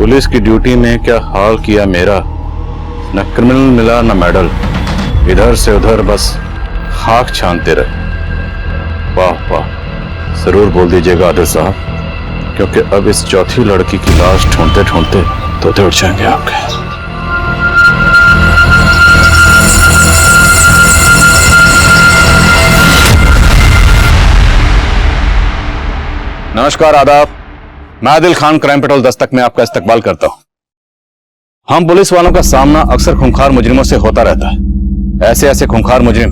Police की duty ने क्या हाल किया मेरा। न क्रिमिनल मिला न मेडल, इधर से उधर बस खाक छानते रहे। वाह वाह, जरूर बोल दीजिएगा आदिल साहब, क्योंकि अब इस चौथी लड़की की लाश ढूंढते ढूंढते तोते उठ जाएंगे आपके। नमस्कार, आदाब। मैं आदिल खान क्राइम पेट्रोल दस्तक में आपका इस्तकबाल करता हूं। हम पुलिस वालों का सामना अक्सर खूंखार मुजरिमों से होता रहता है। ऐसे ऐसे खूंखार मुजरिम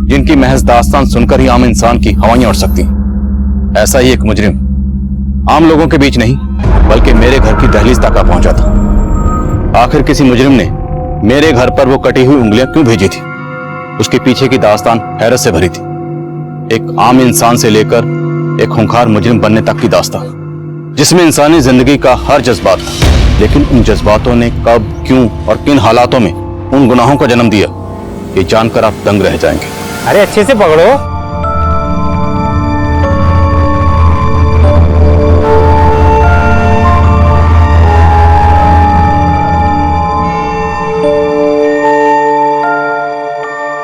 जिनकी महज दास्तान सुनकर ही आम इंसान की हवाएं उड़ सकती हैं। ऐसा ही एक मुजरिम आम लोगों के बीच नहीं बल्कि मेरे घर की दहलीज तक आ पहुंचा था। आखिर किसी मुजरिम ने मेरे घर पर वो कटी हुई उंगलियां क्यों भेजी थी? उसके पीछे की दास्तान हैरत से भरी थी। एक आम इंसान से लेकर एक खूंखार मुजरिम बनने तक की दास्तान, जिसमें इंसानी जिंदगी का हर जज्बात था। लेकिन उन जज्बातों ने कब, क्यों और किन हालातों में उन गुनाहों को जन्म दिया, ये जानकर आप दंग रह जाएंगे। अरे अच्छे से पकड़ो।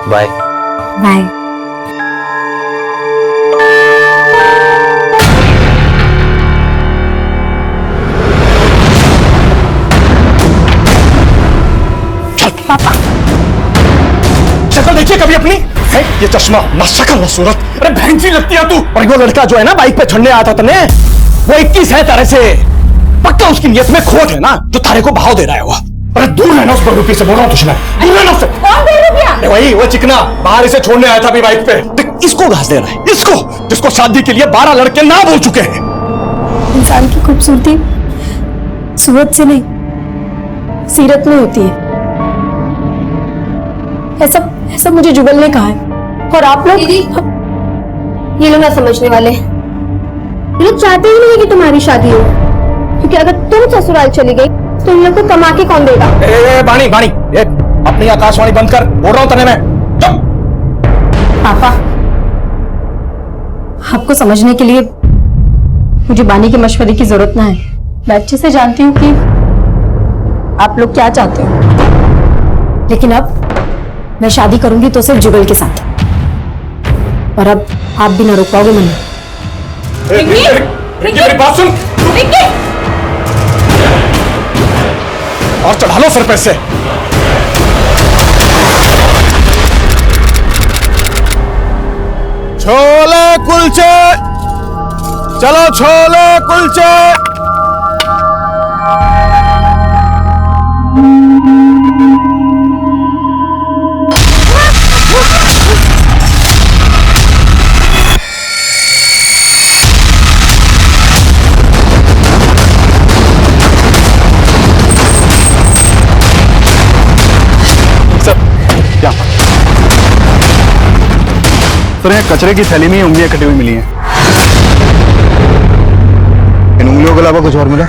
Bye bye. पापा, शक्ल देखिए कभी अपनी है? ये चश्मा ना शक्ल ना सूरत। अरे बहन सी लगती है तू। और वो लड़का जो है ना बाइक पे चढ़ने आया था तने, वो 21 है तारे से। पक्का उसकी नियत में खोट है ना, जो तारे को भाव दे रहा है वो। अरे दूर रहना उस बंदूक से, बोल रहा हूँ तुझे मैं। दूर रहना उससे। कौन दे रुपया? वही वो चिकना बाहर इसे छोड़ने आया था अभी बाइक पे। देख इसको घास दे रहा है, इसको जिसको शादी के लिए 12 लड़के ना बोल चुके हैं। इंसान की खूबसूरती सूरत से नहीं, सीरत में होती है। ऐसा मुझे जुगल ने कहा है। और आप लोग ये लोग ना समझने वाले, ये लोग चाहते ही नहीं कि तुम्हारी शादी हो, क्योंकि अगर तुम ससुराल चली गई तो इन लोग को कमा के कौन देगा? बाणी बाणी, अपनी आकाशवाणी बंद कर, बोल रहा हूं तने मैं। चुप। पापा, आपको समझने के लिए मुझे बानी के मशवरे की जरूरत ना है। मैं अच्छे से जानती हूँ कि आप लोग क्या चाहते हो, लेकिन अब मैं शादी करूंगी तो सिर्फ जुगल के साथ, और अब आप भी ना रोक पाओगे मुझे। मेरी बात सुन। और चढ़ा लो सर पे से। छोले कुलचे, चलो छोले कुलचे। सर, यहाँ कचरे की थैली में ही उंगलियां कटी हुई मिली हैं। इन उंगलियों के अलावा कुछ और मिला?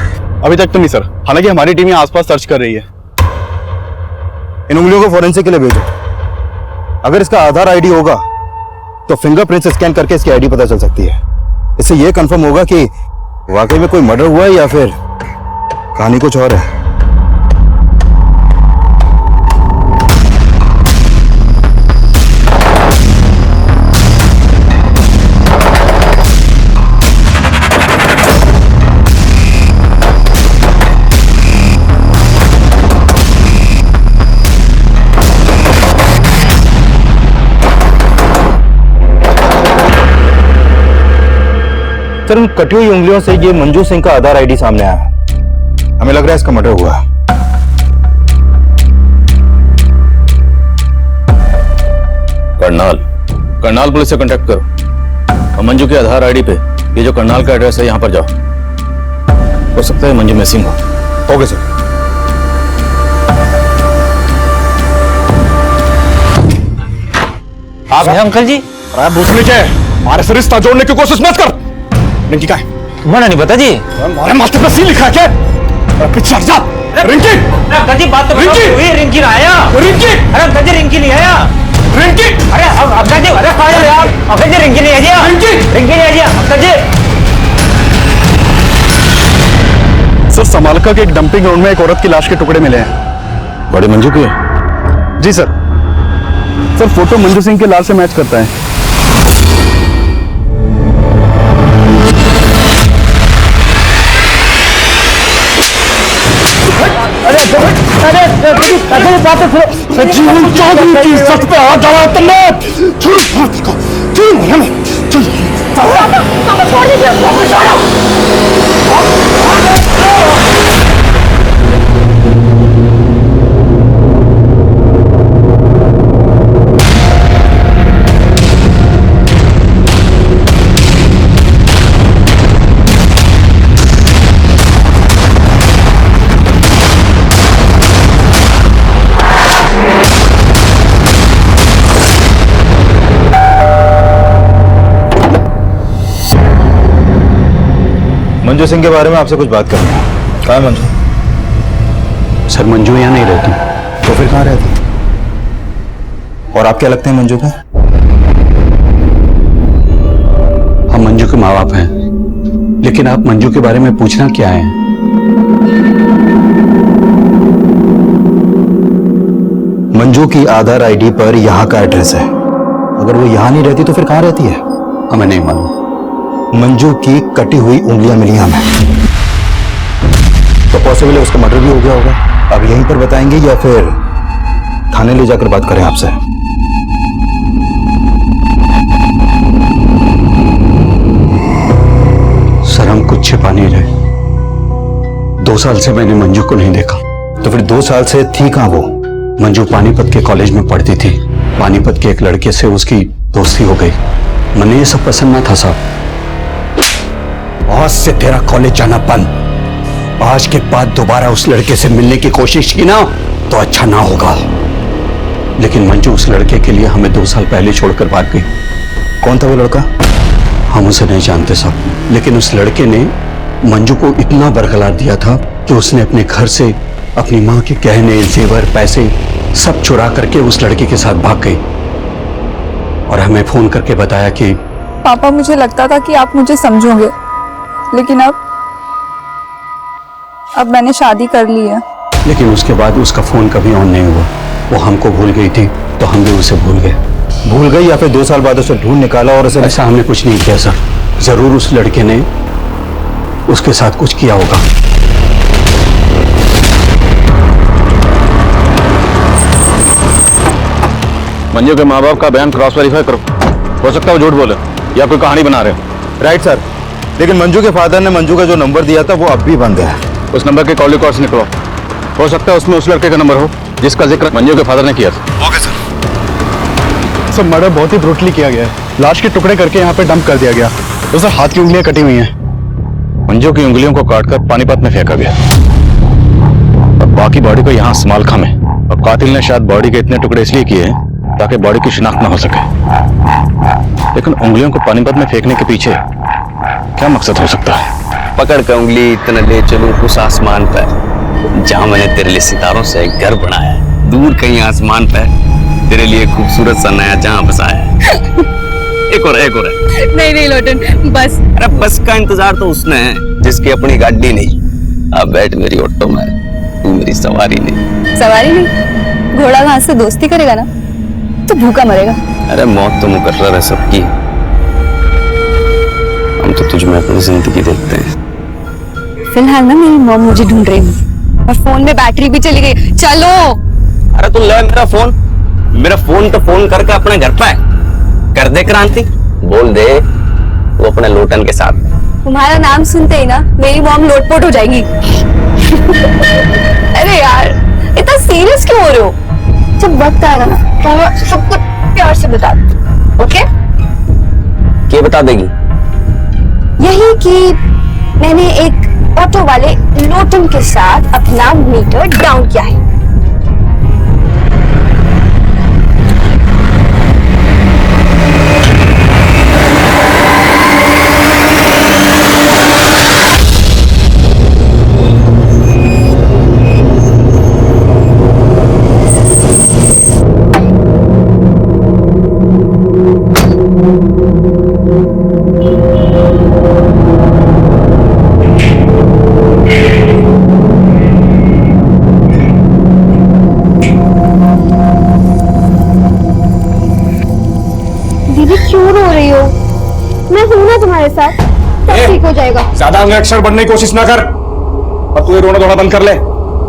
अभी तक तो नहीं सर, हालांकि हमारी टीम यहाँ आसपास सर्च कर रही है। इन उंगलियों को फोरेंसिक के लिए भेजो। अगर इसका आधार आईडी होगा तो फिंगरप्रिंट स्कैन करके इसकी आईडी पता चल सकती है। इससे यह कंफर्म होगा कि वाकई में कोई मर्डर हुआ है या फिर कहानी कुछ और है। सर, उन कटी हुई उंगलियों से ये मंजू सिंह का आधार आईडी सामने आया। हमें लग रहा है इसका मर्डर हुआ। करनाल पुलिस से कांटेक्ट करो और मंजू के आधार आईडी पे ये जो करनाल का एड्रेस है यहाँ पर जाओ। हो सकता है मंजू मिसिंग हो। Okay sir. आप हैं अंकल जी? अरे भूसने के हमारे से रिश्ता जोड़ने की कोशिश मत कर। रिंकी का है? तुम्हारा नहीं पता जी? हमारे माथे पर सी लिखा है क्या? पीछे हट जा। रिंकी! अंकल जी बात तो रिंकी! रिंकी ना आया। रिंकी! अरे अंकल जी रिंकी नहीं आया। रिंकी! अरे अंकल जी, अरे यार अंकल जी रिंकी नहीं आया। रिंकी! रिंकी नहीं आया अंकल जी। सर समालका के एक डंपिंग ग्राउंड में एक औरत की लाश के टुकड़े मिले हैं। बड़ी मंजू की? जी sir. Sir photo Manju Singh के लाश से मैच करता है। जीवन चौधरी की सख्त पे हाथ डाला तुमने। मंजू सिंह के बारे में आपसे कुछ बात करनी है। कहाँ है मंजू? सर मंजू यहाँ नहीं रहती। तो फिर कहाँ रहती? और आप क्या लगते हैं मंजू को? हम मंजू के माँ बाप हैं, लेकिन आप मंजू के बारे में पूछना क्या है? मंजू की आधार आईडी पर यहाँ का एड्रेस है। अगर वो यहाँ नहीं रहती तो फिर कहाँ रहती है? हमें नहीं मालूम। मंजू की कटी हुई उंगलियां मिली हमें, तो पॉसिबल है उसका मर्डर भी हो गया होगा। अब यहीं पर बताएंगे या फिर थाने ले जाकर बात करें आपसे? सर हम कुछ छिपा नहीं रहे। 2 साल से मैंने मंजू को नहीं देखा। तो फिर 2 साल से थी कहाँ वो? मंजू पानीपत के कॉलेज में पढ़ती थी। पानीपत के एक लड़के से उसकी दोस्ती हो गई। मैंने ये सब पसंद ना था साहब। आज से तेरा कॉलेज जाना बंद। आज के बाद दोबारा उस लड़के से मिलने की कोशिश की ना तो अच्छा ना होगा। लेकिन मंजू उस लड़के के लिए हमें 2 साल पहले छोड़कर भाग गई। कौन था वो लड़का? हम उसे नहीं जानते साहब, लेकिन उस लड़के ने मंजू को इतना बरगलार दिया था कि उसने अपने घर से अपनी माँ के गहने, जेवर, पैसे सब चुरा करके उस लड़के के साथ भाग गई और हमें फोन करके बताया कि पापा मुझे लगता था कि आप मुझे समझोगे, लेकिन अब मैंने शादी कर ली है। लेकिन उसके बाद उसका फोन कभी ऑन नहीं हुआ। वो हमको भूल गई थी तो हम भी उसे भूल गए। भूल गई या फिर 2 साल बाद उसे ढूंढ निकाला और उसे? ऐसा हमने कुछ नहीं किया सर। जरूर उस लड़के ने उसके साथ कुछ किया होगा। मंजू के माँ बाप का बयान क्रॉस वेरीफाई करो। हो सकता है वो झूठ बोले या कोई कहानी बना रहे हो। राइट सर, लेकिन मंजू के फादर ने मंजू का जो नंबर दिया था वो अब भी बंद है। उस नंबर के कॉल रिकॉर्ड्स निकलो। हो सकता है उसमें उस लड़के का नंबर हो जिसका जिक्र मंजू के फादर ने किया था। Okay sir. सर मर्डर बहुत ही ब्रूटली किया गया है। लाश के टुकड़े करके यहाँ पे डंप कर दिया गया। तो सर हाथ की उंगलियां कटी हुई हैं। मंजू की उंगलियों को काटकर पानीपत में फेंका गया और बाकी बॉडी को यहाँ समालखा में। और कातिल ने शायद बॉडी के इतने टुकड़े इसलिए किए हैं ताकि बॉडी की शिनाख्त न हो सके। लेकिन उंगलियों को पानीपत में फेंकने के पीछे क्या मकसद हो सकता है? पकड़ कर उंगली इतना ले चलूं उस आसमान पर जहां मैंने तेरे लिए सितारों से एक घर बनाया है। दूर कहीं आसमान पर तेरे लिए खूबसूरत सा नया जहां बसाया है। एक और है। नहीं लोटन, बस। अरे बस का इंतजार तो उसने है जिसकी अपनी गाड़ी नहीं। अब बैठ मेरी ऑटो में, तू मेरी सवारी नहीं। सवारी नहीं? घोड़ा घास से दोस्ती करेगा ना तो भूखा मरेगा। अरे मौत तो मुकर्रर है सबकी, हम तो तुझ में अपनी जिंदगी देखते हैं। फिलहाल ना मेरी मॉम मुझे ढूंढ रही है और फोन में बैटरी भी चली गई। चलो। अरे तू ले मेरा फोन तो फोन करके अपने घर पे कर दे क्रांति। बोल दे वो अपने लोटन के साथ। तुम्हारा नाम सुनते ही ना मेरी मॉम लोटपोट हो जाएगी। अरे यार इतना सीरियस क्यों हो रहे हो? जब वक्त आएगा ना तो मैं सब कुछ प्यार से बता दूँ। ओके? क्या बता देगी? यही कि मैंने एक ऑटो वाले लोटन के साथ अपना मीटर डाउन किया है। तुम्हारे साथ, सब ठीक हो जाएगा। ज्यादा अक्षर बनने की कोशिश ना कर, और तू ये रोना धोना बंद कर ले।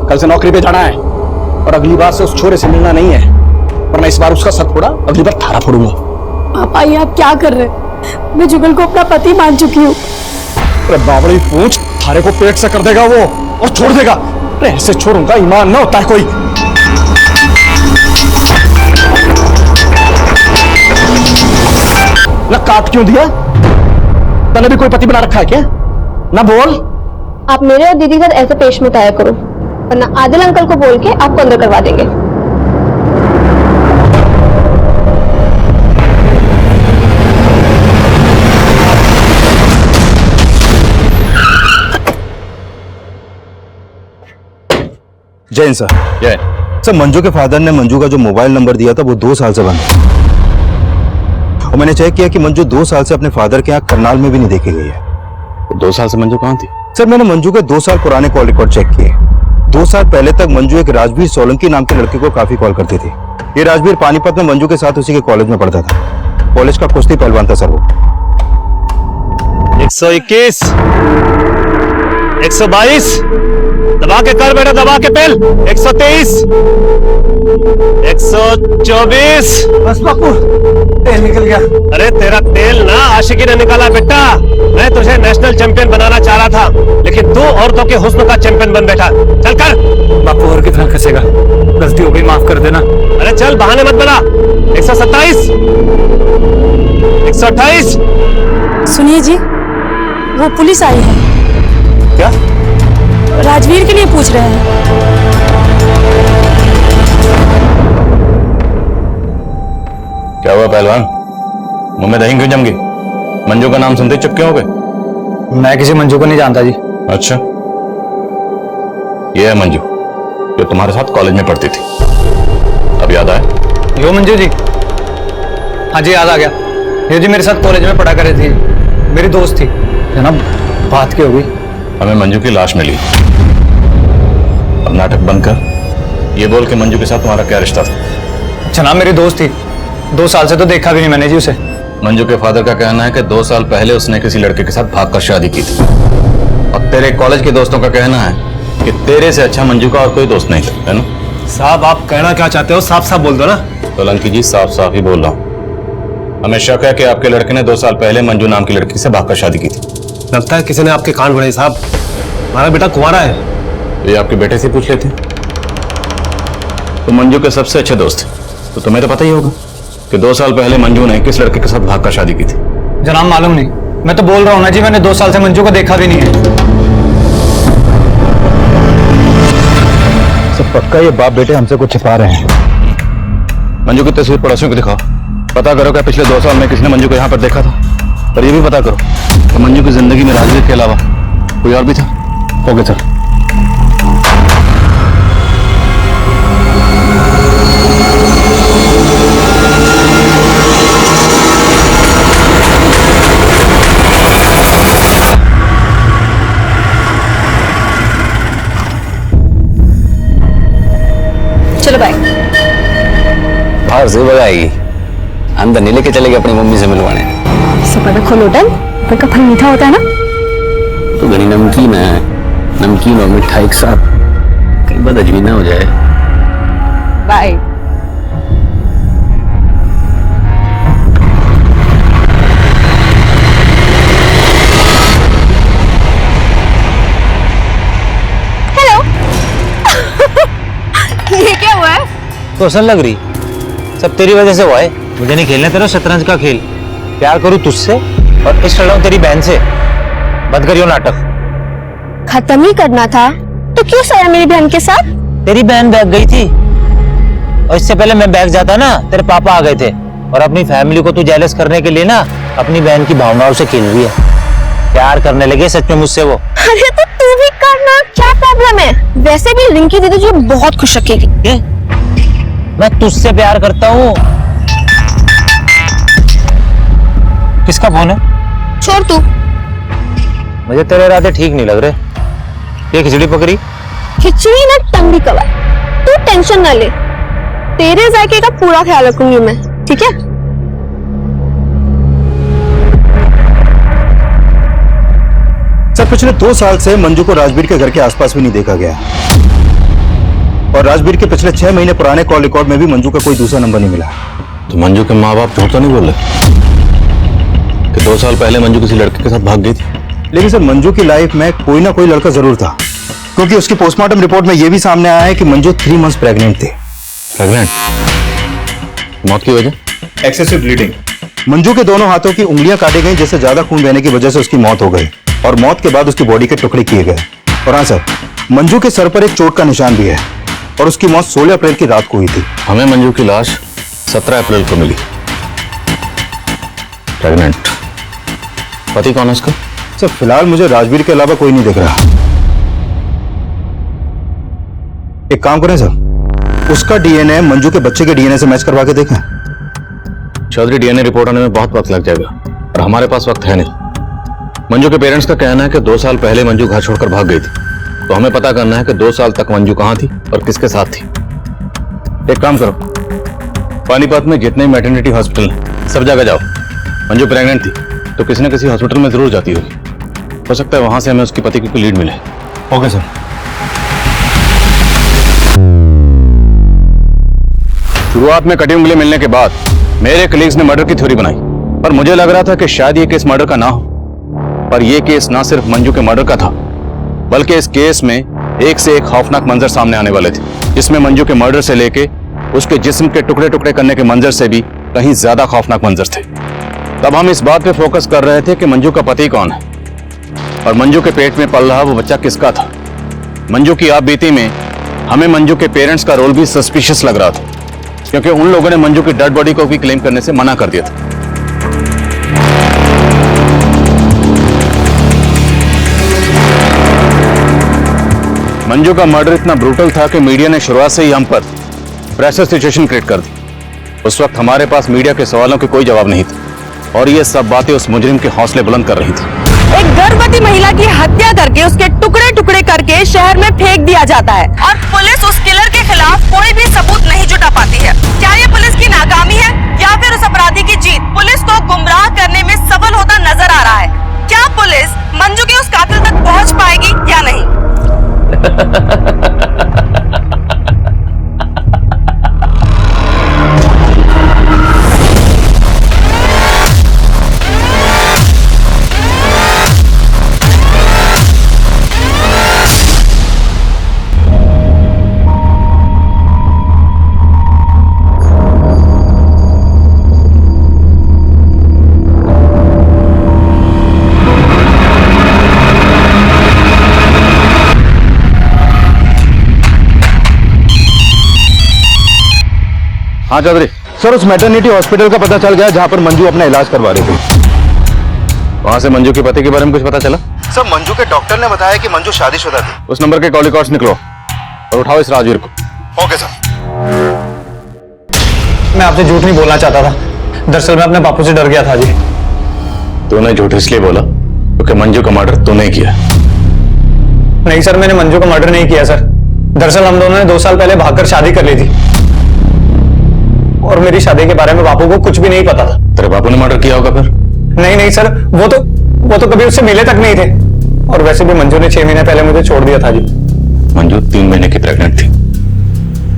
कल से नौकरी पे जाना है, और अगली बार से उस छोरे से मिलना नहीं है, वरना इस बार उसका सर फोड़ा, अगली बार थारा फोड़ूंगा। पापा ये आप क्या कर रहे हैं? मैं जुगल को अपना पति मान चुकी हूँ। अरे बावड़ी पूछ, थारे को पेट से कर देगा वो और छोड़ देगा। अरे ऐसे छोड़ूंगा, ईमान ना होता है कोई। ना काट क्यों दिया? तने भी कोई पति बना रखा है क्या? ना बोल। आप मेरे और दीदी के साथ ऐसे पेश मत आया करो, वरना आदिल अंकल को बोल के आपको अंदर करवा देंगे। जैन सर। जय। सर, मंजू के फादर ने मंजू का जो मोबाइल नंबर दिया था वो 2 साल से बंद है, और मैंने चेक किया कि मंजू 2 साल से अपने फादर के यहाँ करनाल में भी नहीं देखी गई है। 2 साल से मंजू कहाँ थी? सर, मैंने मंजू के 2 साल पुराने कॉल रिकॉर्ड चेक किए। 2 साल पहले तक मंजू एक राजवीर सोलंकी नाम के लड़के को काफी कॉल करती थी। ये राजवीर पानीपत में मंजू के साथ उसी के कॉलेज में पढ़ता था। कॉलेज का कुश्ती पहलवान था सर वो। 121, 122, दबा के कर बेटा, दबा के पेल। 123, 124। बस बापू, तेल निकल गया। अरे तेरा तेल ना आशिकी ने निकाला बेटा। मैं तुझे नेशनल चैंपियन बनाना चाह रहा था, लेकिन तू औरतों के हुस्न का चैंपियन बन बैठा। चल कर। बापू और कितना खसेगा? गलती हो गई, माफ कर देना। अरे चल, बहाने मत बना। 127, 128। सुनिए जी, वो पुलिस आई है। क्या? राजवीर के लिए पूछ रहे हैं। क्या हुआ पहलवान? मुंह में दही क्यों जम गई? मंजू का नाम सुनते चुप क्यों हो गए? मैं किसी मंजू को नहीं जानता जी। अच्छा, ये है मंजू जो तुम्हारे साथ कॉलेज में पढ़ती थी। अब याद आया? यो मंजू जी? हाँ जी, याद आ गया। ये जी मेरे साथ कॉलेज में पढ़ा करे थी, मेरी दोस्त थी। जनाब, बात क्या हुई? हमें मंजू की लाश मिली। अब नाटक बंद कर, ये बोल के मंजू के साथ तुम्हारा क्या रिश्ता था? जनाब, मेरी दोस्त थी, 2 साल से तो देखा भी नहीं मैंने जी उसे। मंजू के फादर का कहना है कि 2 साल पहले उसने किसी लड़के के साथ भागकर शादी की थी, और तेरे कॉलेज के दोस्तों का कहना है कि तेरे से अच्छा मंजू का और कोई दोस्त नहीं था, है ना? साहब, आप कहना क्या चाहते हो? साफ साफ बोल दो ना। सोलंकी जी, साफ साफ ही बोल रहा हूँ। हमें शक है कि आपके लड़के ने 2 साल पहले मंजू नाम की लड़की से भागकर शादी की थी। लगता है किसी ने आपके कान भरे। साहब, हमारा बेटा कुंवारा है। तो ये आपके बेटे से पूछ लेते। तो मंजू के सबसे अच्छे दोस्त, तो तुम्हें तो पता ही होगा कि 2 साल पहले मंजू ने किस लड़के के साथ भागकर शादी की थी। जनाब, मालूम नहीं, मैं तो बोल रहा हूँ ना जी, मैंने 2 साल से मंजू को देखा भी नहीं है। सब पक्का ये बाप बेटे हमसे कुछ छिपा रहे हैं। मंजू की तस्वीर पड़ोसियों को दिखाओ, पता करो कि पिछले 2 साल में किसने मंजू को यहाँ पर देखा था, और ये भी पता करो कि मंजू की जिंदगी में राजवीर के अलावा कोई और भी था। Okay sir. चलो बाय। बाहर से भगाएगी, अंदर नहीं लेके चलेगी अपनी मम्मी से मिलवाने। सुपर में खोल होटल, ऊपर का फल मीठा होता है ना? तो घनी नमकीन है, नमकीन और मिठा एक साथ, कहीं बदहजमी ना हो जाए। बाय। हेलो। ये क्या हुआ है? क्वेश्चन लग रही, सब तेरी वजह से हुआ है। मुझे नहीं खेलना तेरा शतरंज का खेल। प्यार करूं तुझसे और इश्क लड़ाऊं तेरी बहन से। बंद करियो नाटक। खत्म ही करना था तो क्यों सोया मेरी बहन के साथ? तेरी बहन बैग गई थी, और इससे पहले मैं बैग जाता ना, तेरे पापा आ गए थे, और अपनी फैमिली को तू जेलस करने के लिए ना अपनी बहन की भावनाओं से खेल रही है। प्यार करने लगे सच में मुझसे वो। अरे तो तू भी करना, क्या प्रॉब्लम है? वैसे भी रिंकी दीदी तुझे बहुत खुश रखेगी। मैं तुझसे प्यार करता हूँ। किसका फोन है? छोड़ तू। मुझे तेरे इरादे ठीक नहीं लग रहे। ये खिचड़ी पकड़ी? खिचड़ी ना टंगी कवा, तू टेंशन ना ले, तेरे जायके का पूरा ख्याल रखूंगी मैं, ठीक है? पिछले 2 साल से मंजू को राजवीर के घर के आसपास भी नहीं देखा गया और राजवीर के पिछले 6 महीने पुराने कॉल रिकॉर्ड में भी मंजू का कोई दूसरा नंबर नहीं मिला। तो मंजू के माँ बाप झूठ तो नहीं बोल रहे कि 2 साल पहले मंजू किसी लड़के के साथ भाग गई थी? लेकिन सर मंजू की लाइफ में कोई ना कोई लड़का जरूर था, क्योंकि उसकी पोस्टमार्टम रिपोर्ट में यह भी सामने आया है कि मंजू 3 मंथ्स प्रेग्नेंट थी। प्रेग्नेंट? मौत की वजह? Excessive bleeding. मंजू के दोनों हाथों की उंगलियां काटी गई, जिससे ज्यादा खून बहने की वजह से उसकी मौत हो गई और मौत के बाद उसकी बॉडी के टुकड़े किए गए। और हाँ सर, मंजू के सर पर एक चोट का निशान भी है और उसकी मौत 16 अप्रैल की रात को हुई थी। हमें मंजू की लाश 17 अप्रैल को मिली। प्रेग्नेंट। पति कौन है उसका? सर फिलहाल मुझे राजवीर के अलावा कोई नहीं दिख रहा। एक काम करें सर, उसका डीएनए मंजू के बच्चे के डीएनए से मैच करवा के देखें। चौधरी, डीएनए रिपोर्ट आने में बहुत वक्त लग जाएगा और हमारे पास वक्त है नहीं। मंजू के पेरेंट्स का कहना है कि 2 साल पहले मंजू घर छोड़कर भाग गई थी, तो हमें पता करना है कि 2 साल तक मंजू कहां थी और किसके साथ थी। एक काम करो, पानीपत में जितने मैटरनिटी हॉस्पिटल हैं सब जगह जाओ। मंजू प्रेग्नेंट थी तो किसी न किसी हॉस्पिटल में जरूर जाती होगी, हो सकता है वहां से हमें उसकी पति की कोई लीड मिले। Okay sir. शुरुआत में कटी उंगली मिलने के बाद मेरे कलीग्स ने मर्डर की थ्योरी बनाई, पर मुझे लग रहा था कि शायद ये केस मर्डर का ना हो। पर यह केस ना सिर्फ मंजू के मर्डर का था, बल्कि इस केस में एक से एक खौफनाक मंजर सामने आने वाले थे, जिसमें मंजू के मर्डर से लेके उसके जिस्म के टुकड़े टुकड़े करने के मंजर से भी कहीं ज्यादा खौफनाक मंजर थे। तब हम इस बात पे फोकस कर रहे थे कि मंजू का पति कौन है और मंजू के पेट में पल रहा वो बच्चा किसका था। मंजू की आप बीती में हमें मंजू के पेरेंट्स का रोल भी सस्पिशियस लग रहा था, क्योंकि उन लोगों ने मंजू की डेड बॉडी को भी क्लेम करने से मना कर दिया था। मंजू का मर्डर इतना ब्रूटल था कि मीडिया ने शुरुआत से ही हम पर प्रेशर सिचुएशन क्रिएट कर दी। उस वक्त हमारे पास मीडिया के सवालों के कोई जवाब नहीं था और ये सब बातें उस मुजरिम के हौसले बुलंद कर रही थी। एक गर्भवती महिला की हत्या करके उसके टुकड़े टुकड़े करके शहर में फेंक दिया जाता है और पुलिस उस किलर के खिलाफ कोई भी सबूत नहीं जुटा पाती है। क्या ये पुलिस की नाकामी है या फिर उस अपराधी की जीत पुलिस को गुमराह करने में सफल होता नजर आ रहा है? क्या पुलिस मंजू के उस कातिल तक पहुंच पाएगी या नहीं? हाँ चौधरी। सर उस मैटरनिटी हॉस्पिटल का पता चल गया जहां पर मंजू अपना इलाज करवा रही थी। वहां से मंजू के पति के बारे में कुछ पता चला? सर मंजू के डॉक्टर ने बताया कि मंजू शादीशुदा थी। उस नंबर के कॉल रिकॉर्ड्स निकलो और उठाओ इस राजवीर को। Okay sir. मैं आपसे झूठ नहीं बोलना चाहता था, दरअसल मैं अपने बापू से डर गया था जी। तूने झूठ इसलिए बोला क्योंकि मंजू का मर्डर तूने किया? नहीं सर, मैंने मंजू का मर्डर नहीं किया सर। दरअसल हम दोनों ने 2 साल पहले भागकर शादी कर ली थी और मेरी शादी के बारे में बापू को कुछ भी नहीं पता था। तेरे बापू ने मर्डर किया होगा फिर? नहीं सर, वो तो कभी उससे मिले तक नहीं थे और वैसे भी मंजू ने 6 महीने पहले मुझे छोड़ दिया था जी। मंजू 3 महीने की प्रेग्नेंट थी,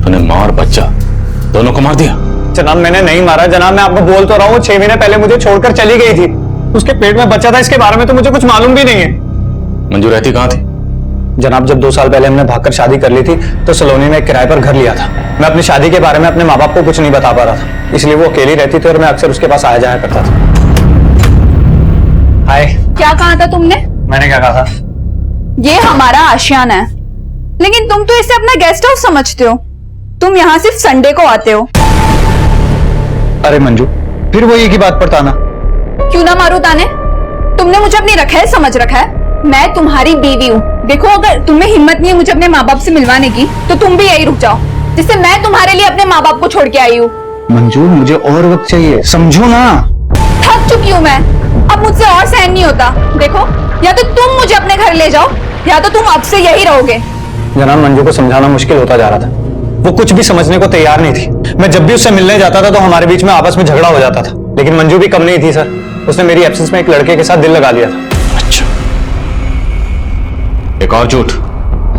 तूने मां और बच्चा दोनों को मार दिया? जनाब मैंने नहीं मारा जनाब, मैं आपको बोल तो रहा हूँ 6 महीने पहले मुझे छोड़कर चली गई थी। उसके पेट में बच्चा था, इसके बारे में तो मुझे कुछ मालूम भी नहीं है। मंजू रहती कहां थी? जनाब जब 2 साल पहले हमने भागकर शादी कर ली थी तो सलोनी में एक किराए पर घर लिया था। मैं अपनी शादी के बारे में अपने माँ बाप को कुछ नहीं बता पा रहा था, इसलिए वो अकेली रहती थी और मैं अक्सर उसके पास आया जाया करता था। हाय। क्या कहा था तुमने? मैंने क्या कहा था? ये हमारा आशियाना है, लेकिन तुम तो इसे अपना गेस्ट हाउस समझते हो। तुम यहाँ सिर्फ संडे को आते हो। अरे मंजू, फिर वो एक ही बात पर ताना। क्यों ना मारू ताने? तुमने मुझे अपनी रखैल समझ रखा है। मैं तुम्हारी बीवी हूँ। देखो अगर तुम्हें हिम्मत नहीं है मुझे अपने माँ बाप से मिलवाने की तो तुम भी यही रुक जाओ, जिससे मैं तुम्हारे लिए अपने माँ बाप को छोड़ के आई हूँ। मंजू मुझे और वक्त चाहिए, समझो ना। थक चुकी हूँ मैं, अब मुझसे और सहन नहीं होता। देखो या तो तुम मुझे अपने घर ले जाओ या तो तुम अब से यही रहोगे। जनाब मंजू को समझाना मुश्किल होता जा रहा था, वो कुछ भी समझने को तैयार नहीं थी। मैं जब भी उससे मिलने जाता था तो हमारे बीच में आपस में झगड़ा हो जाता था, लेकिन मंजू भी कम नहीं थी सर। उसने मेरी एब्सेंस में एक लड़के के साथ दिल लगा लिया था। अच्छा, एक और झूठ।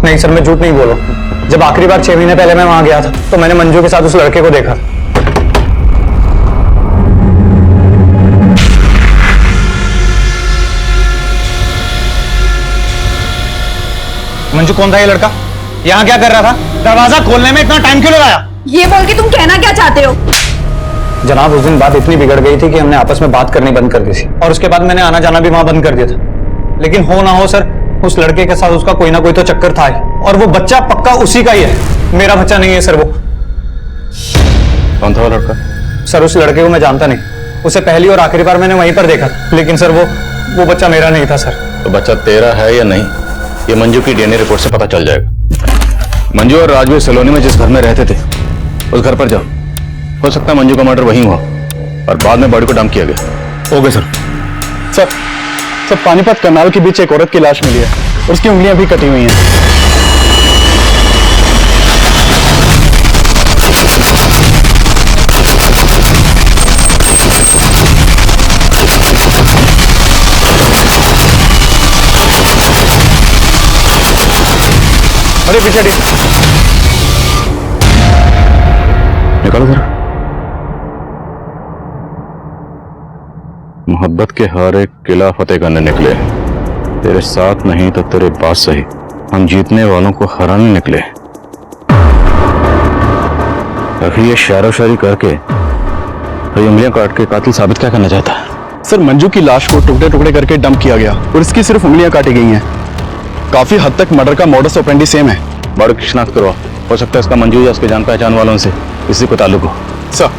नहीं सर, मैं झूठ नहीं बोल रहा। जब आखिरी बार 6 महीने पहले मैं वहां गया था तो मैंने मंजू के साथ उस लड़के को देखा। मंजू, कौन था ये लड़का? यहाँ क्या कर रहा था? दरवाजा खोलने में इतना टाइम क्यों लगाया? ये बोल के तुम कहना क्या चाहते हो? जनाब, उस दिन बात इतनी बिगड़ गई थी कि हमने आपस में बात करनी बंद कर दी थी और उसके बाद मैंने आना जाना भी वहां बंद कर दिया था। लेकिन हो ना हो सर, उस लड़के के साथ उसका कोई ना कोई तो चक्कर था ही, और वो बच्चा पक्का उसी का ही है। मेरा बच्चा नहीं है सर वो। कौन था वो लड़का? सर, उस लड़के को मैं जानता नहीं। उसे पहली और आखिरी बार मैंने वहीं पर देखा था, लेकिन सर वो बच्चा मेरा नहीं था सर। तो बच्चा तेरा है या नहीं, ये मंजू की डीएनए रिपोर्ट से पता चल जाएगा। मंजू और राजवीर सलोनी में जिस घर में रहते थे उस घर पर जाओ। हो सकता है मंजू का मर्डर वहीं हुआ और बाद में बॉडी को डंप किया गया। Okay sir. सर, पानीपत कनाल के बीच एक औरत की लाश मिली है, उसकी उंगलियां भी कटी हुई हैं। अरे पीछे निकालो जरा। मोहब्बत के हारे किला फतेह करने निकले, तेरे साथ नहीं तो तेरे पास सही, हम जीतने वालों को हराने निकले। आखिर ये शायरो शायरी करके तो उंगलियां काट के कातिल साबित क्या करना चाहता है? सर, मंजू की लाश को टुकड़े टुकड़े करके डंप किया गया और इसकी सिर्फ उंगलियां काटी गई हैं। काफी हद तक मर्डर का मोडस ऑपरेंडी सेम है। बॉडी की शिनाख्त करवा, हो सकता है इसका मंजू या उसके जान पहचान वालों से किसी को ताल्लुक हो। सर,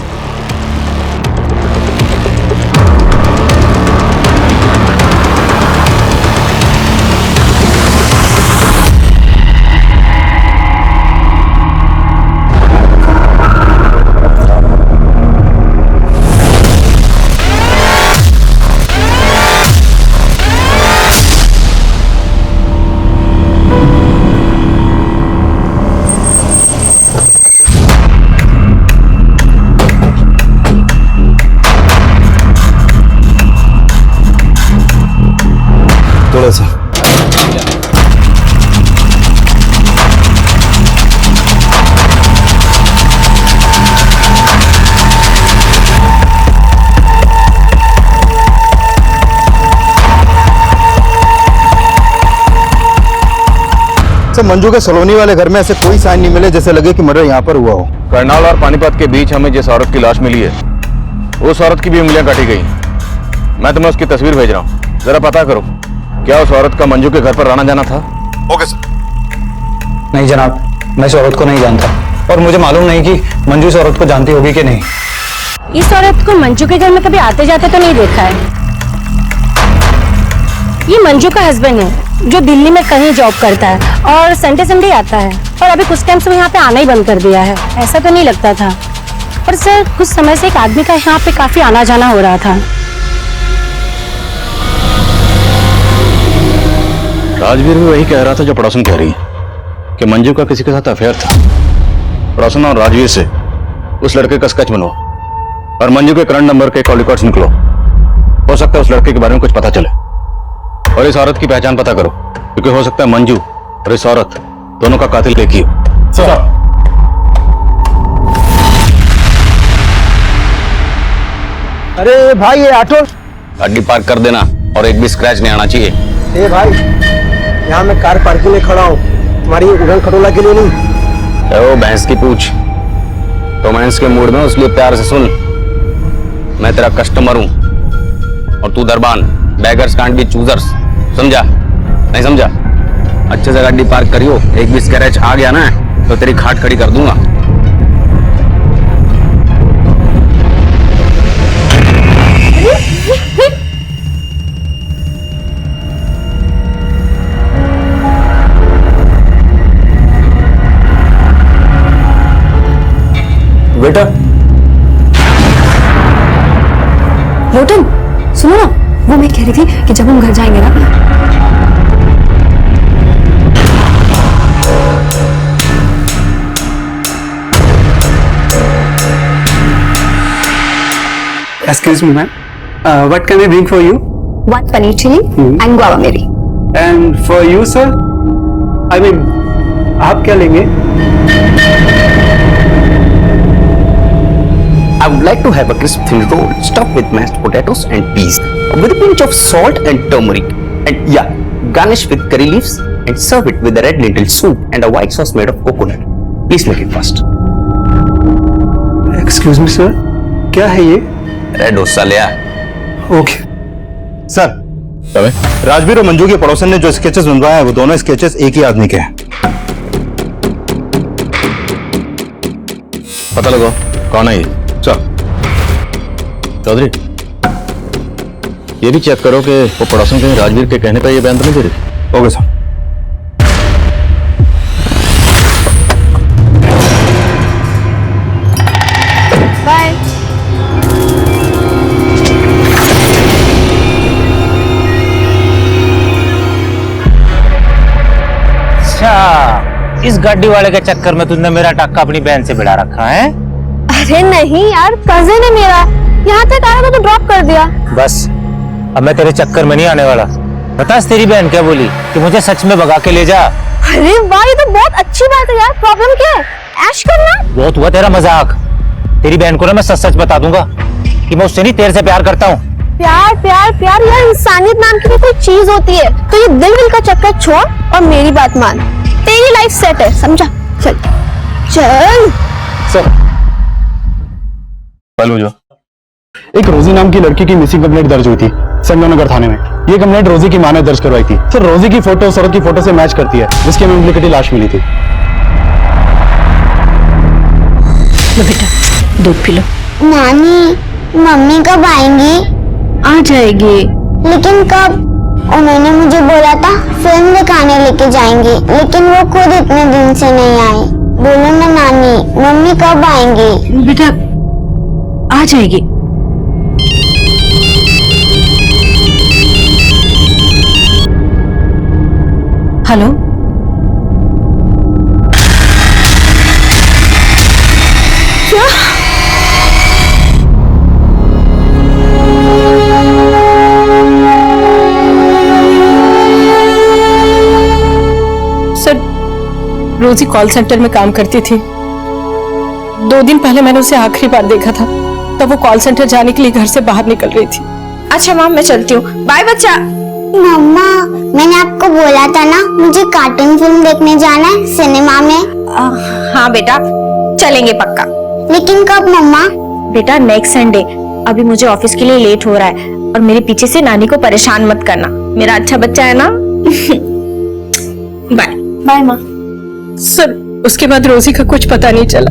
थोड़ा सा सर, मंजू के सलोनी वाले घर में ऐसे कोई साइन नहीं मिले जैसे लगे कि मर्डर यहाँ पर हुआ हो। करनाल और पानीपत के बीच हमें जिस औरत की लाश मिली है उस औरत की भी उंगलियां काटी गई। मैं तुम्हें उसकी तस्वीर भेज रहा हूँ, जरा पता करो क्या उस औरत का मंजू के घर पर आना जाना था। Okay sir. नहीं जनाब, मैं इस औरत को नहीं जानता और मुझे मालूम नहीं कि मंजू इस औरत को जानती होगी कि नहीं। इस औरत को मंजू के घर में कभी आते जाते तो नहीं देखा है। ये मंजू का हस्बैंड है जो दिल्ली में कहीं जॉब करता है और संडे संडे आता है, और अभी कुछ टाइम से वो यहाँ पे आना ही बंद कर दिया है। ऐसा तो नहीं लगता था, पर सर कुछ समय से एक आदमी का यहाँ पे काफी आना जाना हो रहा था। राजवीर भी वही कह रहा था जो पड़ोसन कह रही है कि मंजू का किसी के साथ अफेयर था। पड़ोसन और राजवीर से उस लड़के का स्केच बनवाओ और मंजू के करंट नंबर के कॉल रिकॉर्ड्स निकलो। हो सकता है उस लड़के के बारे में कुछ पता चले, और इस औरत की पहचान पता करो, क्योंकि हो सकता है मंजू और इस औरत दोनों का कातिल एक ही हो। सर, अरे भाई, ये ऑटो गाड़ी पार्क कर देना और एक भी स्क्रैच नहीं आना चाहिए। ए भाई, यहाँ मैं कार पार्किंग में खड़ा हूँ, तुम्हारी उड़न खटोला के लिए नहीं। ओ भैंस की पूछ, रोमांस के मूड में उसलिए प्यार से सुन, मैं तेरा कस्टमर हूँ और तू दरबान। बैगर्स कांट बी चूजर्स, समझा? नहीं समझा? अच्छे से गाड़ी पार्क करियो, एक भी स्क्रैच आ गया ना तो तेरी खाट खड़ी कर दूंगा। बेटा, लोटन सुनो ना, वो मैं कह रही थी कि जब हम घर जाएंगे ना, excuse me ma'am, what can I bring for you? 1 paneer chili and guava meri. And for you sir? I mean, आप क्या लेंगे? I would like to have a crisp thin roll stuffed with mashed potatoes and peas with a pinch of salt and turmeric, and yeah, garnish with curry leaves and serve it with a red lentil soup and a white sauce made of coconut. Please make it fast. Excuse me, sir. क्या है ये? Red dosa ले आ। Okay. Sir, Rajveer और मंजू के पड़ोसन ने जो sketches बनवाए हैं वो दोनों स्केचेस एक ही आदमी के हैं। पता लगाओ कौन है ये। सर, चौधरी, ये भी चेक करो कि वो पड़ोसन के राजवीर के कहने पर ये बयान तो नहीं दे रही। Okay sir. बाय। अच्छा, इस गाड़ी वाले के चक्कर में तुमने मेरा टक्का अपनी बहन से भिड़ा रखा है? अरे नहीं यार, कजिन है मेरा, यहाँ तक आया तो ड्रॉप कर दिया। बस अब मैं तेरे चक्कर में नहीं आने वाला। बता तेरी बहन क्या बोली कि मुझे सच में भगा के ले जा। अरे वाह, ये तो बहुत अच्छी बात है यार। प्रॉब्लम क्या है? ऐश करना। बहुत हुआ तेरा मजाक। तेरी बहन को ना मैं सच सच बता दूंगा कि मैं उससे नहीं तेरे से प्यार करता हूँ। प्यार प्यार प्यार यार, इंसानियत नाम की भी कोई चीज होती है। तो ये दिल का चक्कर छोड़ और मेरी बात मान। तेरी लाइफ सेट है, समझा? चल चल। सर, पहले जो एक रोजी नाम की लड़की की मिसिंग कंप्लेंट दर्ज हुई थी संगमनगर थाने में। ये कंप्लेंट रोजी की मां ने दर्ज करवाई थी। सर, रोजी की फोटो सौरभ की फोटो से मैच करती है, जिसकी हमें डुप्लीकेट लाश मिली थी। लो बेटा, दूध पी लो। नानी, मम्मी कब आएंगी? आ जाएगी। लेकिन कब? उन्होंने मुझे बोला था फिल्म दिखाने लेके जाएंगी, लेकिन वो खुद इतने दिन से नहीं आई। बोलो ना नानी, मम्मी कब आएंगी? बेटा आ जाएगी। हेलो, सर, रोजी कॉल सेंटर में काम करती थी। 2 दिन पहले मैंने उसे आखिरी बार देखा था, तब वो कॉल सेंटर जाने के लिए घर से बाहर निकल रही थी। अच्छा माम, मैं चलती हूँ। बाय बच्चा। मम्मा, मैंने आपको बोला था ना मुझे कार्टून फिल्म देखने जाना है सिनेमा में। हाँ बेटा, चलेंगे पक्का। लेकिन कब मम्मा? बेटा नेक्स्ट संडे। अभी मुझे ऑफिस के लिए लेट हो रहा है और मेरे पीछे से नानी को परेशान मत करना। मेरा अच्छा बच्चा है ना। बाय बाय माँ। सर, उसके बाद रोजी का कुछ पता नहीं चला।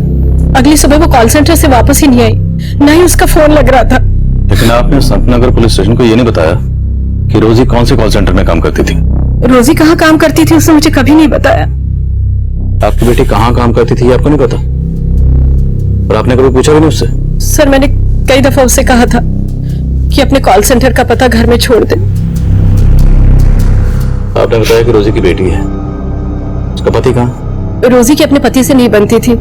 अगली सुबह वो कॉल सेंटर से वापस ही नहीं आई, ना ही उसका फोन लग रहा था। लेकिन आपने संतनगर पुलिस स्टेशन को ये नहीं बताया कि रोजी कौन से कॉल सेंटर में काम करती थी। रोजी कहाँ काम करती थी उसने मुझे कभी नहीं बताया। आपकी बेटी कहाँ काम करती थी आपको नहीं पता, और आपने कभी पूछा भी नहीं उससे? सर, मैंने कई दफा उससे कहा था कि अपने कॉल सेंटर का पता घर में छोड़ दे। आपने बताया कि रोजी की बेटी है, उसका पति कहाँ? रोजी की अपने पति से नहीं बनती थी,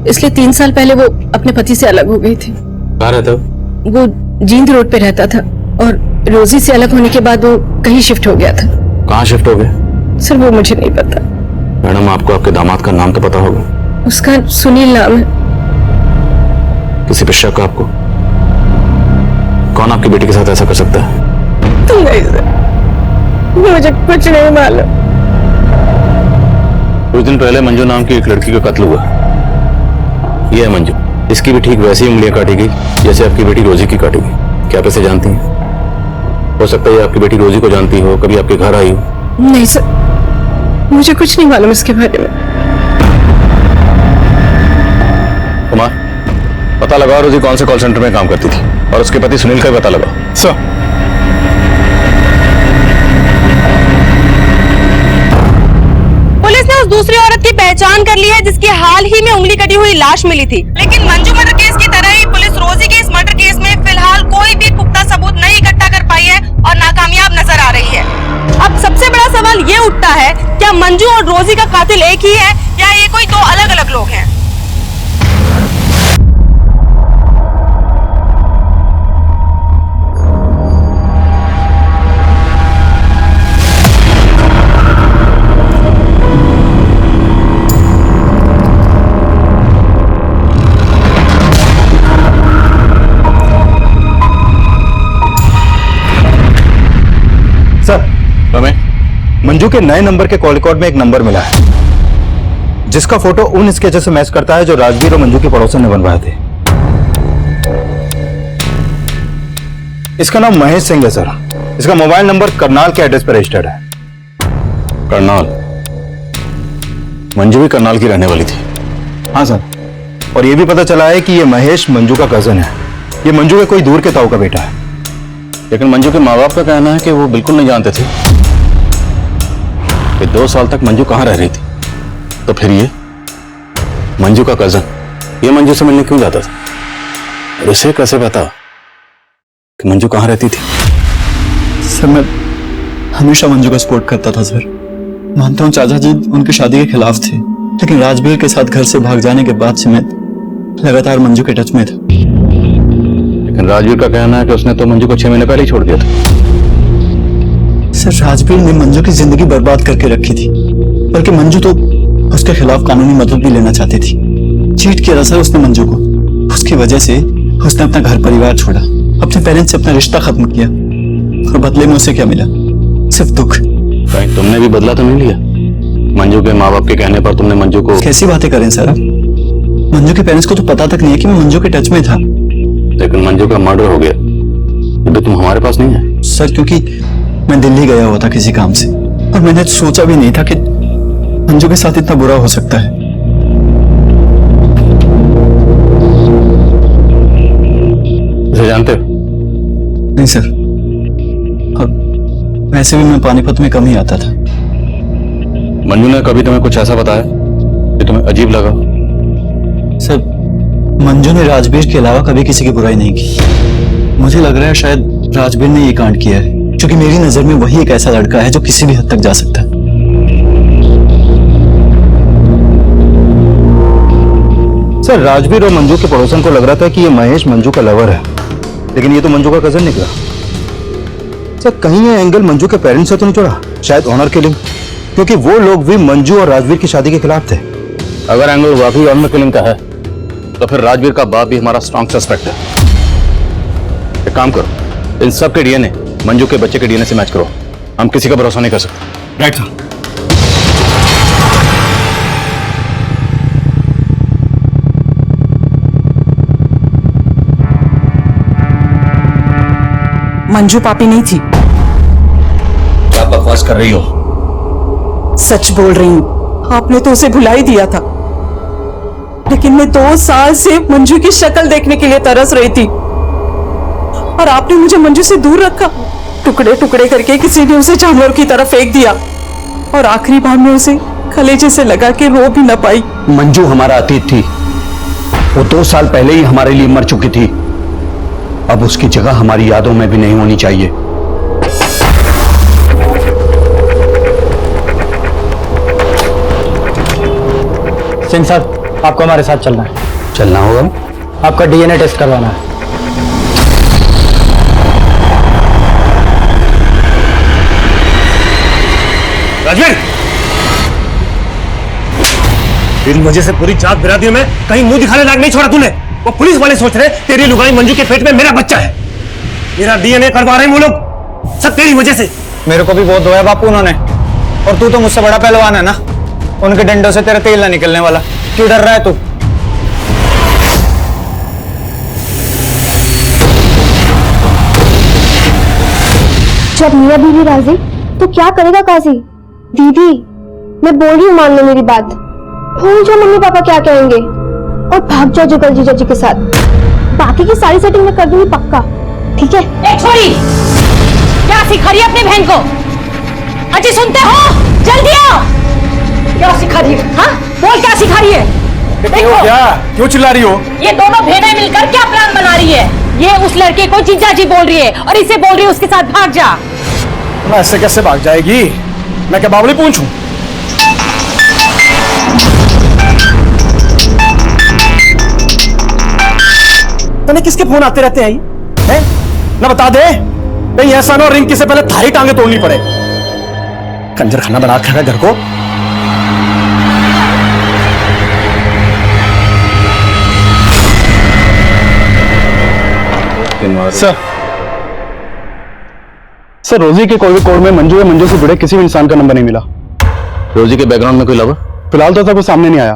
इसलिए 3 साल पहले वो अपने पति से अलग हो गई थी। कहाँ रहता है? वो जींद रोड पे रहता था और रोजी से अलग होने के बाद वो कहीं शिफ्ट हो गया था। कहाँ शिफ्ट हो गए? सर, वो मुझे नहीं पता। मैडम, आपको आपके दामाद का नाम तो पता होगा। उसका सुनील नाम है। किसी पे शक आपको? कौन आपकी बेटी के साथ ऐसा कर सकता है? नहीं सर, मुझे कुछ नहीं मालूम। कुछ दिन पहले मंजू नाम की एक लड़की का कत्ल हुआ। यह है मंजू, इसकी भी ठीक वैसी उंगलियां काटी गई जैसे आपकी बेटी रोजी की काटी गई। क्या आप इसे जानती हैं? हो सकता है आपकी बेटी रोजी को जानती हो, कभी आपके घर आई हो। नहीं सर, मुझे कुछ नहीं मालूम इसके बारे में। कुमार, पता लगाओ रोजी कौन से कॉल सेंटर में काम करती थी, और उसके पति सुनील का भी पता लगाओ। सर, पुलिस ने उस दूसरी औरत की पहचान कर ली है जिसकी हाल ही में उंगली कटी हुई लाश मिली थी। लेकिन मंजू मर्डर केस की तरह ही पुलिस रोजी के इस मर्डर केस में फिलहाल कोई भी पुख्ता सबूत नहीं इकट्ठा कर पाई है और नाकामयाब नजर आ रही है। अब सबसे बड़ा सवाल ये उठता है, क्या मंजू और रोजी का कातिल एक ही है या ये कोई 2 अलग अलग लोग हैं? मंजू के नए नंबर के कॉल रिकॉर्ड में एक नंबर मिला है जिसका फोटो उन स्केचेस से मैच करता है जो राजवीर और मंजू के पड़ोसन ने बनवाए थे। इसका नाम महेश सिंह है सर। इसका मोबाइल नंबर करनाल के एड्रेस पर रजिस्टर्ड है। करनाल? मंजू भी करनाल की रहने वाली थी। हाँ सर, और यह भी पता चला है कि यह महेश मंजू का कजन है। यह मंजू के कोई दूर के ताऊ का बेटा है। लेकिन मंजू के माँ बाप का कहना है कि वो बिल्कुल नहीं जानते थे कि 2 साल तक मंजू कहाँ रह रही थी। तो फिर ये मंजू का कजन ये मंजू से मिलने क्यों जाता था? और उसे कैसे पता कि मंजू कहाँ रहती थी? सर मैं हमेशा मंजू का सपोर्ट करता था सर। मानता हूँ चाचा जी उनकी शादी के खिलाफ थे, लेकिन राजवीर के साथ घर से भाग जाने के बाद से मैं लगातार मंजू के टच में था। लेकिन राजवीर का कहना है कि उसने तो मंजू को 6 महीने पहले ही छोड़ दिया था। सर राजवीर ने मंजू की जिंदगी बर्बाद करके रखी थी, बल्कि मंजू तो उसके खिलाफ कानूनी मदद भी लेना चाहती थी। चीट किया था सर उसने मंजू को। उसकी वजह से उसने अपना घर परिवार छोड़ा, अपने पेरेंट्स से अपना रिश्ता खत्म किया, और बदले में उसे क्या मिला? सिर्फ दुख। कहीं तुमने भी बदला तो नहीं लिया? मंजू के माँ बाप के कहने पर तुमने मंजू को... कैसी बातें करें सर आप? मंजू के पेरेंट्स को तो पता तक नहीं है कि मैं मंजू के टच में था। लेकिन मंजू का मर्डर हो गया, अभी तुम हमारे पास नहीं है। सर क्योंकि मैं दिल्ली गया हुआ था किसी काम से, और मैंने सोचा भी नहीं था कि मंजू के साथ इतना बुरा हो सकता है। उसे जानते हो? नहीं सर, और वैसे भी मैं पानीपत में कम ही आता था। मंजू ने कभी तुम्हें कुछ ऐसा बताया कि तुम्हें अजीब लगा? सर मंजू ने राजवीर के अलावा कभी किसी की बुराई नहीं की। मुझे लग रहा है शायद राजवीर ने ये कांड किया है, क्योंकि मेरी नजर में वही एक ऐसा लड़का है जो किसी भी हद तक जा सकता है। सर राजवीर और मंजू के पड़ोसन को लग रहा था कि ये महेश मंजू का लवर है, लेकिन ये तो मंजू का कजन निकला। सर कहीं ये एंगल मंजू के पेरेंट्स से तो नहीं जुड़ा? शायद ऑनर किलिंग, क्योंकि वो लोग भी मंजू और राजवीर की शादी के खिलाफ थे। अगर एंगल वाकई ऑनर किलिंग का है तो फिर राजवीर का बाप भी हमारा स्ट्रॉन्ग सस्पेक्ट है। एक काम करो, इन सब के डीएनए मंजू के बच्चे के डीएनए से मैच करो। हम किसी का भरोसा नहीं कर सकते। Right sir. मंजू पापी नहीं थी। क्या बकवास कर रही हो? सच बोल रही हूँ, आपने तो उसे भुला ही दिया था, लेकिन मैं 2 साल से मंजू की शक्ल देखने के लिए तरस रही थी, और आपने मुझे मंजू से दूर रखा। टुकड़े टुकड़े करके किसी ने उसे जानवर की तरफ फेंक दिया, और आखिरी बार में उसे कलेजे से लगा के रो भी न पाई। मंजू हमारा अतीत थी। वो 2 साल पहले ही हमारे लिए मर चुकी थी। अब उसकी जगह हमारी यादों में भी नहीं होनी चाहिए। सिंह साहब आपको हमारे साथ चलना है। चलना होगा? आपका डीएनए टेस्ट करवाना है। राजवीर, तेरी वजह से पूरी जात बिरादरी में कहीं मुंह दिखाने लायक नहीं छोड़ा तूने। वो पुलिस वाले सोच रहे तेरी लुगाई मंजू के पेट में मेरा बच्चा है। मेरा डीएनए करवा रहे हैं वो लोग, सब तेरी वजह से। मेरे को भी बहुत धोया बापू उन्होंने, और तू तो मुझसे बड़ा पहलवान है ना, उनके डंडों से तेरा तेल ना निकलने वाला। क्यों डर रहा है तू? जब मियां बीवी राजी तो क्या करेगा काजी? दीदी मैं बोल रही हूँ, मान लो मेरी बात। भूल जाओ मम्मी पापा क्या कहेंगे और भाग जाओ जुगल जीजा जी के साथ। बाकी की सारी सेटिंग मैं कर दूंगी पक्का, ठीक है? एक छोरी क्या सिखा रही है अपनी बहन को? अजी सुनते हो? जल्दी आओ। क्या सिखा रही है? हाँ बोल, क्या सिखा रही है? देखो क्या क्यों चिल्ला रही हो? ये दोनों बहनें मिलकर क्या प्लान बना रही है? ये उस लड़के को जीजा जी बोल रही है और इसे बोल रही है उसके साथ भाग जा। मैं ऐसे कैसे भाग जाएगी? मैं क्या बावली पूंछूं? तने किसके फोन आते रहते हैं? हैं? ना बता दे, कहीं ऐसा ना रिंकी से पहले थारी टांगे तोड़नी पड़े। कंजर खाना बना कर घर को। सर सर रोजी के कॉल रिकॉर्ड में मंजू या मंजू से जुड़े किसी भी इंसान का नंबर नहीं मिला। रोजी के बैकग्राउंड में कोई लवर? फिलहाल तो सब सामने नहीं आया।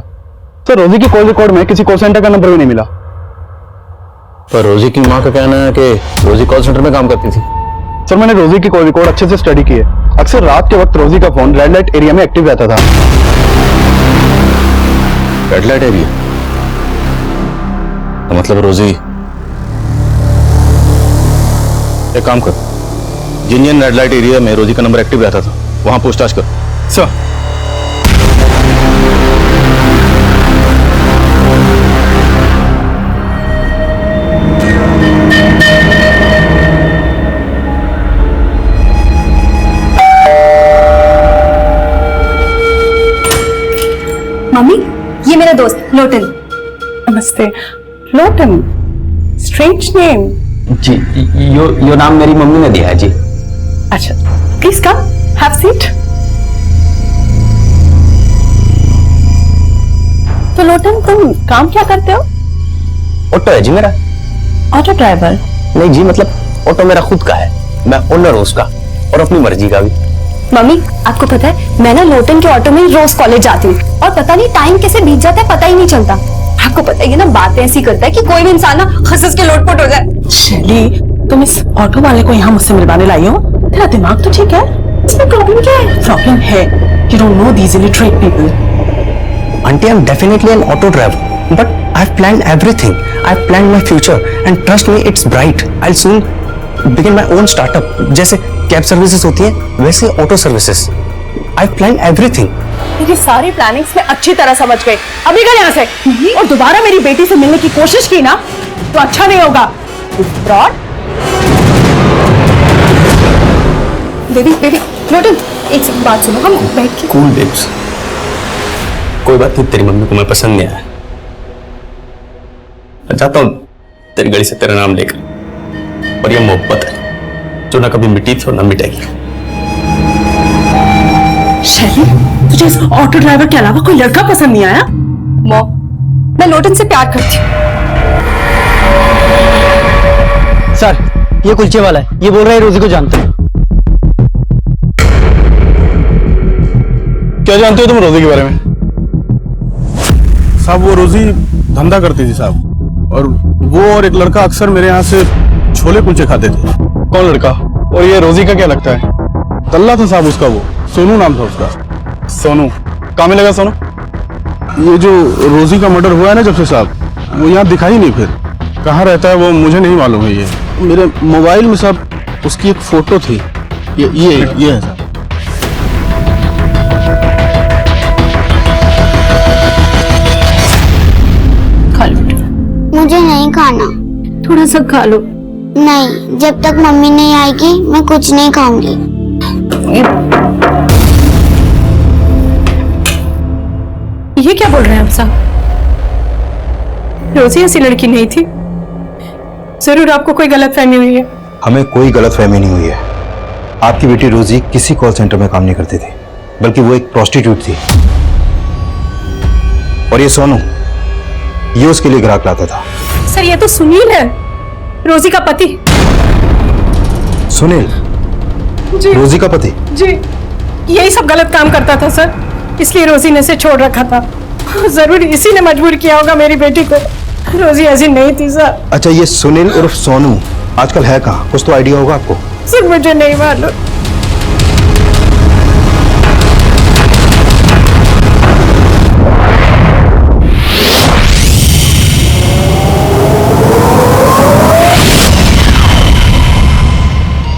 सर रोजी की कॉल रिकॉर्ड में किसी कॉल सेंटर का नंबर भी नहीं मिला। पर रोजी की माँ का कहना है कि रोजी कॉल सेंटर में काम करती थी। सर मैंने रोजी की कॉल रिकॉर्ड अच्छे से स्टडी की है। अक्सर रात के वक्त रोजी का फोन रेड लाइट एरिया में एक्टिव रहता था। Red light area? तो मतलब रोजी एक काम कर, जिन जिन रेड लाइट एरिया में रोजी का नंबर एक्टिव रहता था वहां पूछताछ कर। सर मम्मी, ये मेरा दोस्त लोटन। नमस्ते। Lotan, strange name. जी, यो नाम मेरी मम्मी ने दिया है जी। अच्छा, प्लीज कम, हैव सीट। तो लोटन, तुम काम क्या करते हो? ऑटो है जी मेरा। Auto driver? नहीं जी, मतलब ऑटो मेरा खुद का है, मैं ओनर हूँ उसका और अपनी मर्जी का भी। मम्मी, आपको पता है मैं ना लोटन के ऑटो में रोज कॉलेज जाती हूँ और पता नहीं टाइम कैसे बीत जाता है, पता ही नहीं चलता। आपको पता है ये ना बातें ऐसी करता है कि कोई भी इंसान ना हंस के लोटपोट हो जाए। शैली, तुम इस ऑटो वाले को यहाँ मुझसे मिलवाने लाई हो? तेरा दिमाग तो ठीक है? इसमें प्रॉब्लम क्या है? प्रॉब्लम है you don't know these illiterate people. Auntie, I'm definitely an auto driver, but I've planned everything. I've planned my future, and trust me, it's bright. I'll soon begin my own startup. जैसे cab services होती है, वैसे auto services. I've planned everything. मेरी सारी plannings में अच्छी तरह समझ गई। अभी गए यहाँ से और दोबारा मेरी बेटी से मिलने की कोशिश की ना तो अच्छा नहीं होगा। फ्रॉड। बेबी बेबी लोटन, एक सेकंड बात सुनो, हम बैठ के। कूल बेब्स, कोई बात नहीं, तेरी मम्मी को मैं पसंद नहीं आया। मैं चाहता हूं तेरी गली से तेरा नाम लेकर, और ये मोहब्बत है जो ना कभी मिटी थी और ना मिटेगी। शैली, तुझे इस ऑटो ड्राइवर के अलावा कोई लड़का पसंद नहीं आया? मॉम, मैं लोटन से प्यार करती हूँ। सर, ये कुलचे वाला है, ये बोल रहा है रोजी को जानते हैं। क्या जानते हो तुम रोजी के बारे में? साहब वो रोजी धंधा करती थी साहब, और वो और एक लड़का अक्सर मेरे यहाँ से छोले कुलचे खाते थे। कौन लड़का? और ये रोजी का क्या लगता है? तल्ला था साहब उसका, वो सोनू नाम था उसका। सोनू? कहाँ मिलेगा सोनू? ये जो रोजी का मर्डर हुआ है ना जब से साहब, वो यहाँ दिखाई नहीं, फिर कहाँ रहता है वो मुझे नहीं मालूम है। ये मेरे मोबाइल में साहब उसकी एक फोटो थी, ये है साहब। खा लो। मुझे नहीं खाना। थोड़ा सा खा लो। नहीं, जब तक मम्मी नहीं आएगी मैं कुछ नहीं खाऊंगी। ये क्या बोल रहे हैं आप साहब? रोजी ऐसी लड़की नहीं थी। जरूर आपको कोई गलतफहमी हुई है। हमें कोई गलतफहमी नहीं हुई है। आपकी बेटी रोजी किसी कॉल सेंटर में काम नहीं करती थी, बल्कि वो एक प्रोस्टिट्यूट थी। और ये सोनू, ये उसके लिए ग्राहक लाता था। सर, ये तो सुनील है, रोजी का पति। सुनील? जी। रोजी का पति? जी, यही सब गलत काम करता था सर, इसलिए रोजी ने इसे छोड़ रखा था। जरूर इसी ने मजबूर किया होगा मेरी बेटी को। रोजी ऐसी नहीं थी सर। अच्छा, ये सुनील उर्फ सोनू आजकल है कहाँ? कुछ तो आइडिया होगा आपको? सर मुझे नहीं मालूम।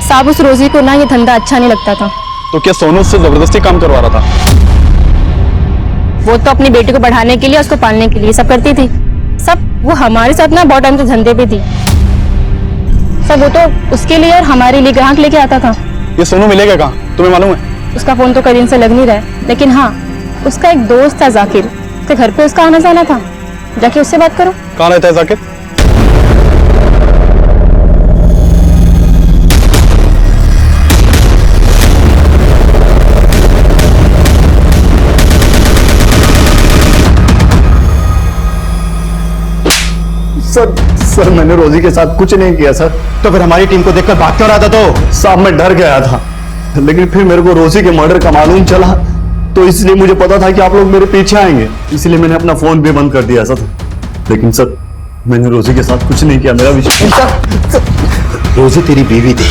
साहब, उस रोजी को ना ये धंधा अच्छा नहीं लगता था। तो क्या सोनू उससे जबरदस्ती काम करवा रहा था? वो तो अपनी बेटी को बढ़ाने के लिए, उसको पालने के लिए सब करती थी। सब वो हमारे साथ ना बहुत टाइम से धंधे पे थी। सब वो तो उसके लिए और हमारे लिए ग्राहक लेके आता था। ये सोनू मिलेगा कहाँ, तुम्हें मालूम है? उसका फोन तो कई दिन से लग नहीं रहा है, लेकिन हाँ, उसका एक दोस्त था जाकिर, उसके घर पे उसका आना जाना था। जाके उससे बात करो। कहाँ रहता है जाकिर? सर मैंने रोजी के साथ कुछ नहीं किया सर। तो फिर हमारी टीम को देखकर भाग क्यों रहा था? तो साहब मैं डर गया था, लेकिन फिर मेरे को रोजी के मर्डर का मालूम चला, तो इसलिए मुझे पता था कि आप लोग मेरे पीछे आएंगे, इसलिए मैंने अपना फोन भी बंद कर दिया सर। लेकिन सर मैंने रोजी के साथ कुछ नहीं किया, मेरा विश्वास। रोजी तेरी बीवी थी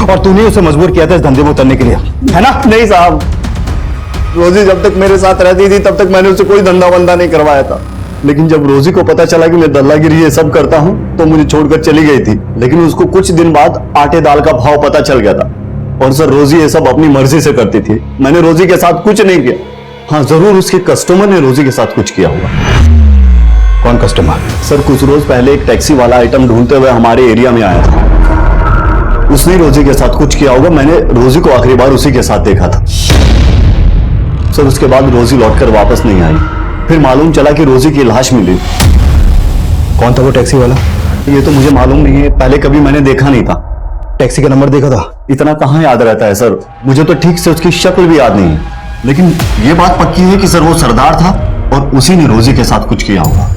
और तूने उसे मजबूर किया था इस धंधे में उतरने के लिए, है ना? नहीं साहब, रोजी जब तक मेरे साथ रहती थी तब तक मैंने उसे कोई धंधा वंदा नहीं करवाया था, लेकिन जब रोजी को पता चला कि मैं दल्लागिरी ये सब करता हूं तो मुझे छोड़कर चली गई थी। लेकिन उसको कुछ दिन बाद आटे दाल का भाव पता चल गया था। और सर रोजी ये सब अपनी मर्जी से करती थी, मैंने रोजी के साथ कुछ नहीं किया। हाँ जरूर उसके कस्टमर ने रोजी के साथ कुछ किया होगा। कौन कस्टमर? सर कुछ रोज पहले एक टैक्सी वाला आइटम ढूंढते हुए हमारे एरिया में आया था, उसने रोजी के साथ कुछ किया होगा। मैंने रोजी को आखिरी बार उसी के साथ देखा था सर। उसके बाद रोजी लौटकर वापस नहीं आई, फिर मालूम चला कि रोजी की लाश मिली। कौन था वो टैक्सी वाला? ये तो मुझे मालूम नहीं है, पहले कभी मैंने देखा नहीं था। टैक्सी का नंबर देखा था? इतना कहाँ याद रहता है सर, मुझे तो ठीक से उसकी शक्ल भी याद नहीं है, लेकिन ये बात पक्की है कि सर वो सरदार था और उसी ने रोजी के साथ कुछ किया होगा।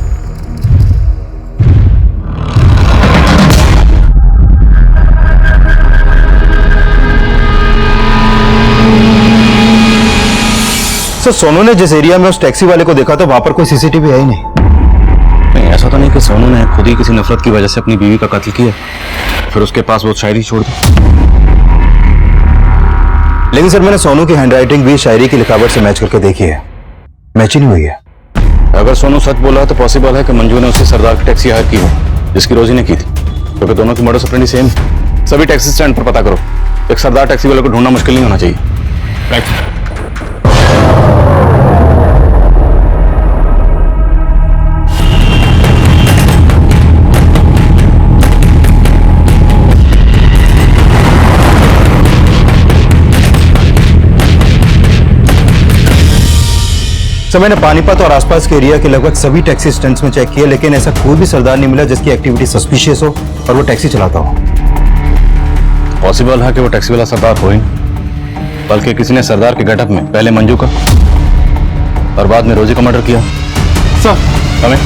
सर सोनू ने जिस एरिया में उस टैक्सी वाले को देखा था वहां पर कोई सीसीटीवी है ही नहीं। नहीं, ऐसा तो नहीं कि सोनू ने खुद ही किसी नफरत की वजह से अपनी बीवी का कत्ल किया, फिर उसके पास वो शायरी छोड़ दी। लेकिन सर मैंने सोनू की हैंडराइटिंग भी शायरी की लिखावट से मैच करके देखी है, मैच ही नहीं हुई है। अगर सोनू सच बोला तो पॉसिबल है कि मंजू ने उसी सरदार की टैक्सी हायर की हो जिसकी रोजी ने की थी, क्योंकि दोनों की मर्डर ऑपरेंडी सेम। सभी टैक्सी स्टैंड पर पता करो, एक सरदार टैक्सी वाले को ढूंढना मुश्किल नहीं होना चाहिए। सर मैंने पानीपत और आसपास के एरिया के लगभग सभी टैक्सी स्टैंड्स में चेक किया, लेकिन ऐसा कोई भी सरदार नहीं मिला जिसकी एक्टिविटी सस्पिशियस हो और वो टैक्सी चलाता हो। पॉसिबल है कि वो टैक्सी वाला सरदार हो ही नहीं, बल्कि किसी ने सरदार के गेटअप में पहले मंजू का और बाद में रोजी का मर्डर किया। सर हमें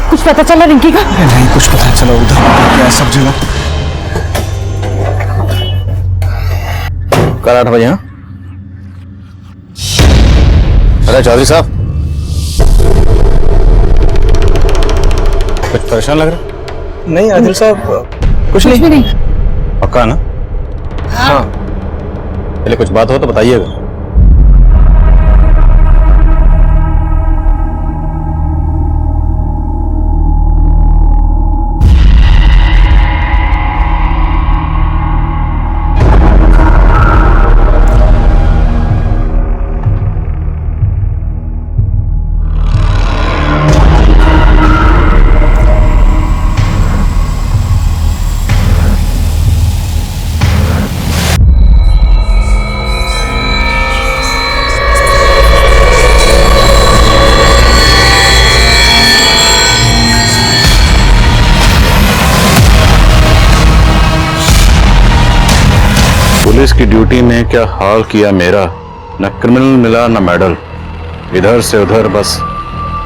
कुछ पता चला रिंकी का? नहीं कुछ पता चला, उधर क्या सब जगह। कल 8 बजे। हाँ अरे चौधरी साहब, कुछ परेशान लग रहा? नहीं आदिल साहब कुछ भी नहीं। पक्का ना? हाँ। पहले कुछ बात हो तो बताइएगा। पुलिस की ड्यूटी ने क्या हाल किया मेरा, न क्रिमिनल मिला न मेडल, इधर से उधर बस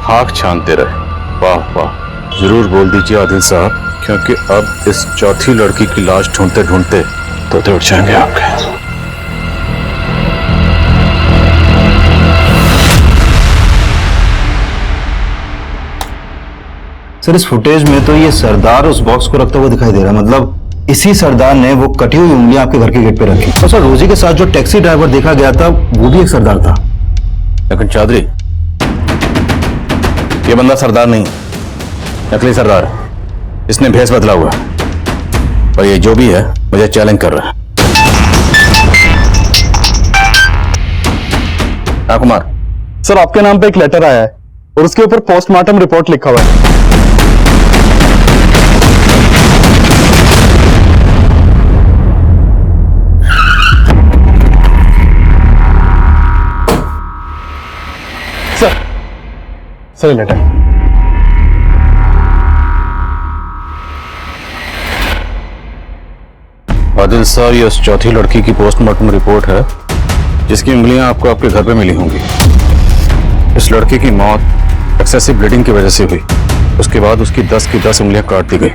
खाक छानते रहे। वाह वाह, जरूर बोल दीजिए आदिल साहब, क्योंकि अब इस चौथी लड़की की लाश ढूंढते ढूंढते तोते उठ जाएंगे आपके। सर इस फुटेज में तो ये सरदार उस बॉक्स को रखता हुआ दिखाई दे रहा है, मतलब इसी सरदार ने वो कटी हुई उंगलियां आपके घर के गेट पे रखी। और सर रोजी के साथ जो टैक्सी ड्राइवर देखा गया था वो भी एक सरदार था। लेकिन चौधरी, ये बंदा सरदार नहीं, नकली सरदार है। इसने भेष बदला हुआ है और ये जो भी है मुझे चैलेंज कर रहा है। हाँ कुमार। सर आपके नाम पे एक लेटर आया है और उसके ऊपर पोस्टमार्टम रिपोर्ट लिखा हुआ है। Sir letter. आदिल साहब, ये उस चौथी लड़की की पोस्टमार्टम रिपोर्ट है जिसकी उंगलियां आपको आपके घर पे मिली होंगी। इस लड़की की मौत एक्सेसिव ब्लीडिंग की वजह से हुई। उसके बाद उसकी 10 की 10 उंगलियां काट दी गई।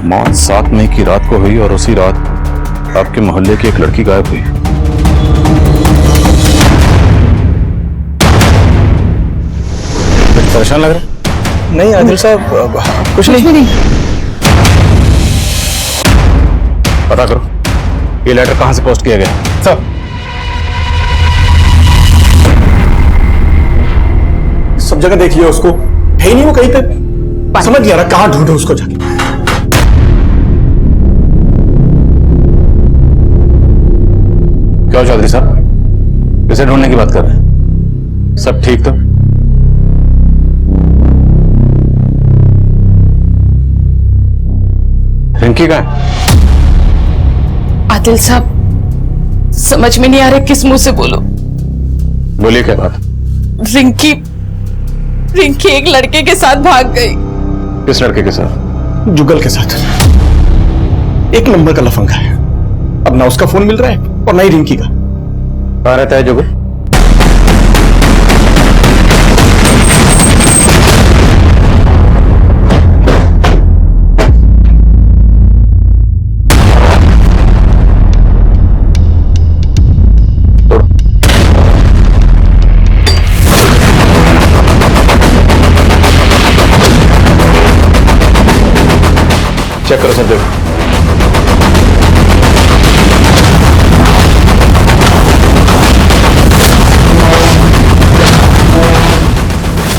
मौत 7 मई की रात को हुई और उसी रात आपके मोहल्ले की एक लड़की गायब हुई। कुछ परेशान लग रहा है? नहीं आदिल साहब, कुछ नहीं। पता करो ये लेटर कहां से पोस्ट किया गया। सर, सब जगह देख लिया उसको, है ही नहीं वो कहीं पे। समझ नहीं आ रहा कहां ढूंढूं उसको जाके। क्या चौधरी साहब, किसे ढूंढने की बात कर रहे हैं? सब ठीक तो? रिंकी कहाँ है? आदिल साहब, समझ में नहीं आ रहा किस मुंह से बोलो। बोलिए क्या बात? रिंकी एक लड़के के साथ भाग गई। किस लड़के के साथ? जुगल के साथ। एक नंबर का लफंगा है। अब ना उसका फोन मिल रहा है और ना ही रिंकी का। कहाँ रहता है जुगल? चेक करो सर, देखो।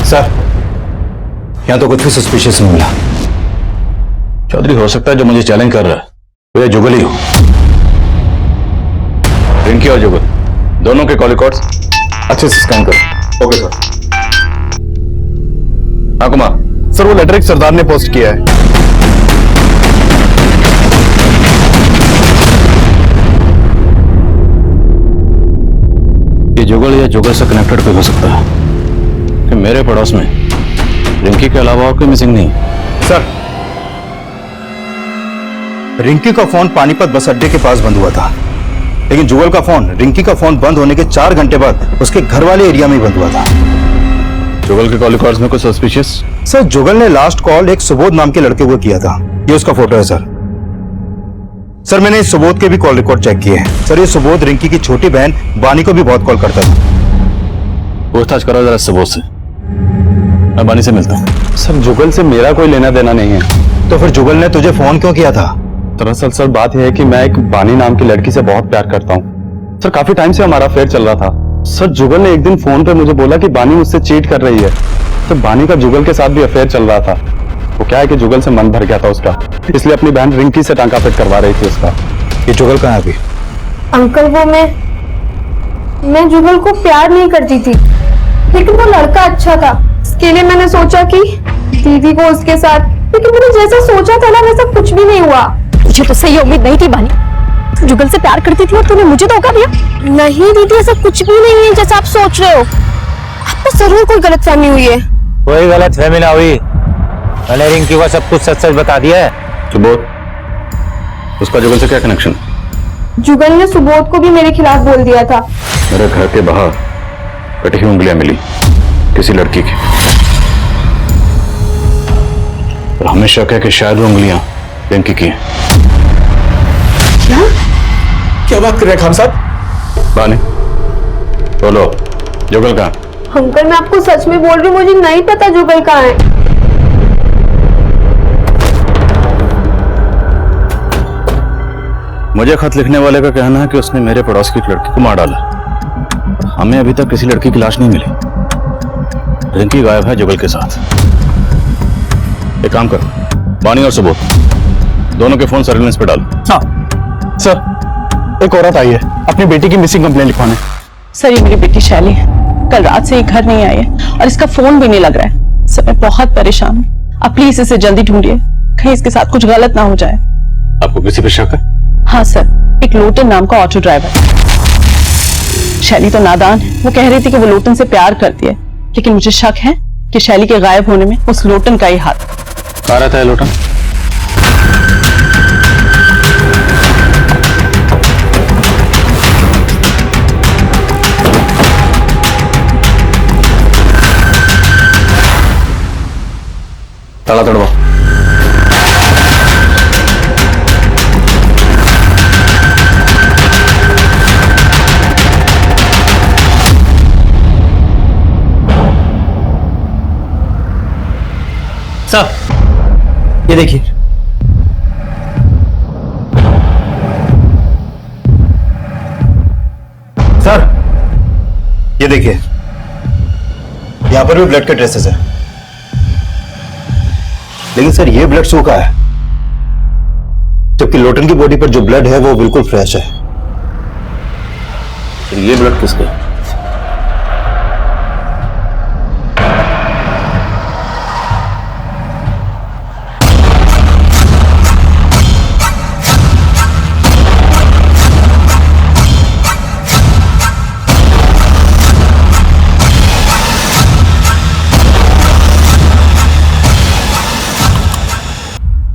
सर, यहां तो कुछ भी सस्पिशियस नहीं मिला। चौधरी, हो सकता है जो मुझे चैलेंज कर रहा है वो ये जुगल ही हो। रिंकी और जुगल दोनों के कॉल रिकॉर्ड्स अच्छे से स्कैन करो। Okay sir. हाँ कुमार। सर, वो लेटर एक सरदार ने पोस्ट किया है। ये जुगल या जुगल से कनेक्टेड कोई हो सकता है कि मेरे पड़ोस में रिंकी के अलावा और कोई मिसिंग नहीं। सर, रिंकी का फोन पानीपत बस अड्डे के पास बंद हुआ था, लेकिन जुगल का फोन रिंकी का फोन बंद होने के 4 घंटे बाद उसके घर वाले एरिया में ही बंद हुआ था। जुगल के कॉल रिकॉर्ड्स में कुछ सस्पिशियस? सर, जुगल ने लास्ट कॉल एक सुबोध नाम के लड़के को किया था। ये उसका फोटो है सर। सर, मैंने इस सुबोध के भी कॉल रिकॉर्ड चेक किए हैं। सर, ये सुबोध रिंकी की छोटी बहन बानी को भी बहुत कॉल करता था। पूछताछ करो जरा सुबोध से। मैं बानी से मिलता हूँ। सर, जुगल से मेरा कोई लेना देना नहीं है। तो फिर जुगल ने तुझे फोन क्यों किया था? दरअसल सर, बात यह है कि मैं एक बानी नाम की लड़की से बहुत प्यार करता हूँ। सर, काफी टाइम से हमारा अफेयर चल रहा था। सर, जुगल ने एक दिन फोन पे मुझे बोला कि बानी मुझसे चीट कर रही है। तो बानी का जुगल के साथ भी अफेयर चल रहा था। वो क्या है कि जुगल से मन भर गया था उसका, इसलिए अपनी बहन रिंकी से टांका फिट करवा रही थी उसका। ये जुगल कहाँ है अभी? अंकल, वो मैं जुगल को प्यार नहीं करती थी, लेकिन वो लड़का अच्छा था। इसके लिए मैंने सोचा कि दीदी को उसके साथ, लेकिन मैंने जैसा सोचा था ना वैसा कुछ भी नहीं हुआ। मुझे तो सही उम्मीद नहीं थी बानी। जुगल से प्यार करती थी और तूने मुझे धोखा दिया। नहीं दीदी, ऐसा कुछ भी नहीं है जैसा आप सोच रहे हो। आपको जरूर कोई गलतफहमी हुई है। कोई गलत फहमी ना हुई। मैंने रिंकी को सब कुछ सच सच बता दिया है। सुबोध, उसका जुगल से क्या कनेक्शन? जुगल ने सुबोध को भी मेरे खिलाफ बोल दिया था। मेरे घर के बाहर कटी हुई उंगलियां मिली किसी लड़की की, और हमें शक है कि शायद वो उंगलियां रिंकी की हैं। क्या बात कर रहे हैं खान साहब? बानी, बोलो, जुगल कहाँ? अंकल, मैं आपको सच में बोल रही हूँ, मुझे नहीं पता जुगल कहाँ है। मुझे खत लिखने वाले का कहना है कि उसने मेरे पड़ोस की एक लड़की को मार डाला। हमें अभी तक किसी लड़की की लाश नहीं मिली। रिंकी गायब है जुगल के साथ। एक काम करो, बानी और सुबोध दोनों के फोन सर्विलेंस पे डालो। हाँ सर, एक औरत आई है अपनी बेटी की मिसिंग कंप्लेंट लिखवाने। सर, ये मेरी बेटी शैली है। कल रात से ये घर नहीं आई है और इसका फोन भी नहीं लग रहा है। सर, मैं बहुत परेशान हूँ। आप प्लीज इसे जल्दी ढूंढिए, कहीं इसके साथ कुछ गलत ना हो जाए। आपको किसी पे शक है? हाँ सर, एक लोटन नाम का ऑटो ड्राइवर। शैली तो नादान है, वो कह रही थी कि वो लोटन से प्यार करती है, लेकिन मुझे शक है कि शैली के गायब होने में उस लोटन का ही हाथ। कहाँ रहता है लोटन? ताला तोड़वाओ। साहब ये देखिए। सर ये देखिए, यहां पर भी ब्लड के ट्रेसेस है, लेकिन सर ये ब्लड सूखा है, जबकि लोटन की बॉडी पर जो ब्लड है वो बिल्कुल फ्रेश है। ये ब्लड किसका है?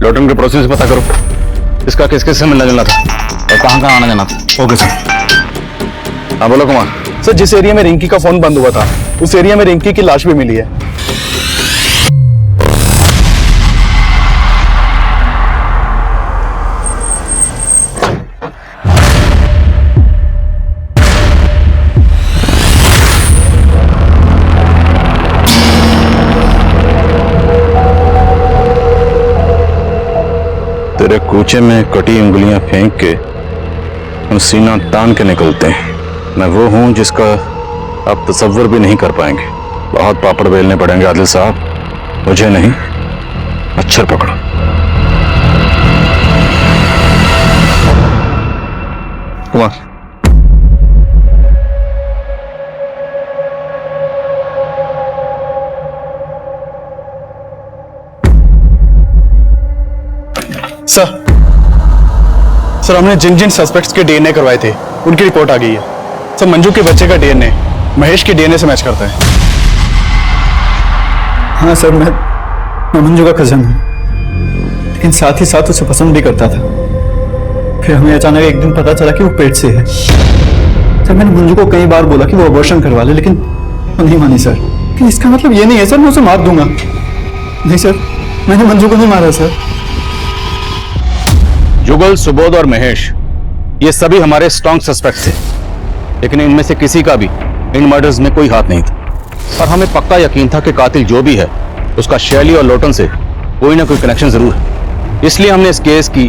लोटन के प्रोसेस से पता करो इसका किस किस से मिलना जुलना था और कहां कहां आना जाना था। Okay sir. हाँ बोलो कुमार। सर जिस एरिया में रिंकी का फोन बंद हुआ था उस एरिया में रिंकी की लाश भी मिली है। तेरे कूचे में कटी उंगलियां फेंक के हम सीना तान के निकलते हैं। मैं वो हूं जिसका आप तसव्वुर भी नहीं कर पाएंगे। बहुत पापड़ बेलने पड़ेंगे आदिल साहब, मुझे नहीं, मच्छर पकड़ो। कुमार सर हमने जिन जिन सस्पेक्ट्स के डीएनए करवाए थे उनकी रिपोर्ट आ गई है। सर मंजू के बच्चे का डीएनए महेश के डीएनए से मैच करता है। हाँ सर, मैं मंजू का कजन हूँ, लेकिन साथ ही साथ उसे पसंद भी करता था। फिर हमें अचानक एक दिन पता चला कि वो पेट से है। सर मैंने मंजू को कई बार बोला कि वो अबॉर्शन करवा ले, लेकिन वो नहीं मानी सर। कि इसका मतलब ये नहीं है सर मैं उसे मार दूंगा। नहीं सर, मैंने मंजू को नहीं मारा सर। जुगल, सुबोध और महेश ये सभी हमारे स्ट्रॉन्ग सस्पेक्ट्स थे, लेकिन इनमें से किसी का भी इन मर्डर्स में कोई हाथ नहीं था। और हमें पक्का यकीन था कि कातिल जो भी है उसका शैली और लोटन से कोई ना कोई कनेक्शन जरूर है। इसलिए हमने इस केस की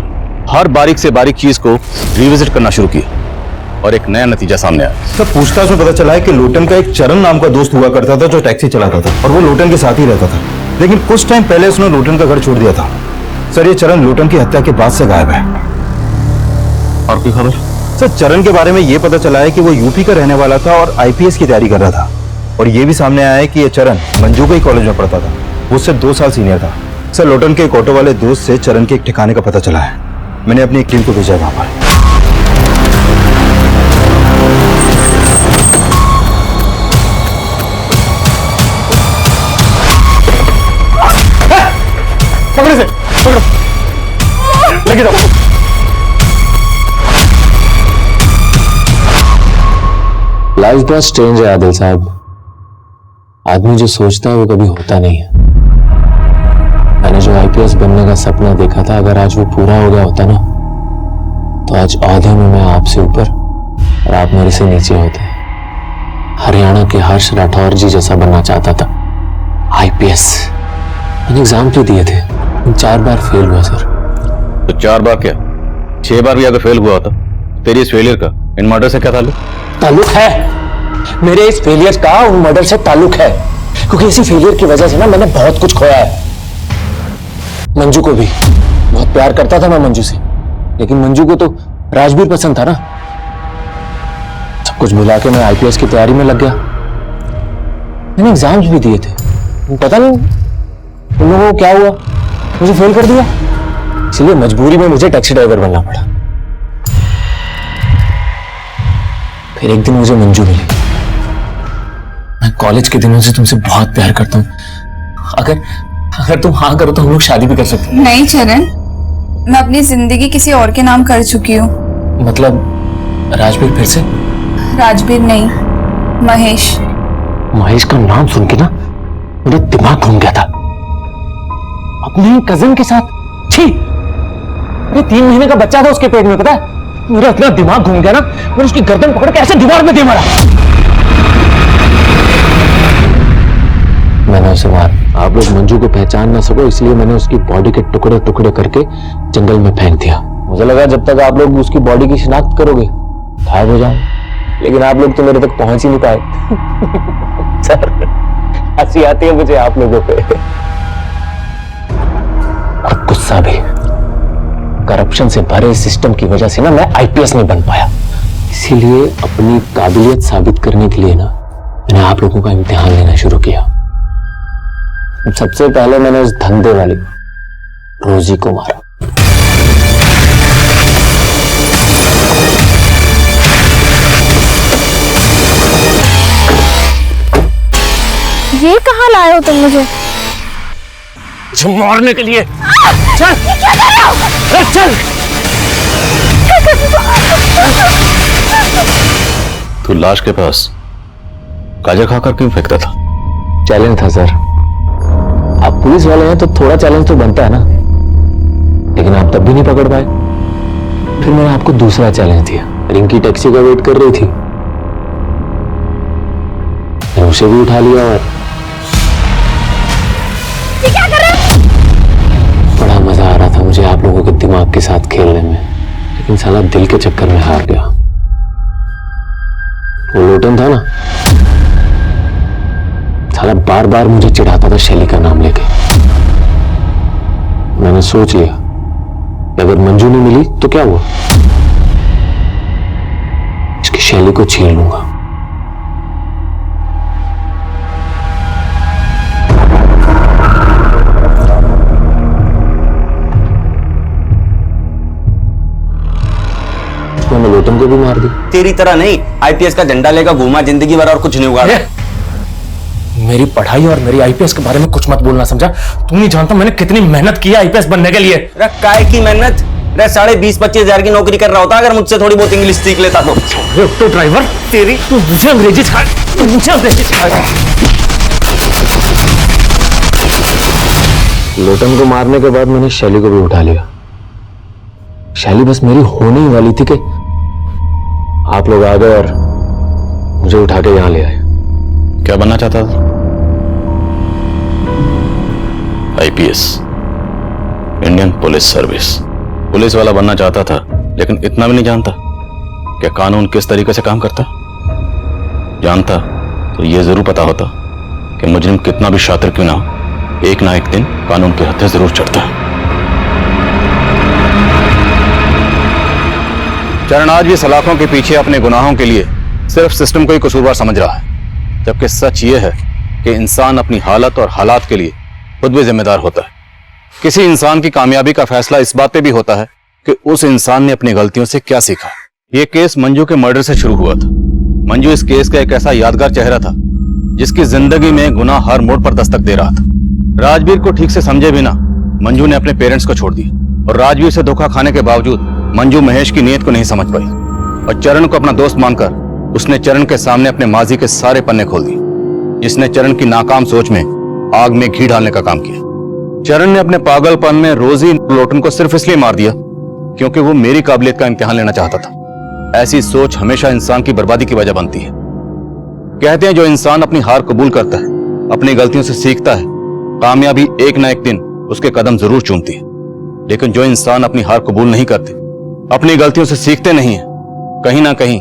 हर बारीक से बारीक चीज को रिविजिट करना शुरू किया और एक नया नतीजा सामने आया। सर पूछताछ में पता चला है कि लोटन का एक चरण नाम का दोस्त हुआ करता था जो टैक्सी चलाता था और वो लोटन के साथ ही रहता था, लेकिन कुछ टाइम पहले उसने लोटन का घर छोड़ दिया था। सर ये चरण लोटन की हत्या के बाद से गायब है। और कोई खबर? सर चरण के बारे में ये पता चला है कि वो यूपी का रहने वाला था और आईपीएस की तैयारी कर रहा था। और ये भी सामने आया है कि ये चरण मंजू के ही कॉलेज में पढ़ता था, वो उससे 2 साल सीनियर था। सर लोटन के एक ऑटो वाले दोस्त से चरण के एक ठिकाने का पता चला है। मैंने अपनी एक टीम को भेजा वहां पर। पकड़े से पकड़ो, लेके जाओ। लाइफ बहुत स्ट्रेंज है आदिल साहब। आदमी जो सोचता है वो कभी होता नहीं है। मैंने जो आईपीएस बनने का सपना देखा था, अगर आज वो पूरा हो गया होता ना, तो आज औहदे में मैं आपसे ऊपर और आप मेरे से नीचे होते। हरियाणा के हर्ष राठौर जी जैसा बनना चाहता था। आईपीएस मैंने एग्जाम भी दिए थे, 4 बार फेल हुआ सर। तो 4 बार क्या 6 बार भी अगर फेल हुआ होता, तेरी इस फेलियर का इन मर्डर से क्या ताल्लुक है? मेरे इस फेलियर का उन मर्डर से ताल्लुक है, क्योंकि इसी फेलियर की वजह से ना मैंने बहुत कुछ खोया है। मंजू को भी बहुत प्यार करता था मैं मंजू से, लेकिन मंजू को तो राजवीर पसंद था ना। सब कुछ मिला के मैं आईपीएस की तैयारी में लग गया। मैंने एग्जाम्स भी दिए थे, पता नहीं उन लोगों को क्या हुआ, मुझे फेल कर दिया। इसलिए मजबूरी में मुझे टैक्सी ड्राइवर बनना पड़ा। फिर एक दिन मुझे मंजू मिली। मैं कॉलेज के दिनों से तुमसे बहुत प्यार करता हूँ। अगर तुम हाँ करो तो हम लोग शादी भी कर सकते हैं। नहीं चरण, मैं अपनी जिंदगी किसी और के नाम कर चुकी हूँ। मतलब राजवीर फिर से? राजवीर नहीं, महेश। महेश का नाम सुन के ना मेरा दिमाग घूम गया था। अपने कजिन के साथ? छी! अरे 3 महीने का बच्चा था उसके पेट में, पता है? मेरा इतना दिमाग घूम गया ना, मैंने उसकी गर्दन पकड़ के ऐसे दीवार में दे मारा। मैंने उसे मारा। आप लोग मंजू को पहचान ना सको इसलिए मैंने उसकी बॉडी के टुकड़े टुकड़े करके जंगल में फेंक दिया। मुझे लगा जब तक आप लोग उसकी बॉडी की शिनाख्त करोगे गायब हो जाऊं, लेकिन आप लोग तो मेरे तक पहुंच ही नहीं पाए। सर, हंसी आती है मुझे आप लोगों पे, और गुस्सा भी। करप्शन से भरे सिस्टम की वजह से ना मैं आईपीएस नहीं बन पाया, इसीलिए अपनी काबिलियत साबित करने के लिए ना मैंने आप लोगों का इम्तिहान लेना शुरू किया। सबसे पहले मैंने उस धंधे वाली रोजी को मारा। ये कहाँ लाए हो तुम मुझे? मारने के लिए। चल, क्या कर रहे हो? चल। तू लाश के पास गांजा खाकर क्यों फेंकता था? चैलेंज था सर। आप पुलिस वाले हैं तो थोड़ा चैलेंज तो बनता है ना, लेकिन आप तब भी नहीं पकड़ पाए। फिर मैंने आपको दूसरा चैलेंज दिया। रिंकी टैक्सी का वेट कर रही थी, मैंने उसे भी उठा लिया। और ये क्या कर रहे हो? बड़ा मजा आ रहा था मुझे आप लोगों के दिमाग के साथ खेलने में, लेकिन साला दिल के चक्कर में हार गया। वो लोटन था ना, साला बार बार मुझे चिढ़ाता था शैली का नाम लेके। मैंने सोच लिया कि अगर मंजू नहीं मिली तो क्या हुआ, इसकी शैली को छीन लूंगा। मैंने लोटन को भी मार दी। तेरी तरह नहीं, आईपीएस का झंडा लेकर घूमा जिंदगी भर और कुछ नहीं उगाड़ा। मेरी पढ़ाई और मेरी आईपीएस के बारे में कुछ मत बोलना, समझा? तुम नहीं जानता मैंने कितनी मेहनत की है आईपीएस बनने के लिए। काय की मेहनत? 20-25 हजार की नौकरी कर रहा होता अगर मुझसे थोड़ी बहुत इंग्लिश सीख लेता तो। तो ड्राइवर तेरी, तू मुझे अंग्रेजी सिखा, तू मुझे अंग्रेजी सिखाएगा। लोटन को मारने के बाद मैंने शैली को भी उठा लिया। शैली बस मेरी होने ही वाली थी कि आप लोग आ गए और मुझे उठा के यहां ले आए। क्या बनना चाहता था? IPS, Indian police service. Police वाला बनना चाहता था, लेकिन इतना भी नहीं जानता कि कानून किस तरीके से काम करता है। जानता तो यह जरूर पता होता कि मुजरिम कितना भी शातिर क्यों ना हो, एक दिन कानून के हत्थे जरूर चढ़ता है। चरण आज भी सलाखों के पीछे अपने गुनाहों के लिए सिर्फ सिस्टम को ही कसूरवार समझ रहा है, जबकि सच ये है कि इंसान अपनी हालत और हालात के लिए खुद भी जिम्मेदार होता है। किसी इंसान की कामयाबी का फैसला इस बात पे भी होता है कि उस इंसान ने अपनी गलतियों से क्या सीखा। यह केस मंजू के मर्डर से शुरू हुआ था। मंजू इस केस का एक ऐसा यादगार चेहरा था जिसकी जिंदगी में गुनाह हर मोड़ पर दस्तक दे रहा था। राजवीर को ठीक से समझे बिना मंजू ने अपने पेरेंट्स को छोड़ दिया, और राजवीर से धोखा खाने के बावजूद मंजू महेश की नीयत को नहीं समझ पाई, और चरण को अपना दोस्त मानकर उसने चरण के सामने अपने माजी के सारे पन्ने खोल दिए, जिसने चरण की नाकाम सोच में आग में घी डालने का काम किया। चरण ने अपने पागलपन में रोजी लोटन को सिर्फ इसलिए मार दिया क्योंकि वो मेरी काबिलियत का इम्तिहान लेना चाहता था। ऐसी सोच हमेशा इंसान की बर्बादी की वजह बनती है। कहते हैं जो इंसान अपनी हार कबूल करता है, अपनी गलतियों से सीखता है, कामयाबी एक ना एक दिन उसके कदम जरूर चूमती है। लेकिन जो इंसान अपनी हार कबूल नहीं करते, अपनी गलतियों से सीखते नहीं है, कहीं ना कहीं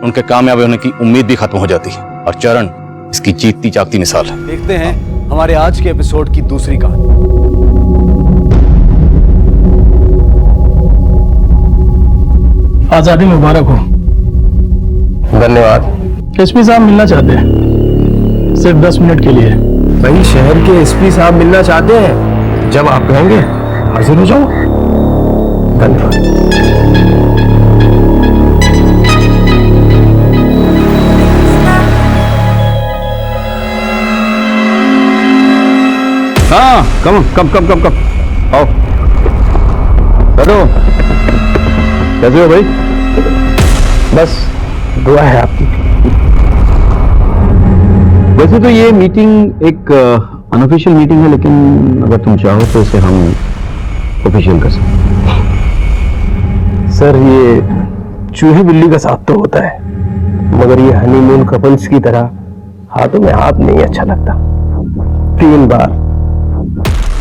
उनके कामयाब होने की उम्मीद भी खत्म हो जाती है। और चरण इसकी जीतती जागती मिसाल है। देखते हैं हमारे आज के एपिसोड की दूसरी कहानी। आजादी मुबारक हो। धन्यवाद। एसपी साहब मिलना चाहते हैं, सिर्फ 10 मिनट के लिए। भाई शहर के एसपी साहब मिलना चाहते हैं, जब आप कहेंगे हाजिर हो जाओ। धन्यवाद। हाँ, कम आओ। हेलो, कैसे हो भाई? बस दुआ है आपकी। वैसे तो ये मीटिंग एक अनऑफिशियल मीटिंग है, लेकिन अगर तुम चाहो तो इसे हम ऑफिशियल कर सकते। सर ये चूहे बिल्ली का साथ तो होता है, मगर ये हनीमून कपल्स की तरह हाथों में हाथ नहीं अच्छा लगता।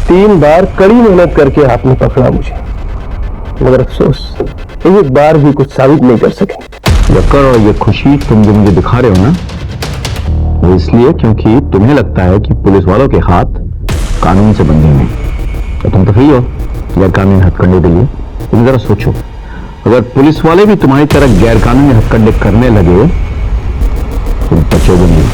3 बार कड़ी मेहनत करके आपने पकड़ा मुझे, मगर अफसोस एक बार भी कुछ साबित नहीं कर सके। यक्कर, और ये खुशी तुम जो मुझे दिखा रहे हो ना, वो इसलिए क्योंकि तुम्हें लगता है कि पुलिस वालों के हाथ कानून से बंधे हैं, तो तुम तो फ्री हो गैर कानूनी हथकंडे के लिए। तुम जरा सोचो, अगर पुलिस वाले भी तुम्हारी तरह गैर कानूनी हथकंडे करने लगे, तुम बचोगे नहीं।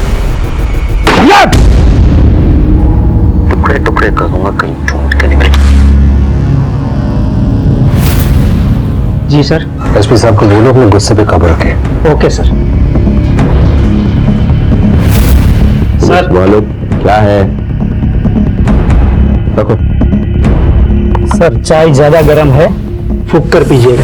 टुकड़े टुकड़े करूंगा कहीं चोट के निकले। जी सर। एसपी साहब को बोलो अपने गुस्से पे काबू रखें। Okay sir. सर वालों क्या है? रखो। सर चाय ज्यादा गर्म है, फूंक कर पीजिएगा।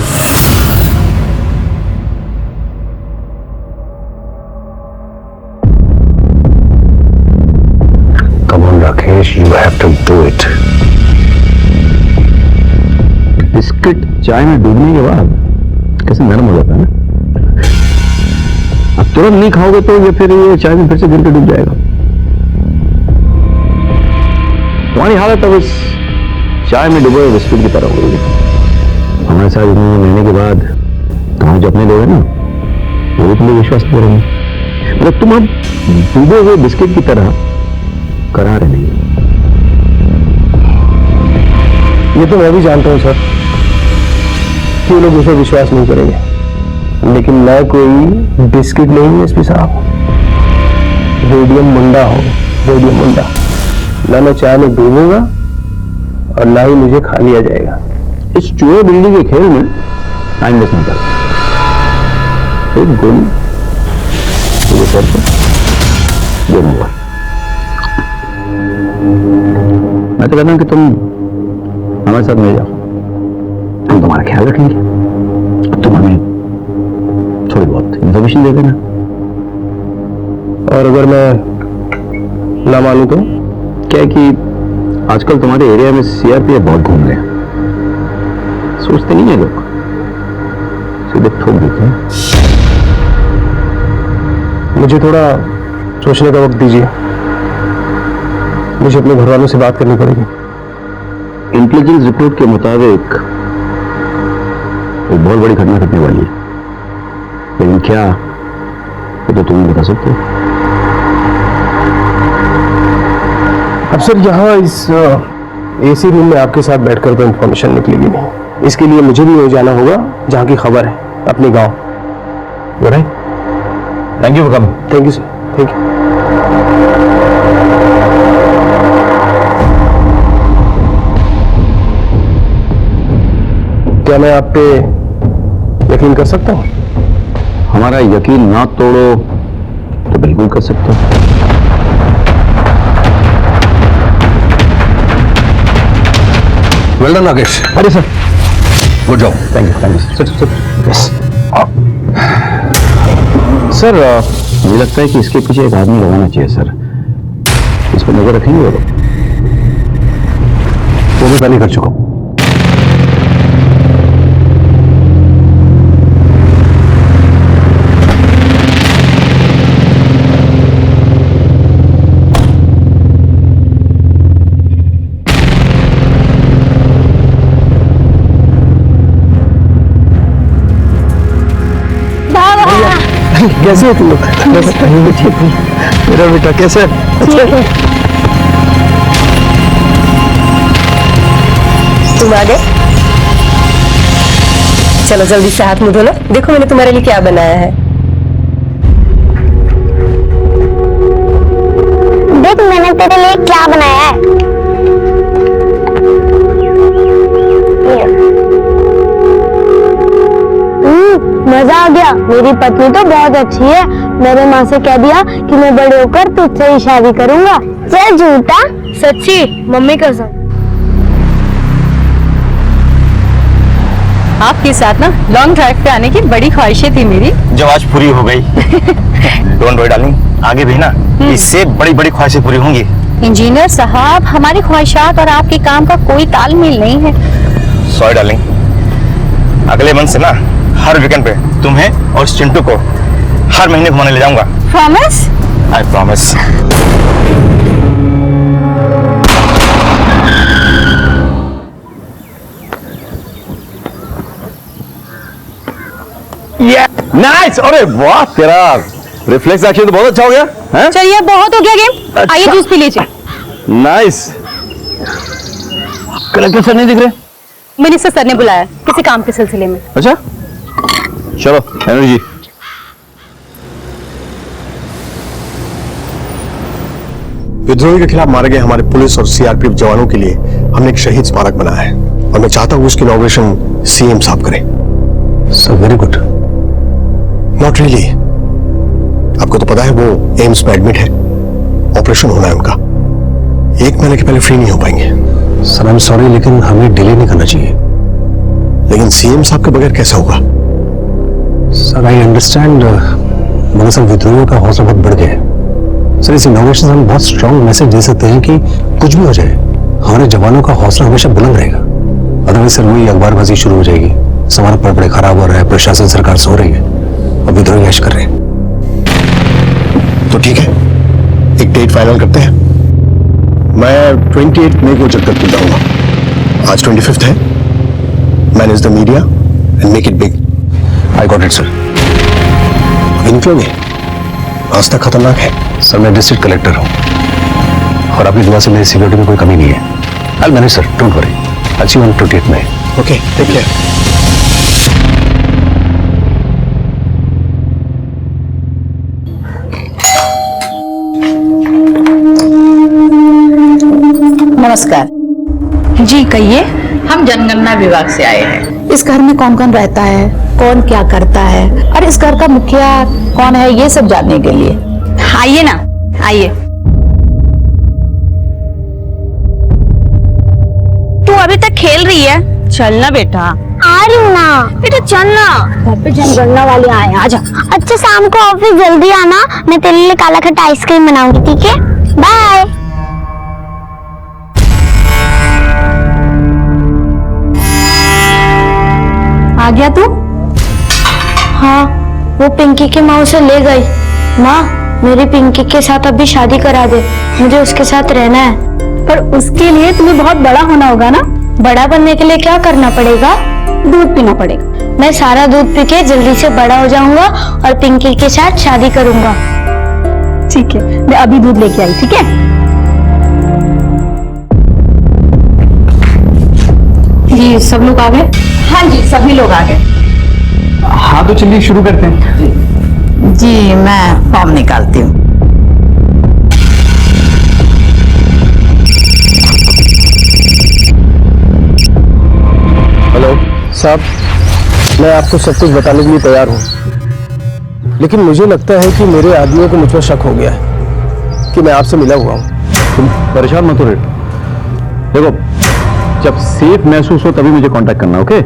Come on Rakesh, you have to do it. Biscuit चाय में डूबने के बाद कैसे नरम हो जाता है ना। अब तुरंत नहीं खाओगे तो ये फिर ये चाय में फिर से गिर के डूब जाएगा। तुम्हारी हालत अब इस चाय में डूबे हुए बिस्किट की तरह हो गई है। हमारे साथ इतने महीने के बाद तुम्हारे जो अपने लोग हैं ना, वो भी तुम्हें विश्वास नहीं करेंगे। मतलब तुम अब डूबे हुए बिस्किट की तरह करार नहीं। ये तो मैं भी जानता हूँ सर कि वो लोग मुझे विश्वास नहीं करेंगे, लेकिन मैं कोई बिस्किट नहीं एसपी साहब। रेडियम मुंडा हो, रेडियम मुंडा। ना मैं चाय में डूबूंगा और ना ही मुझे खा लिया जाएगा। इस चूहे बिल्ली के खेल में टाइम वेस्ट नहीं करता। एक गोली ये सर पे, ये मोबाइल। मैं तो कहता हूँ कि तुम हमारे साथ मिल जाओ, हम तुम्हारा ख्याल रखेंगे, तुम हमें थोड़ी बहुत इंफॉर्मेशन दे देना। और अगर मैं ना मानूं तो? क्या है कि आजकल तुम्हारे एरिया में सीआरपीएफ बहुत घूम रहे हैं। सोचते नहीं है लोग, सीधे ठोक देते हैं। मुझे थोड़ा सोचने का वक्त दीजिए, मुझे अपने घर वालों से बात करनी पड़ेगी। इंटेलिजेंस रिपोर्ट के मुताबिक एक बहुत बड़ी घटना घटने वाली है, लेकिन क्या ये तो तुम बता सकते हो। अब सर यहाँ इस एसी रूम में आपके साथ बैठकर तो इंफॉर्मेशन निकलेगी नहीं। इसके लिए मुझे भी हो जाना होगा जहाँ की खबर है, अपने गांव। Right? Thank you for coming. Thank you sir, thank you. क्या मैं आप पे यकीन कर सकता हूँ? हमारा यकीन ना तोड़ो तो बिल्कुल कर सकते हो। Well done Rakesh. अरे sir, good job. Thank you sir. Sir मुझे लगता है कि इसके पीछे एक आदमी लगाना चाहिए सर। इस पर नजर रखेंगे वो लोग? वो मैं पहले कर चुका हूँ। कैसे हो तुम लोग? ठीक हूँ। मेरा बेटा कैसे है? तुम आ गए? चलो जल्दी से हाथ मुंह धो लो। देखो मैंने तुम्हारे लिए क्या बनाया है। देख मैंने तेरे लिए क्या बनाया है। मजा आ गया। मेरी पत्नी तो बहुत अच्छी है। मेरे माँ से कह दिया कि मैं बड़े होकर तुझसे ही शादी करूंगा। चल झूठा? सच्ची मम्मी कसम। आपके साथ ना लॉन्ग ड्राइव पे आने की बड़ी ख्वाहिशें थी मेरी, जो आज पूरी हो गई। डोंट वरी डार्लिंग, आगे भी ना इससे बड़ी बड़ी ख्वाहिशें पूरी होंगी। इंजीनियर साहब, हमारी ख्वाहिशात और आपके काम का कोई तालमेल नहीं है। सॉरी डार्लिंग, अगले मंथ से ना हर वीकेंड पे तुम्हें और चिंटू को हर महीने घुमाने ले जाऊंगा। प्रॉमिस? I promise. नाइस! अरे वाह, तेरा रिफ्लेक्स एक्शन तो बहुत अच्छा हो गया है। चलिए, बहुत हो गया गेम। अच्छा। आइए जूस पी लीजिए। नाइस। कलेक्टर सर नहीं दिख रहे? मिनिस्टर सर ने बुलाया किसी काम के सिलसिले में। अच्छा, चलो एनर्जी। विद्रोही के खिलाफ मारे गए हमारे पुलिस और सीआरपीएफ जवानों के लिए हमने एक शहीद स्मारक बनाया है और मैं चाहता हूं उसकी इनॉग्रेशन सीएम साहब करें। So very good. Not really, आपको तो पता है वो एम्स में एडमिट है, ऑपरेशन होना है उनका, 1 महीने के पहले फ्री नहीं हो पाएंगे। सर आई एम सॉरी, लेकिन हमें डिले नहीं करना चाहिए। लेकिन सीएम साहब के बगैर कैसे होगा? सर आई अंडरस्टैंड, मगर सर विद्रोहियों का हौसला बहुत बढ़ गया है। सर इस इनोवेशन से हम बहुत स्ट्रांग मैसेज दे सकते हैं कि कुछ भी हो जाए हमारे जवानों का हौसला हमेशा बुलंद रहेगा। अदरवाइज सर वही अखबारबाजी शुरू हो जाएगी, सामान पड़े खराब हो रहा है, प्रशासन सरकार सो रही है और विद्रोही ऐश कर रहे हैं। तो ठीक है, एक डेट फाइनल करते हैं। मैं 28 मई को जगदलपुर जाऊंगा। आज 25 है। Manage the media and make it big. I got it sir. अभी निकलोगे? रास्ता खतरनाक है। सर मैं डिस्ट्रिक्ट कलेक्टर हूँ और आपकी दुआ से मेरी सिक्योरिटी में कोई कमी नहीं है। I manage sir, don't worry. I see you on 28 May. Okay, take care. नमस्कार जी, कहिए। हम जनगणना विभाग से आए हैं। इस घर में कौन कौन रहता है, कौन क्या करता है और इस घर का मुखिया कौन है, ये सब जानने के लिए। आइए ना, आइए। तू अभी तक खेल रही है? चलना बेटा। आ रही हूँ ना। बेटा चलना। घर पे जनगणना वाले आए हैं, आजा। अच्छा, शाम को ऑफिस जल्दी आना, मैं तेरे लिए काला खट्टा आइसक्रीम बनाऊंगी, ठीक है? बाय। आ गया तू? हाँ, वो पिंकी की माँ उसे ले गई। माँ, मेरी पिंकी के साथ अभी शादी करा दे, मुझे उसके साथ रहना है। पर उसके लिए तुम्हें बहुत बड़ा होना होगा ना। बड़ा बनने के लिए क्या करना पड़ेगा? दूध पीना पड़ेगा। मैं सारा दूध पी के जल्दी से बड़ा हो जाऊंगा और पिंकी के साथ शादी करूंगा। ठीक है, मैं अभी दूध लेके आई। ठीक है? जी, सब लोग आ गए? हाँ जी, सभी लोग आ गए। हाँ तो चलिए शुरू करते हैं। जी, मैं फॉर्म निकालती हूँ। हेलो साहब, मैं आपको सब कुछ बताने के लिए तैयार हूँ, लेकिन मुझे लगता है कि मेरे आदमियों को मुझ पर शक हो गया है कि मैं आपसे मिला हुआ हूँ। तुम परेशान मत हो रे। देखो, जब सेफ महसूस हो तभी मुझे कांटेक्ट करना, ओके?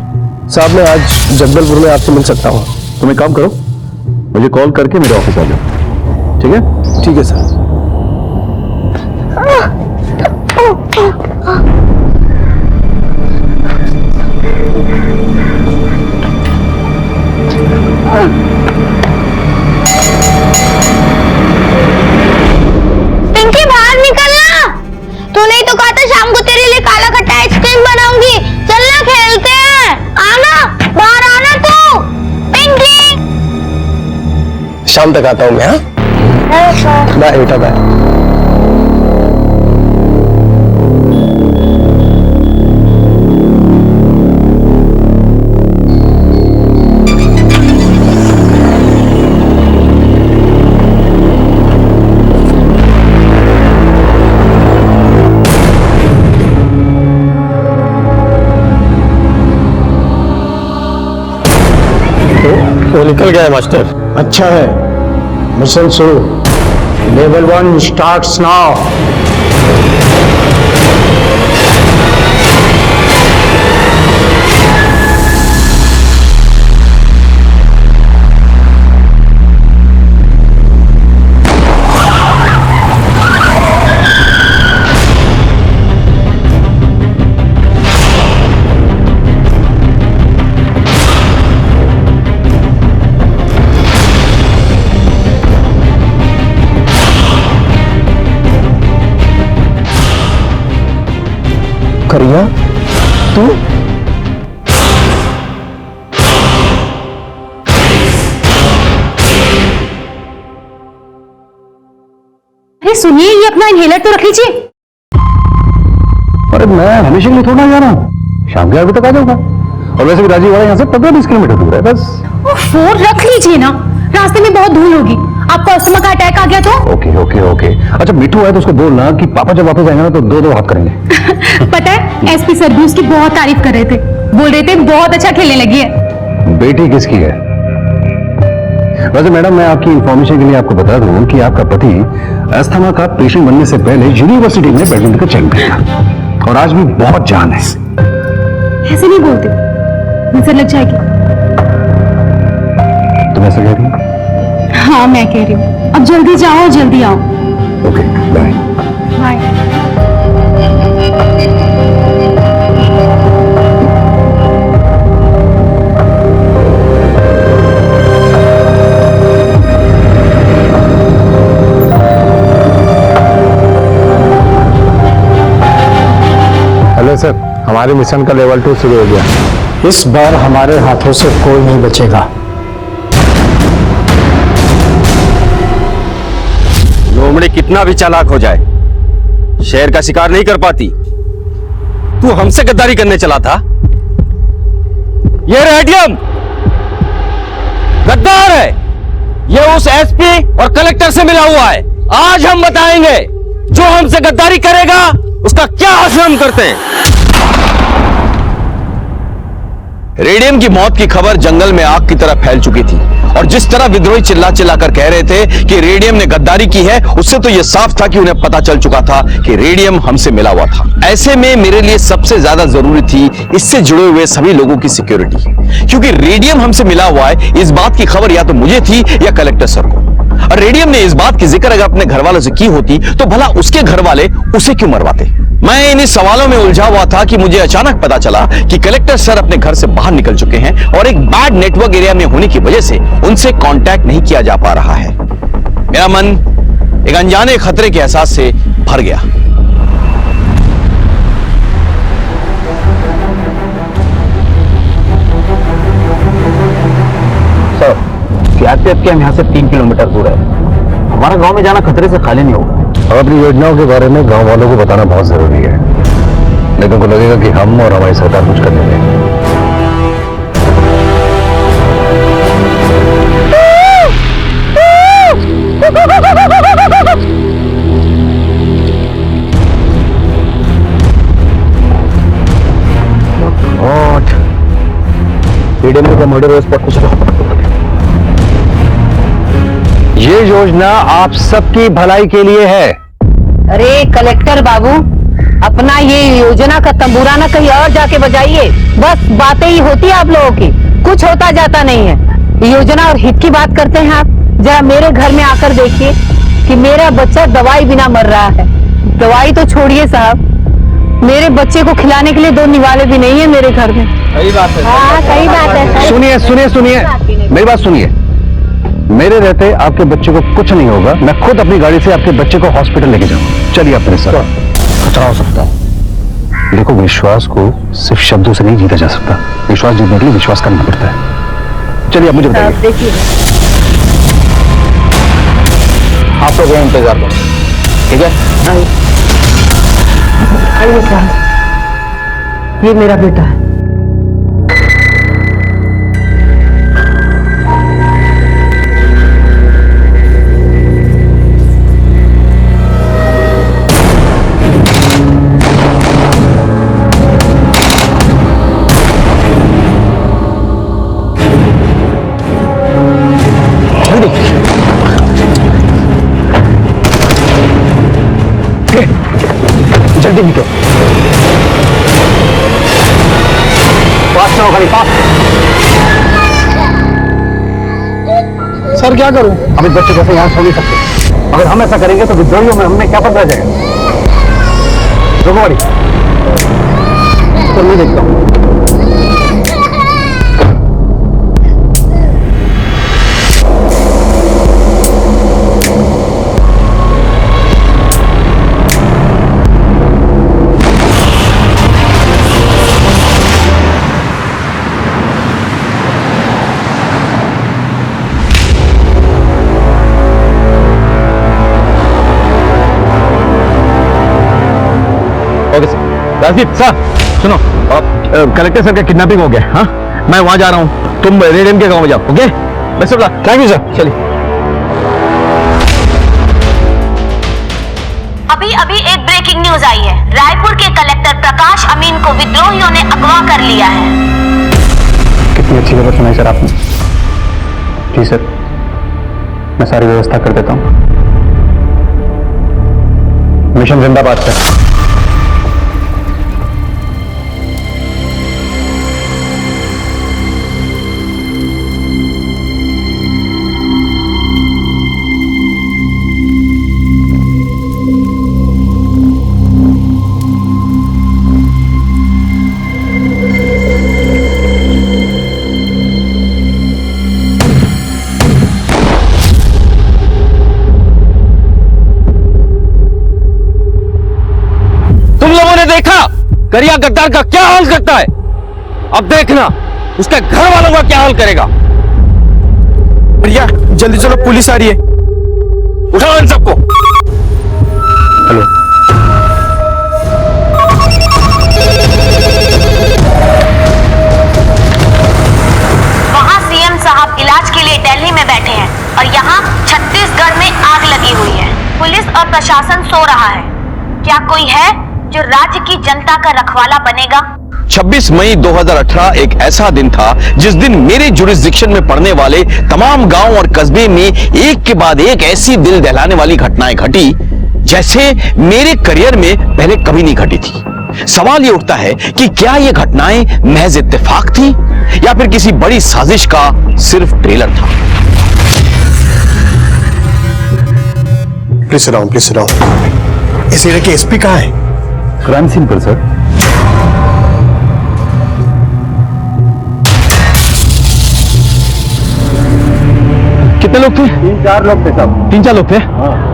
साहब, मैं आज जगदलपुर में आपसे मिल सकता हूँ। तुम एक काम करो, मुझे कॉल करके मेरे ऑफिस आ जाओ, ठीक है? ठीक है सर। पिंकी, बाहर निकलना। तूने ही तो कहा था शाम को तेरे लिए काला खट्टा आइसक्रीम बनाऊंगी। चलना, खेलते हैं। आना, बाहर आना तू। पिंकी। शाम तक आता हूँ मैं। हाँ, बाय बेटा, बाय। वो निकल गया है मास्टर। अच्छा है, मिशन शुरू। Level 1 starts now. अरे सुनिए, ये अपना इनहेलर तो रख लीजिए। अरे मैं हमेशा के लिए थोड़ा जा रहा हूँ, शाम के 8 बजे तक आ जाऊंगा। और वैसे भी राजीव वाला यहाँ से 15-20 किलोमीटर दूर है बस। फोन रख लीजिए ना, रास्ते में बहुत धूल होगी, आपको अस्थमा का अटैक आ गया तो। Okay okay okay. अच्छा मिठू है तो उसको बोलना कि पापा जब वापस आएंगे ना तो 2-2 हाथ करेंगे। पता है एसपी सर भी उसकी बहुत तारीफ कर रहे थे, बोल रहे थे बहुत अच्छा खेलने लगी है। बेटी किसकी है? वैसे मैडम मैं आपकी इंफॉर्मेशन के लिए आपको बता दूं कि आपका पति अस्थमा का पेशेंट बनने से पहले यूनिवर्सिटी में बैडमिंटन का चैंपियन था और आज भी बहुत जान है। ऐसे नहीं बोलते, नजर लग जाएगी। तुम ऐसा कह रही हो? हाँ मैं कह रही हूँ, अब जल्दी जाओ, जल्दी आओ। Okay bye bye. Hello sir, हमारे मिशन का लेवल 2 शुरू हो गया। इस बार हमारे हाथों से कोई नहीं बचेगा। लोमड़ी कितना भी चालाक हो जाए, शेर का शिकार नहीं कर पाती। तू हमसे गद्दारी करने चला था। ये रेडियम गद्दार है, ये उस एसपी और कलेक्टर से मिला हुआ है। आज हम बताएंगे जो हमसे गद्दारी करेगा उसका क्या हासिल हम करते हैं। रेडियम की मौत की खबर जंगल में आग की तरह फैल चुकी थी और जिस तरह विद्रोही चिल्ला चिल्लाकर कह रहे थे कि रेडियम ने गद्दारी की है, उससे तो यह साफ था कि उन्हें पता चल चुका था कि रेडियम हमसे मिला हुआ था। ऐसे में मेरे लिए सबसे ज्यादा जरूरी थी इससे जुड़े हुए सभी लोगों की सिक्योरिटी, क्योंकि रेडियम हमसे मिला हुआ है इस बात की खबर या तो मुझे थी या कलेक्टर सर को। और रेडियम ने इस बात की जिक्र अगर अपने घर वालों से की होती तो भला उसके घर वाले उसे क्यों मरवाते। मैं इन सवालों में उलझा हुआ था कि मुझे अचानक पता चला कि कलेक्टर सर अपने घर से बाहर निकल चुके हैं और एक बैड नेटवर्क एरिया में होने की वजह से उनसे कांटेक्ट नहीं किया जा पा रहा है। मेरा मन एक अनजाने खतरे के एहसास से भर गया। सर सीआरपीएफ के हम यहाँ से 3 किलोमीटर दूर है। हमारा गांव में जाना खतरे से खाली नहीं होगा। अपनी योजनाओं के बारे में गांव वालों को बताना बहुत जरूरी है, नहीं तो उनको लगेगा कि हम और हमारी सरकार कुछ करने में। मर्डर स्पॉट पे चलो। ये योजना आप सबकी भलाई के लिए है। अरे कलेक्टर बाबू, अपना ये योजना का तंबूरा ना कहीं और जाके बजाइए। बस बातें ही होती है आप लोगों की, कुछ होता जाता नहीं है। योजना और हित की बात करते हैं आप। जरा मेरे घर में आकर देखिए कि मेरा बच्चा दवाई बिना मर रहा है। दवाई तो छोड़िए साहब, मेरे बच्चे को खिलाने के लिए 2 निवाले भी नहीं है मेरे घर में। सही बात है। हाँ सही बात है। सुनिए सुनिए सुनिए, मेरी बात सुनिए। मेरे रहते आपके बच्चे को कुछ नहीं होगा। मैं खुद अपनी गाड़ी से आपके बच्चे को हॉस्पिटल लेके जाऊंगा। चलिए आप मेरे साथ। खतरा हो सकता है। देखो, विश्वास को सिर्फ शब्दों से नहीं जीता जा सकता। विश्वास जीतने के लिए विश्वास करना पड़ता है। चलिए आप मुझे बताइए। आप लोग इंतजार करो, ठीक है? आइए साहब, ये मेरा बेटा है। जल्दी निकलो। पास ना होगा, पास। सर क्या करूं? हम इस बच्चे को यहाँ सो नहीं सकते। अगर हम ऐसा करेंगे तो विद्रोहियों में हमें क्या पता जाएगा। रुको गाड़ी, तो मैं देखता हूँ। राजीव सर सुनो, कलेक्टर सर का किडनैपिंग हो गया। हाँ, मैं वहां जा रहा हूँ, तुम रेडियम के गांव में जाओ। Okay, best of luck. Thank you sir. चलिए। अभी अभी एक ब्रेकिंग न्यूज आई है। रायपुर के कलेक्टर प्रकाश अमीन को विद्रोहियों ने अगवा कर लिया है। कितनी अच्छी खबर सुनाई सर आपने। जी सर, मैं सारी व्यवस्था कर देता हूँ। मिशन जिंदाबाद सर। करिया गद्दार का क्या हाल करता है, अब देखना उसके घर वालों का क्या हाल करेगा। भैया जल्दी चलो, पुलिस आ रही है। उठाओ इन सबको। हेलो, वहाँ सीएम साहब इलाज के लिए दिल्ली में बैठे हैं और यहाँ छत्तीसगढ़ में आग लगी हुई है। पुलिस और प्रशासन सो रहा है। क्या कोई है जो राज्य की जनता का रखवाला बनेगा? 26 मई 2018 एक ऐसा दिन था जिस दिन मेरे जुरिस्डिक्शन में पड़ने वाले तमाम गांव और कस्बे में एक के बाद एक ऐसी दिल दहलाने वाली घटनाएं घटी जैसे मेरे करियर में पहले कभी नहीं घटी थी। सवाल ये उठता है कि क्या ये घटनाएं महज इत्तेफाक थी या फिर किसी बड़ी साजिश का सिर्फ ट्रेलर था। Please sit down. इस एरिया के एसपी कहाँ है? क्राइम सीन पर सर। कितने लोग थे? 3-4 लोग थे साहब। 3-4 लोग थे।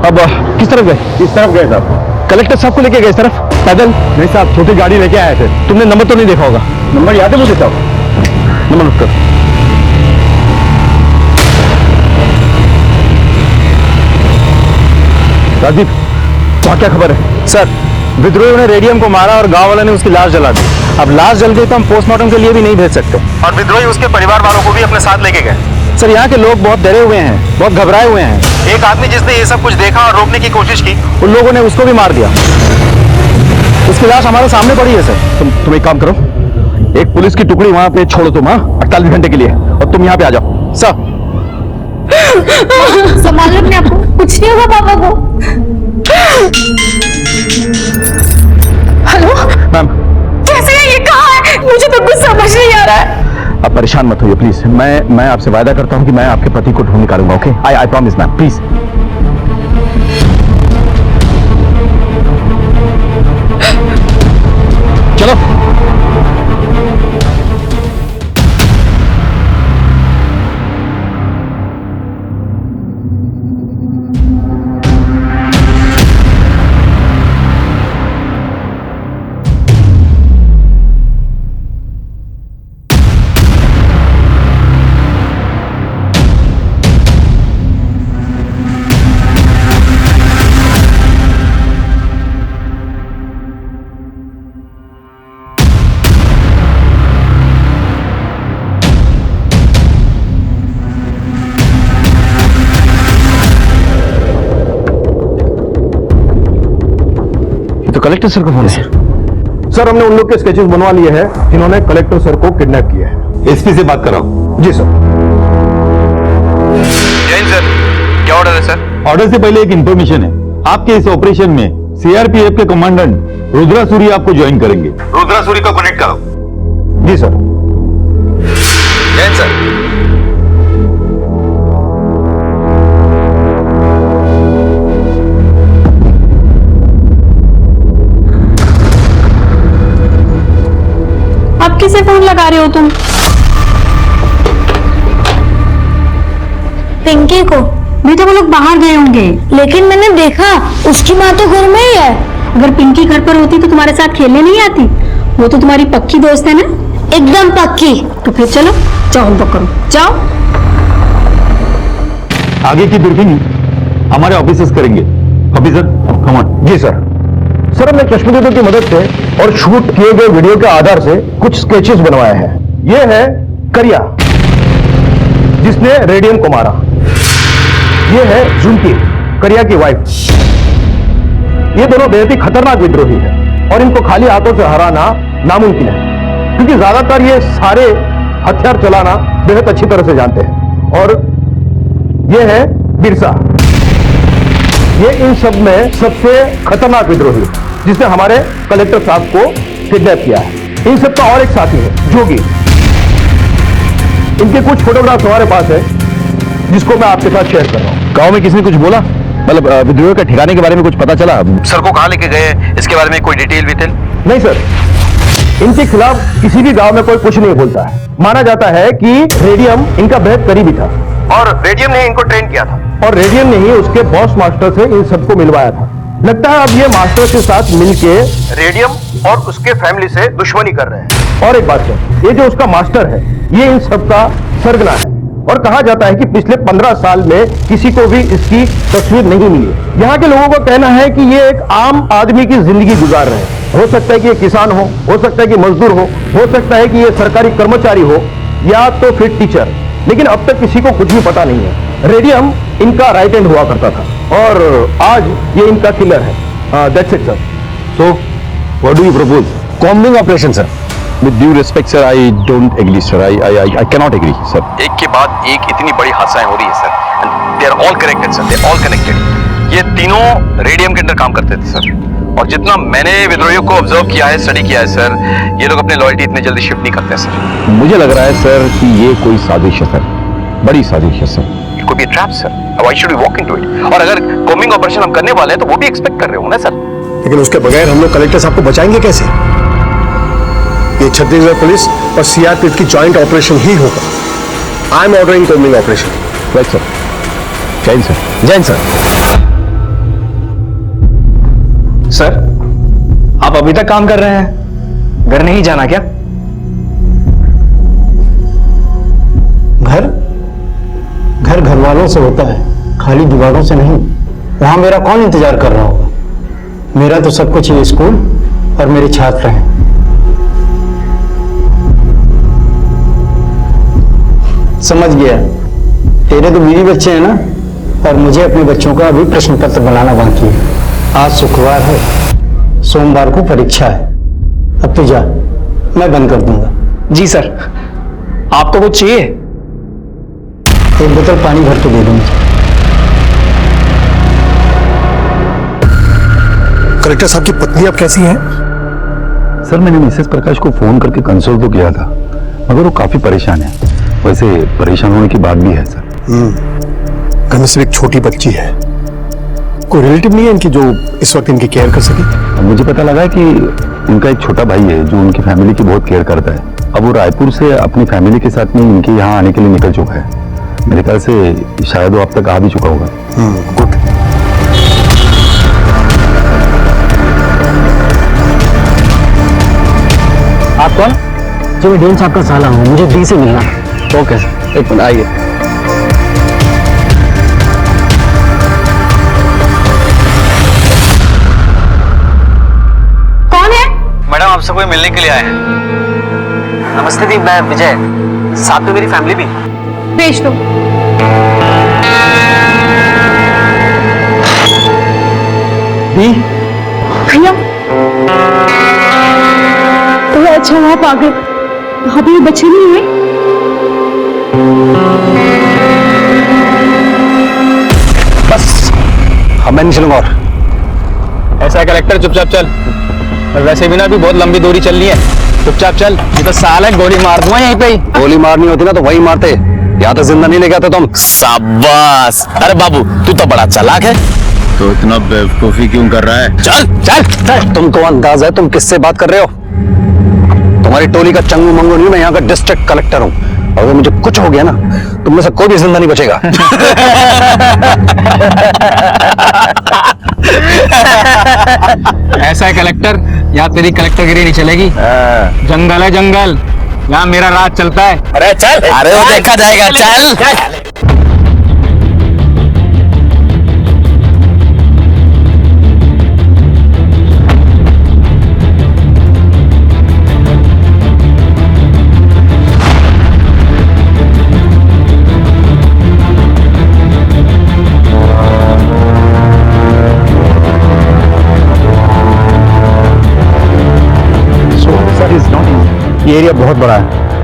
अब किस तरफ गए? इस तरफ गए साहब। कलेक्टर साहब को लेके गए इस तरफ पैदल? नहीं साहब, छोटी गाड़ी लेके आए थे। तुमने नंबर तो नहीं देखा होगा? नंबर याद है मुझे साहब। नंबर नोट कर। राजीव, वहां क्या खबर है? सर, विद्रोहियों ने रेडियम को मारा और गांव वाले ने उसकी लाश जला दी। अब लाश जल गई तो हम पोस्टमार्टम के लिए भी नहीं भेज सकते, और विद्रोही उसके परिवार वालों को भी अपने साथ लेके गए। सर, यहाँ के लोग बहुत डरे हुए हैं, बहुत घबराए हुए हैं। एक आदमी जिसने ये सब कुछ देखा और रोकने की कोशिश की, उन लोगों ने उसको भी मार दिया। उसकी लाश हमारे सामने पड़ी है सर। तुम एक काम करो, एक पुलिस की टुकड़ी वहां पे छोड़ो तुम, 48 घंटे के लिए, और तुम यहाँ पे आ जाओ। सर, संभालो अपने आपको, कुछ नहीं होगा पापा को। हेलो मैम, कैसे है ये, कहाँ है? मुझे तो कुछ समझ नहीं आ रहा है। आप परेशान मत होइए प्लीज। मैं आपसे वादा करता हूँ कि मैं आपके पति को ढूंढ निकालूंगा। Okay, I promise ma'am, please. चलो। कलेक्टर सर का फोन है। सर, हमने उन लोग के स्केचेस बनवा लिए हैं जिन्होंने कलेक्टर सर को किडनैप किया है। एसपी से बात कराओ। जी सर। जैन सर, क्या ऑर्डर है सर? ऑर्डर से पहले एक इंफॉर्मेशन है। आपके इस ऑपरेशन में सीआरपीएफ के कमांडेंट रुद्रा सूरी आपको ज्वाइन करेंगे। रुद्रा सूरी को कनेक्ट करो। जी सर। जैन सर, अब किसे फोन लगा रहे हो तुम? पिंकी को। बेटा वो लोग बाहर गए होंगे। लेकिन मैंने देखा उसकी माँ तो घर में ही है। अगर पिंकी घर पर होती तो तुम्हारे साथ खेलने नहीं आती? वो तो तुम्हारी पक्की दोस्त है ना? एकदम पक्की। तो फिर चलो, जाओ होमवर्क करो, जाओ। आगे की ब्रीफिंग हमारे ऑफिसर्स करेंगे। Officer, come on. जी सर। सर हमने चश्मदीदों की मदद से और शूट किए गए वीडियो के आधार से कुछ स्केचेस बनवाए हैं। यह है करिया जिसने रेडियम को मारा। यह है झुमकी, करिया की वाइफ। ये दोनों बेहद ही खतरनाक विद्रोही है और इनको खाली हाथों से हराना नामुमकिन है, क्योंकि ज्यादातर ये सारे हथियार चलाना बेहद अच्छी तरह से जानते हैं। और ये है बिरसा, ये इन सब में सबसे खतरनाक विद्रोही है जिसने हमारे कलेक्टर साहब को किडनैप किया है। इन सब का और एक साथी है जोगी। इनके कुछ फोटोग्राफ्स हमारे पास है जिसको मैं आपके साथ शेयर कर रहा हूं। गांव में किसी ने कुछ बोला, मतलब विद्रोह के ठिकाने के बारे में कुछ पता चला? सर को कहां लेके गए, इसके बारे में कोई डिटेल विटेल? नहीं सर, इनके खिलाफ किसी भी गांव में कोई कुछ नहीं बोलता है। माना जाता है कि रेडियम इनका बेहद करीबी था और रेडियम ने इनको ट्रेन किया था और रेडियम ने ही उसके बॉस मास्टर से इन सबको मिलवाया था। लगता है अब ये मास्टर के साथ मिलके रेडियम और उसके फैमिली से दुश्मनी कर रहे हैं। और एक बात सर, ये जो उसका मास्टर है ये इन सबका सरगना है और कहा जाता है कि पिछले 15 साल में किसी को भी इसकी तस्वीर नहीं मिली। यहाँ के लोगों का कहना है कि ये एक आम आदमी की जिंदगी गुजार रहे हैं। हो सकता है कि ये किसान हो सकता है कि मजदूर हो सकता है कि ये सरकारी कर्मचारी हो या तो फिर टीचर, लेकिन अब तक किसी को कुछ भी पता नहीं है। रेडियम इनका राइट हैंड हुआ करता था और आज ये इनका किलर है। That's it sir. So what do you propose? Combing operation sir. With due respect, sir, I don't agree, sir. I cannot agree, sir. एक के बाद एक इतनी बड़ी हादसाएं हो रही है sir, and they are all connected, sir. They are all connected. ये तीनों रेडियम के अंदर काम करते थे सर, और जितना मैंने विद्रोहियों को ऑब्जर्व किया है, स्टडी किया है सर, ये लोग अपने लॉयल्टी इतने जल्दी शिफ्ट नहीं करते सर। मुझे लग रहा है सर कि ये कोई साजिश है सर, बड़ी साजिश है sir. It could be a trap, sir. Why should we walk into it? और अगर कॉम्बिंग ऑपरेशन हम करने वाले हैं तो वो भी एक्सपेक्ट कर रहे हो ना सर। लेकिन उसके बगैर हम लोग कलेक्टर साहब को बचाएंगे कैसे? ये छत्तीसगढ़ पुलिस और सीआरपीएफ की जॉइंट ऑपरेशन ही होगा। I am ordering combing operation. Right sir. Jain sir. Jain sir. Sir, आप अभी तक काम कर रहे हैं, घर नहीं जाना क्या? घर घर घर वालों से होता है, खाली दीवारों से नहीं। वहां मेरा कौन इंतजार कर रहा होगा? मेरा तो सब कुछ ये स्कूल और मेरे छात्र हैं। समझ गया, तेरे तो बीवी बच्चे हैं ना, और मुझे अपने बच्चों का अभी प्रश्न पत्र बनाना बाकी है। आज शुक्रवार है, सोमवार को परीक्षा है। अब तो जा, मैं बंद कर दूंगा। जी सर। आपको कुछ चाहिए? एक बोतल पानी भर के दे दूंगा। कलेक्टर साहब की पत्नी अब कैसी है? सर मैंने मिसेस प्रकाश को फोन करके कंसोल तो किया था, मगर वो काफी परेशान है। वैसे परेशान होने की बात भी है सर। घर में सिर्फ एक छोटी बच्ची है, कोई रिलेटिव नहीं है इनकी जो इस वक्त इनकी केयर कर सके? मुझे पता लगा कि उनका एक छोटा भाई है जो उनकी फैमिली की बहुत केयर करता है। अब वो रायपुर से अपनी फैमिली के साथ में इनके यहाँ आने के लिए निकल चुका है। मेरे ख्याल से शायद वो अब तक आ भी चुका होगा। गुड। आप कौन? जी मैं डीएन साहब का साला हूँ, मुझे डी से मिलना। ओके सर, एक मिनट आइए। कौन है? मैडम आपसे कोई मिलने के लिए आए हैं। नमस्ते दी, मैं विजय, साथ में मेरी फैमिली भी। भेज दो। भैया, अच्छा आप आ गए। अभी बच्चे नहीं हुए? बस मैं नहीं चलूंगा और। ऐसा है कलेक्टर, चुपचाप चल। और वैसे भी ना भी बहुत लंबी दूरी चलनी है, चुपचाप चल। ये तो साल है, गोली मार दूंगा यहीं पे ही। गोली मारनी होती ना तो वही मारते, यहाँ तो जिंदा नहीं लेके आते तुम। शाबाश। अरे बाबू तू तो बड़ा चालाक है। तो इतना बेवकूफी क्यों कर रहा है? चल चल चल। तुमको अंदाज है तुम किससे बात कर रहे हो? तुम्हारी टोली का चंगू मंगू नहीं, मैं यहाँ का डिस्ट्रिक्ट कलेक्टर हूँ। अगर मुझे कुछ हो गया ना, तुम में से कोई भी जिंदा नहीं बचेगा। ऐसा है कलेक्टर, यहाँ तेरी कलेक्टरगिरी नहीं चलेगी। जंगल है जंगल, यहाँ मेरा राज चलता है। अरे चल। अरे वो देखा जाएगा, चल। एरिया बहुत बड़ा है,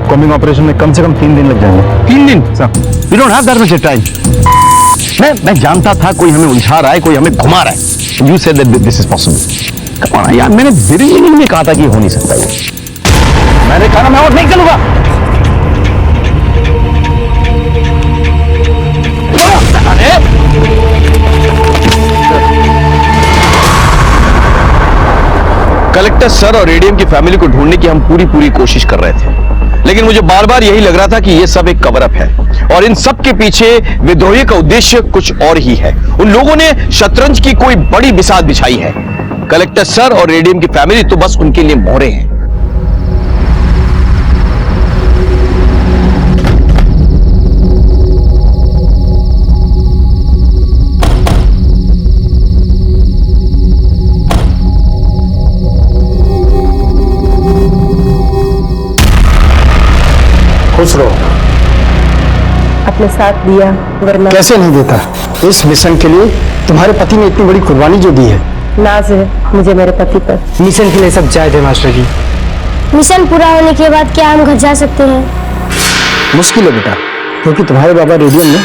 कॉम्बिंग ऑपरेशन में कम से कम 3 दिन लग जाएंगे। 3 दिन? We don't have that much time. मैं जानता था कोई हमें उलझा रहा है, कोई हमें घुमा रहा है। You said that this is possible. Come on यार, मैंने वेरी में कहा था कि हो नहीं सकता ये। मैंने कहा ना मैं और नहीं चलूंगा। कलेक्टर सर और एडीएम की फैमिली को ढूंढने की हम पूरी कोशिश कर रहे थे, लेकिन मुझे बार बार यही लग रहा था कि यह सब एक कवर अप है और इन सब के पीछे विद्रोही का उद्देश्य कुछ और ही है। उन लोगों ने शतरंज की कोई बड़ी बिसात बिछाई है। कलेक्टर सर और एडीएम की फैमिली तो बस उनके लिए मोहरे हैं। खुश रहो। अपने साथ दिया वरना कैसे नहीं देता? इस मिशन के लिए तुम्हारे पति ने इतनी बड़ी कुर्बानी जो दी है। नाज है मुझे मेरे पति पर। मिशन के लिए सब जाए थे मास्टर जी। मिशन पूरा होने के बाद क्या हम घर जा सकते हैं? मुश्किल है बेटा, क्योंकि तुम्हारे बाबा रेडियम ने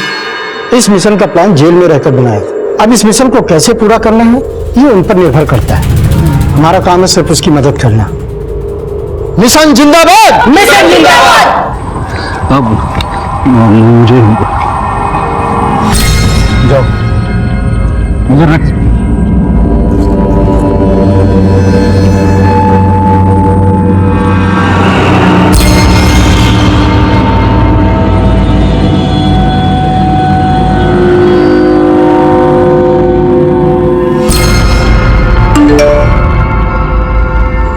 इस मिशन का प्लान जेल में रहकर बनाया था। अब इस मिशन को कैसे पूरा करना है ये उन पर निर्भर करता है। हमारा काम है सिर्फ उसकी मदद करना। मिशन जिंदाबाद! मिशन जिंदाबाद! अब मुझे जाओ इधर रख।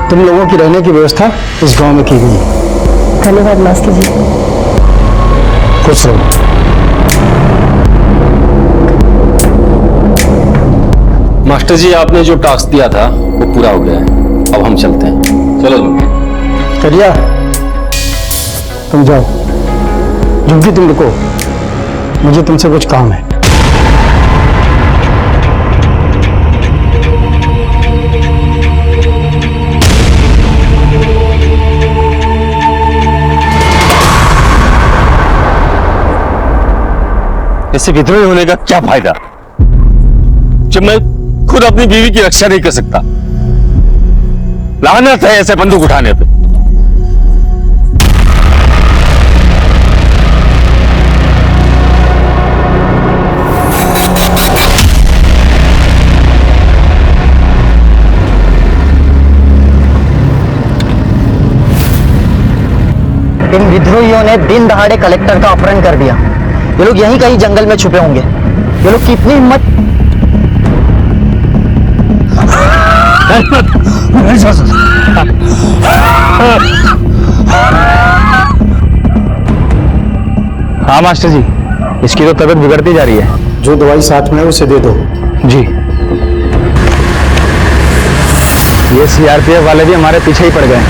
तुम लोगों की रहने की व्यवस्था इस गांव में की गई है। धन्यवाद मास्टर जी। खुश रहो। मास्टर जी, आपने जो टास्क दिया था वो पूरा हो गया है, अब हम चलते हैं। चलो झुमकी। करिया तुम जाओ। झुमकी तुम रुको, मुझे तुमसे कुछ काम है। इससे विद्रोही होने का क्या फायदा जब मैं खुद अपनी बीवी की रक्षा नहीं कर सकता? लानत है ऐसे बंदूक उठाने पे। इन विद्रोहियों ने दिन दहाड़े कलेक्टर का अपहरण कर दिया। ये लोग यहीं कहीं जंगल में छुपे होंगे। ये लोग की इतनी हिम्मत। हाँ मास्टर जी, इसकी तो तबीयत बिगड़ती जा रही है। जो दवाई साथ में है उसे दे दो। जी। ये सीआरपीएफ वाले भी हमारे पीछे ही पड़ गए।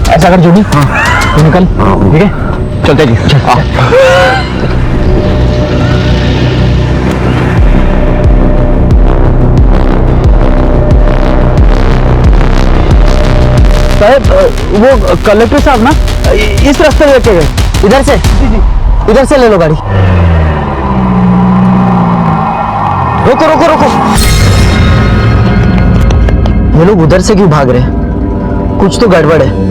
ऐसा कर जोनी, तू निकल, ठीक है? चलते जी। साहब, वो कलेक्टर साहब ना इस रास्ते में लेके गए। इधर से? इधर से ले लो गाड़ी। रोको रोको रोको। ये लोग उधर से क्यों भाग रहे हैं? कुछ तो गड़बड़ है।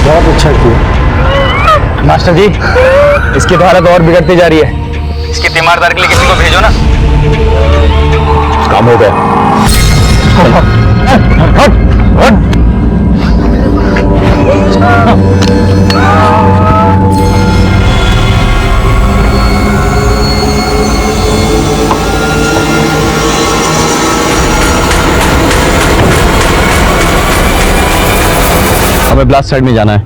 बहुत अच्छा किया मास्टर जी, इसकी तो हालत और बिगड़ती जा रही है। इसकी तीमारदार के लिए किसी को भेजो ना। काम हो गया। हट, हट, हट। हमें ब्लास्ट साइड में जाना है।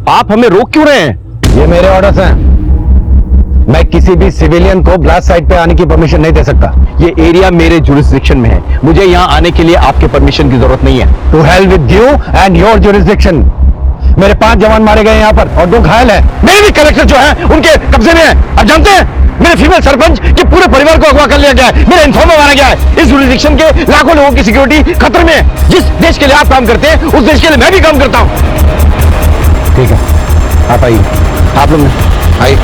आप हमें रोक क्यों रहे हैं? ये मेरे ऑर्डर्स हैं। मैं किसी भी सिविलियन को ब्लास्ट साइट पे आने की परमिशन नहीं दे सकता। ये एरिया मेरे जुरिस्डिक्शन में है। मुझे यहाँ आने के लिए आपके परमिशन की जरूरत नहीं है। To hell with you and your jurisdiction. मेरे 5 जवान मारे गए यहाँ पर और 2 घायल हैं। मेरे भी कलेक्टर जो है उनके कब्जे में है। आप जानते हैं मेरे फीमेल सरपंच के पूरे परिवार को अगवा कर लिया गया है, मेरा इन्फॉर्मर मारा गया है। इस जुरिडिक्शन के लाखों लोगों की सिक्योरिटी खतरे में है। जिस देश के लिए आप काम करते हैं उस देश के लिए मैं भी काम करता हूं। ठीक है, आप आइए, आप लोग आइए।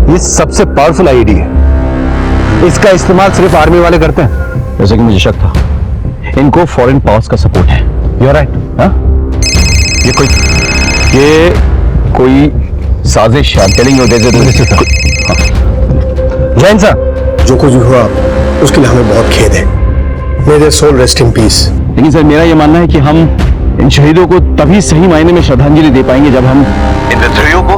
ये सबसे पावरफुल आईडी है। इसका इस्तेमाल सिर्फ आर्मी वाले करते हैं, जैसे कि मुझे शक था। इनको फॉरेन पावर्स का सपोर्ट है। You are right. हाँ, ये कोई साजिश है। टेलिंग यू जैन सर, जो कुछ भी हुआ उसके लिए हमें बहुत खेद है। May their soul rest in peace. लेकिन सर मेरा ये मानना है कि हम इन शहीदों को तभी सही मायने में श्रद्धांजलि दे पाएंगे जब हम इन विद्रोहियों को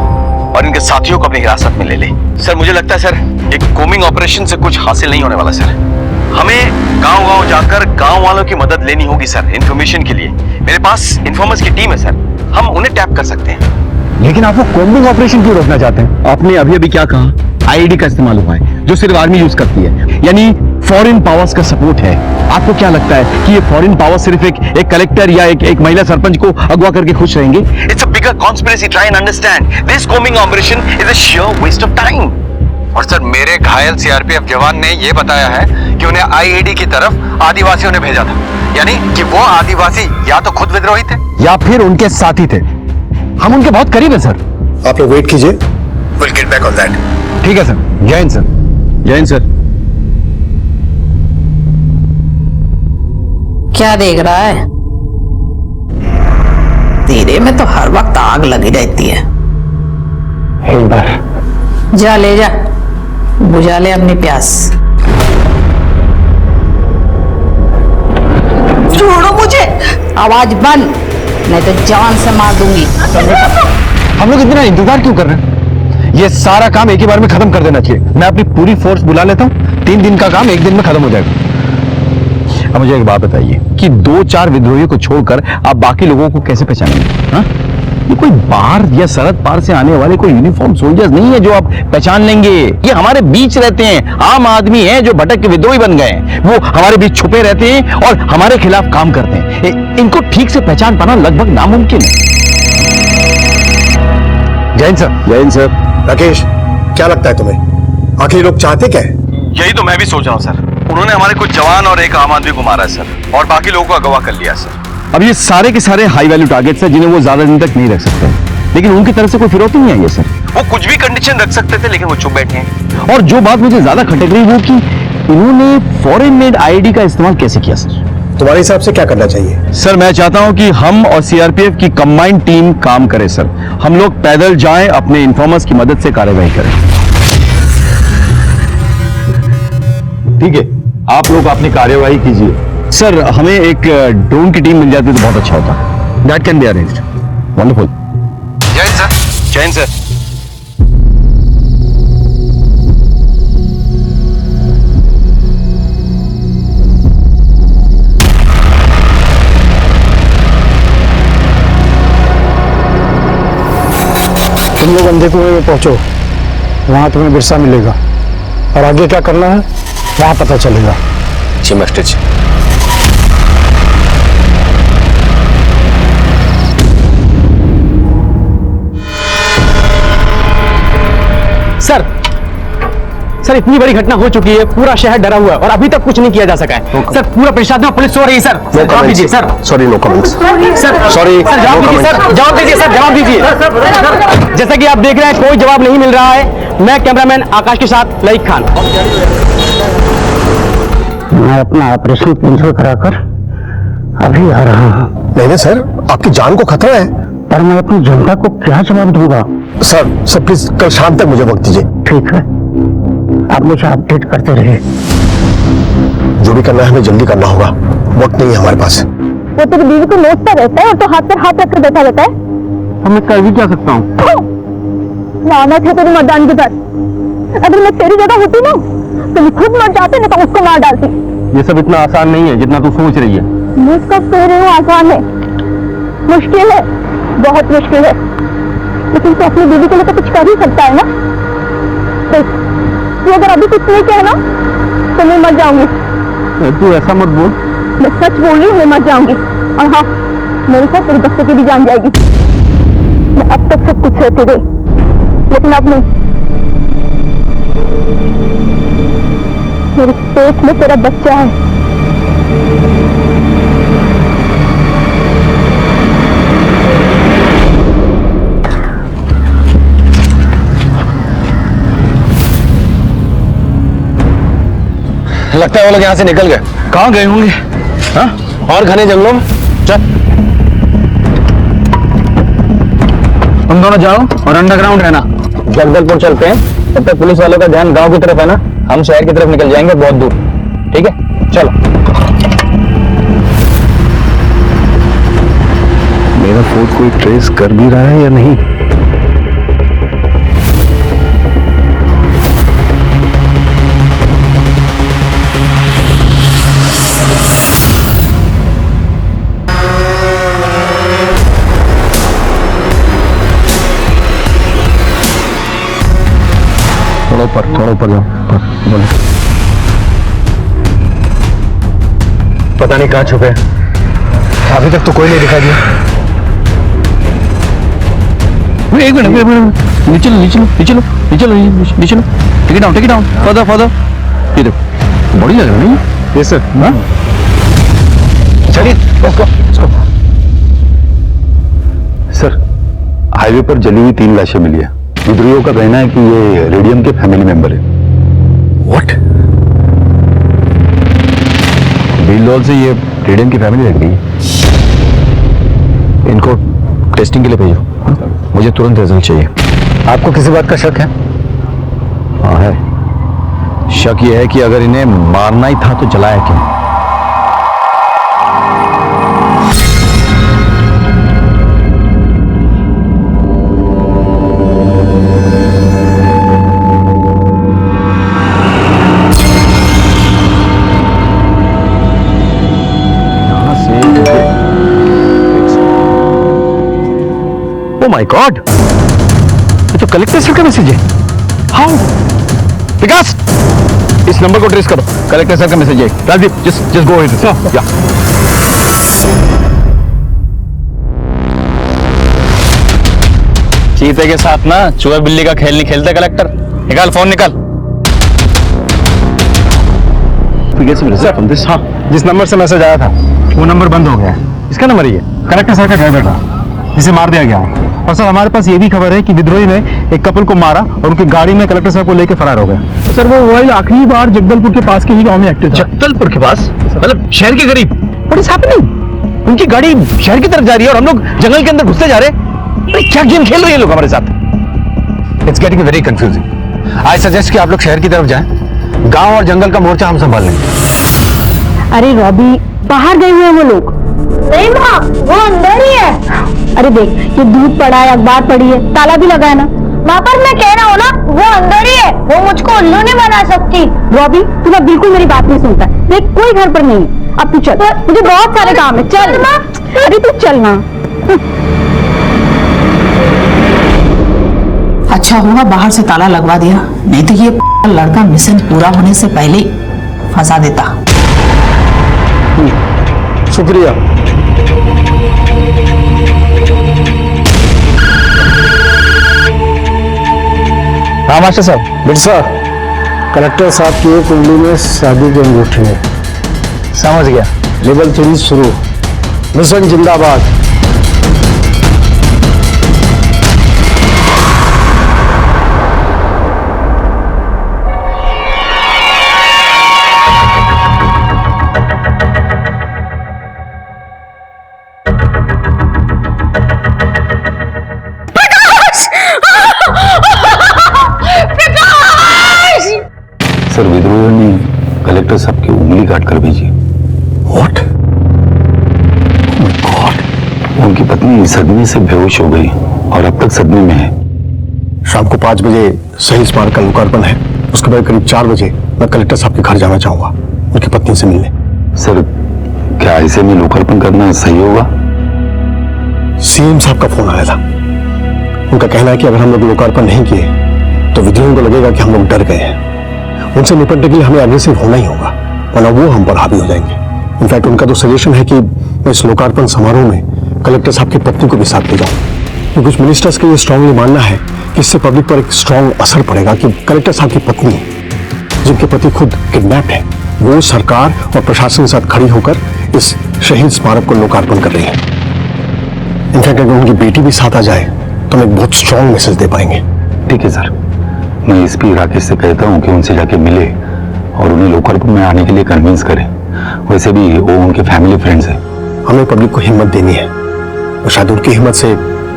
और इनके साथियों को अपनी हिरासत में ले ले। सर मुझे लगता है सर एक कोमिंग ऑपरेशन से कुछ हासिल नहीं होने वाला सर। हमें गांव-गांव जाकर गांव वालों की मदद लेनी होगी सर, इंफॉर्मेशन के लिए। मेरे पास इन्फॉर्मर्स की टीम है सर, हम उन्हें टैप कर सकते हैं। लेकिन आप वो कोम्बिंग ऑपरेशन क्यों रोकना चाहते हैं? आपने अभी अभी क्या कहा? आईडी का इस्तेमाल हुआ है जो सिर्फ आर्मी यूज करती है, यानी फॉरेन पावर्स का सपोर्ट है। आपको क्या लगता है कि ये फॉरेन पावर्स सिर्फ एक कलेक्टर या एक महिला सरपंच को अगवा करके खुश रहेंगे? It's a bigger conspiracy. Try and understand. This combing operation is a sheer waste of time. और सर मेरे घायल सीआरपीएफ जवान ने यह बताया है कि उन्हें आईईडी की तरफ आदिवासियों ने भेजा था, यानी कि वो आदिवासी या तो खुद विद्रोही थे या फिर उनके साथी थे। हम उनके बहुत करीब है सर। आप लोग वेट कीजिए, we'll get back on that. ठीक है सर। जय हिंद सर। जय हिंद सर। क्या देख रहा है? तेरे में तो हर वक्त आग लगी रहती है। एक बार जा ले जा, बुझा ले अपनी प्यास। छोड़ो मुझे, आवाज बंद, नहीं तो जान से मार दूंगी। हम लोग इतना इंतजार क्यों कर रहे हैं? ये सारा काम एक ही बार में खत्म कर देना चाहिए। मैं अपनी पूरी फोर्स बुला लेता हूँ, 3 दिन का काम 1 दिन में खत्म हो जाएगा। अब मुझे एक बात बताइए कि 2-4 विद्रोहियों को छोड़कर आप बाकी लोगों को कैसे पहचानेंगे? हाँ? ये कोई बाहर या सरहद पार से आने वाले कोई यूनिफॉर्म सोल्जर्स नहीं है जो आप पहचान लेंगे। ये हमारे बीच रहते हैं, आम आदमी हैं जो भटक के विद्रोही बन गए हैं। वो हमारे बीच छुपे रहते हैं और हमारे खिलाफ काम करते हैं। इनको ठीक से पहचान पाना लगभग नामुमकिन है। जैन सर। जैन सर। राकेश, क्या लगता है तुम्हें? आखिर लोग चाहते क्या है? यही तो मैं भी सोच रहा हूँ सर। उन्होंने हमारे कुछ जवान और एक आम आदमी को मारा है सर, और बाकी लोगों को अगवा कर लिया सर। अब ये सारे के सारे हाई वैल्यू टारगेट्स हैं जिन्हें वो ज्यादा दिन तक नहीं रख सकते, लेकिन उनकी तरफ से कोई फिरौती नहीं आई है सर। वो कुछ भी कंडीशन रख सकते थे लेकिन वो चुप बैठे हैं। और जो बात मुझे ज्यादा खटक रही वो कि इन्होंने फॉरेन मेड आईडी का इस्तेमाल कैसे किया सर? तुम्हारे हिसाब से क्या करना चाहिए? सर मैं चाहता हूं कि हम और सीआरपीएफ की कंबाइंड टीम काम करे सर। हम लोग पैदल जाएं, अपने इन्फॉर्मर्स की मदद से कार्रवाई करें। ठीक है, आप लोग अपनी कार्यवाही कीजिए। सर हमें एक ड्रोन की टीम मिल जाती तो बहुत अच्छा होता। That can be arranged. Wonderful. जय हिंद सर। जय हिंद सर। तुम लोग अंधे कुएं में पहुंचो, वहां तुम्हें बिरसा मिलेगा और आगे क्या करना है वहां पता चलेगा। जी मास्टर जी। सर इतनी बड़ी घटना हो चुकी है, पूरा शहर डरा हुआ है और अभी तक कुछ नहीं किया जा सका है। सर पूरा प्रशासन में पुलिस सो रही है। सर जवाब दीजिए sir. Sorry, no comments. Sir sorry, sir जवाब दीजिए सर। जवाब दीजिए सर। जवाब दीजिए। जैसा कि आप देख रहे हैं कोई जवाब नहीं मिल रहा है। मैं कैमरामैन आकाश के साथ लईक खान। मैं अपना ऑपरेशन कैंसिल कराकर अभी आ रहा हूँ। नहीं सर, आपकी जान को खतरा है। पर मैं अपनी जनता को क्या जवाब दूंगा? सर प्लीज कल शाम तक मुझे वक्त दीजिए। ठीक है, आप मुझे अपडेट करते रहिए। जो भी करना है हमें जल्दी करना होगा, वक्त नहीं है हमारे पास। वो तेरी बीवी को नोचता रहता है और तो हाथ पर हाथ रखकर बैठा रहता है। अब मैं कर भी क्या सकता हूँ? लानत है तेरी मर्दान की बात। अगर मैं तेरी जगह होती ना तो मैं खुद मर जाते ना तो उसको मार डालती। ये सब इतना आसान नहीं है जितना तू सोच रही है। मुझको कह रही हूँ आसान है, मुश्किल है, बहुत मुश्किल है। लेकिन तू अपनी बीवी के लिए तो कुछ कर ही सकता है ना। देख, तू अगर अभी कुछ नहीं किया ना तो मैं मर जाऊंगी। तू ऐसा मत बोल। मैं सच बोल रही हूँ, मैं मर जाऊंगी। और हाँ, मेरे साथ तेरे बच्चे की भी जान जाएगी। मैं अब तक सब कुछ सहती रही, लेकिन अब नहीं। मेरे पेट में तेरा बच्चा है। लगता है वो लोग यहाँ से निकल गए। कहाँ गए होंगे? हाँ? और घने जंगलों में। चल तुम दोनों जाओ और अंडरग्राउंड रहना। जगदलपुर चलते हैं, तब तक पुलिस वालों का ध्यान गांव की तरफ है ना, हम शहर की तरफ निकल जाएंगे बहुत दूर। ठीक है, चलो। मेरा फोन कोई ट्रेस कर भी रहा है या नहीं? थोड़ा ऊपर जाओ। बोलो। पता नहीं कहाँ छुपे, अभी तक तो कोई नहीं दिखाई दिया। एक मिनट, नीचे लो। Take it down, further. ये देखो, बड़ी लग रही है। Yes sir. हाँ, चलिए सर, हाईवे पर जली हुई 3 लाशें मिली है। विद्रोहियों का कहना है कि ये रेडियम के फैमिली मेंबर है। व्हाट? बिल्डॉल से ये रेडियम की फैमिली लग रही है। इनको टेस्टिंग के लिए भेजो, मुझे तुरंत रिजल्ट चाहिए। आपको किसी बात का शक है? हाँ है। शक ये है कि अगर इन्हें मारना ही था तो जलाया क्यों? माय गॉड, ये तो कलेक्टर सर का मैसेज है। हाउ? विकास, इस नंबर को ट्रेस करो, कलेक्टर सर का मैसेज है। Rajdeep, just go ahead. या चीते के साथ ना चूहे बिल्ली का खेल नहीं खेलते कलेक्टर। निकाल फोन, निकाल। हाँ, जिस नंबर से मैसेज आया था वो नंबर बंद हो गया है। इसका नंबर ही है, कलेक्टर सर का ड्राइवर था, जिसे मार दिया गया है। और सर, हमारे पास ये भी खबर है कि विद्रोही ने एक कपल को मारा और उनकी गाड़ी में कलेक्टर साहब को लेकर फरार हो गया। सर वो मोबाइल आखिरी बार जगदलपुर के पास के ही गांव में एक्टिव था। जगदलपुर के पास? मतलब शहर के करीब? What is happening? उनकी गाड़ी शहर की तरफ जा रही है और हम लोग जंगल के अंदर घुसते जा रहे हैं। अरे क्या गेम खेल रहे हैं लोग हमारे साथ? It's getting very confusing. I suggest कि आप लोग शहर की तरफ जाएं, गांव और जंगल का मोर्चा हम संभाल लेंगे। अरे रॉबी, बाहर गए हुए हैं वो लोग। नहीं माँ, वो अंदर ही है। अरे देख, ये दूध पड़ा है, अखबार पड़ी है, ताला भी लगा है ना। माँ, पर मैं कह रहा हूँ ना, वो अंदर ही है। वो मुझको उल्लू नहीं बना सकती। रॉबी, तू ना बिल्कुल मेरी बात नहीं सुनता। देख, कोई घर पर नहीं है। अब तू चल, मुझे बहुत सारे काम है। चल माँ। अरे तू चल ना। अच्छा हुआ बाहर से ताला लगवा दिया, नहीं तो ये लड़का मिशन पूरा होने से पहले ही फंसा देता। शुक्रिया। हाँ मास्टर साहब। बिरसा, कलेक्टर साहब की एक उंगली में शादी की अंगूठी है। समझ गया। लेवल 3 शुरू। मिशन जिंदाबाद। सर, विद्रोहियों ने कलेक्टर साहब की उंगली काट कर भेजी। व्हाट? गॉड, उनकी पत्नी सदमे से बेहोश हो गई और अब तक सदमे में है। शाम को 5 बजे सही स्मारक का लोकार्पण है। उसके बाद करीब 4 बजे मैं कलेक्टर साहब के घर जाना चाहूंगा, उनकी पत्नी से मिलने। सर, क्या ऐसे में लोकार्पण करना सही होगा? सीएम साहब का फोन आया था। उनका कहना है कि अगर हम लोग लोकार्पण नहीं किए तो विद्रोहियों को लगेगा कि हम लोग डर गए हैं उनसे निपटने के लिए हमें अग्रेसिव होना ही होगा, वरना वो हम पर हावी हो जाएंगे। इनफैक्ट उनका तो सजेशन है कि मैं इस लोकार्पण समारोह में कलेक्टर साहब की पत्नी को भी साथ ले जाऊं, क्योंकि कुछ मिनिस्टर्स का ये स्ट्रांगली मानना है कि इससे पब्लिक पर एक स्ट्रांग असर पड़ेगा कि कलेक्टर साहब की पत्नी, जिनके पति खुद किडनैप्ड है, वो सरकार और प्रशासन के साथ खड़ी होकर इस शहीद स्मारक को लोकार्पण कर रही है। इनफैक्ट अगर उनकी बेटी भी साथ आ जाए तो हम एक बहुत स्ट्रांग मैसेज दे पाएंगे। ठीक है सर, मैं एसपी राकेश से कहता हूँ कि उनसे जाके मिले और उन्हें लोकार्पण में आने के लिए कन्विंस करें। वैसे भी वो उनके फैमिली फ्रेंड्स हैं। हमें पब्लिक को हिम्मत देनी है और शायद उनकी हिम्मत से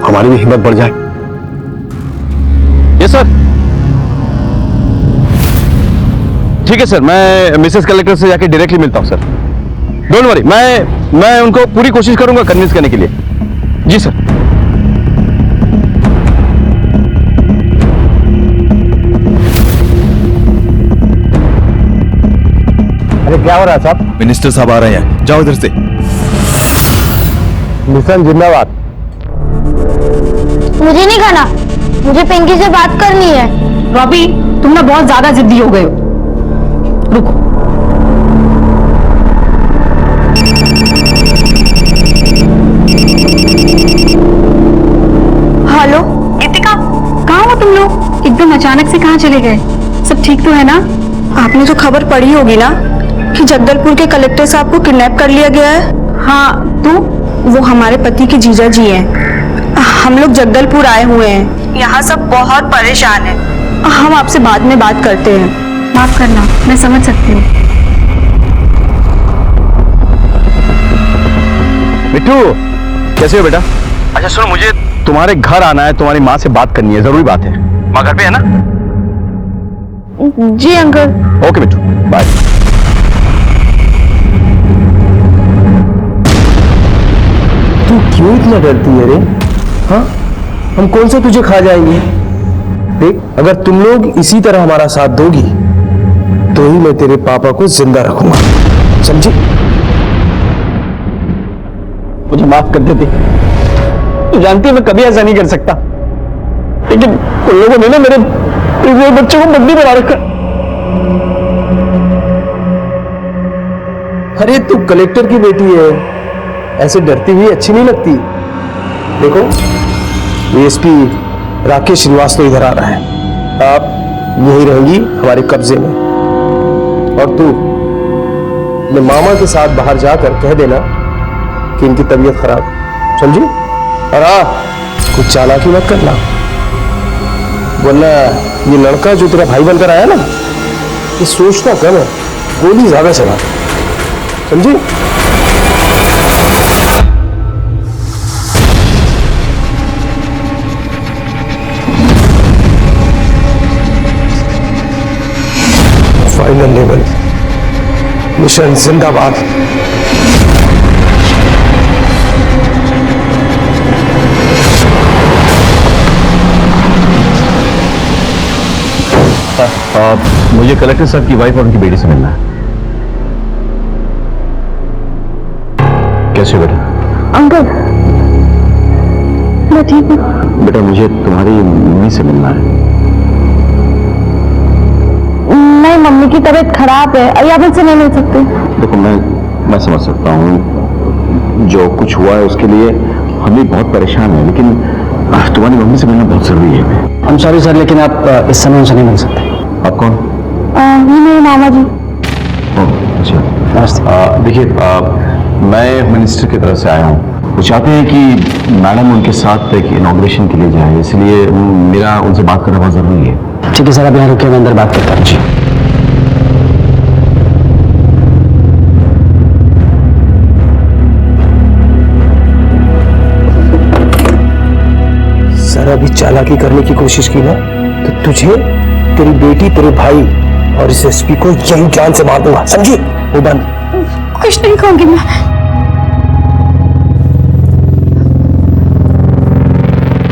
हमारी भी हिम्मत बढ़ जाए। Yes sir. ठीक है सर, मैं मिसेस कलेक्टर से जाके डायरेक्टली मिलता हूं सर। डोंट वरी, मैं उनको पूरी कोशिश करूंगा कन्विंस करने के लिए। जी सर। अरे क्या हो रहा है साहब? मिनिस्टर साहब आ रहे हैं, जाओ इधर से। मिशन जिंदाबाद। मुझे नहीं खाना, मुझे पिंकी से बात करनी है। रॉबी, तुम ना बहुत ज्यादा जिद्दी हो गए हो। रुको। हेलो गीतिका, कहाँ हो तुम लोग? एकदम अचानक से कहाँ चले गए? सब ठीक तो है ना? आपने तो खबर पढ़ी होगी ना कि जगदलपुर के कलेक्टर साहब को किडनैप कर लिया गया है। हाँ, तो वो हमारे पति के जीजा जी हैं। हम लोग जगदलपुर आए हुए हैं, यहाँ सब बहुत परेशान हैं। हम आपसे बाद में बात करते हैं। माफ करना, मैं समझ सकती हूँ। मिट्टू, कैसे हो बेटा? अच्छा सुनो, मुझे तुम्हारे घर आना है, तुम्हारी माँ से बात करनी है, जरूरी बात है। माँ घर पे है ना? जी अंकल। ओके मिट्टू, बाय। तू क्यों इतना डरती है रे? हाँ, हम कौन से तुझे खा जाएंगे? देख, अगर तुम लोग इसी तरह हमारा साथ दोगी तो ही मैं तेरे पापा को जिंदा रखूंगा, समझी? मुझे माफ कर देती। तू जानती है मैं कभी ऐसा नहीं कर सकता, लेकिन उन लोगों ने ना मेरे बच्चों को बंदी बना रखा। अरे तू कलेक्टर की बेटी है, ऐसे डरती हुई अच्छी नहीं लगती। देखो, एसपी राकेश श्रीवास्तव इधर आ रहा है, आप यही रहेंगी हमारे कब्जे में। और तू अपने मामा के साथ बाहर जाकर कह देना कि इनकी तबीयत खराब, समझी? और हाँ, कुछ चालाकी मत करना, वरना ये लड़का जो तेरा भाई बनकर आया ना, ये सोचता कम है, गोली ज्यादा चला, समझी? फाइनल लेवल मिशन जिंदाबाद। मुझे कलेक्टर साहब की वाइफ और उनकी बेटी से मिलना है। कैसे हो बेटा? अंकल, मैं ठीक हूँ। बेटा, मुझे तुम्हारी मम्मी से मिलना है। नहीं, मम्मी की तबीयत खराब है, अभी आप इनसे नहीं मिल सकते। देखो, मैं समझ सकता हूँ जो कुछ हुआ है उसके लिए हम भी बहुत परेशान हैं, लेकिन तुम्हारी मम्मी से मिलना बहुत जरूरी है। I'm sorry सर, लेकिन आप इस समय उनसे नहीं मिल सकते। आप कौन? ये मेरे मामा जी। अच्छा, देखिए, मैं मिनिस्टर की तरफ से आया हूँ। वो चाहते हैं कि मैडम उनके साथ एक इनॉग्रेशन के लिए जाए, इसलिए मेरा उनसे बात करना बहुत जरूरी है। ठीक है सर, आप यहाँ रुकिए, मैं अंदर बात करता हूँ। सर, अभी चालाकी करने की कोशिश की ना तो तुझे, तेरी बेटी, तेरे भाई और इस एसपी को यही जान से मार दूंगा, समझी? वो बंद। कुछ नहीं कहूंगी मैं।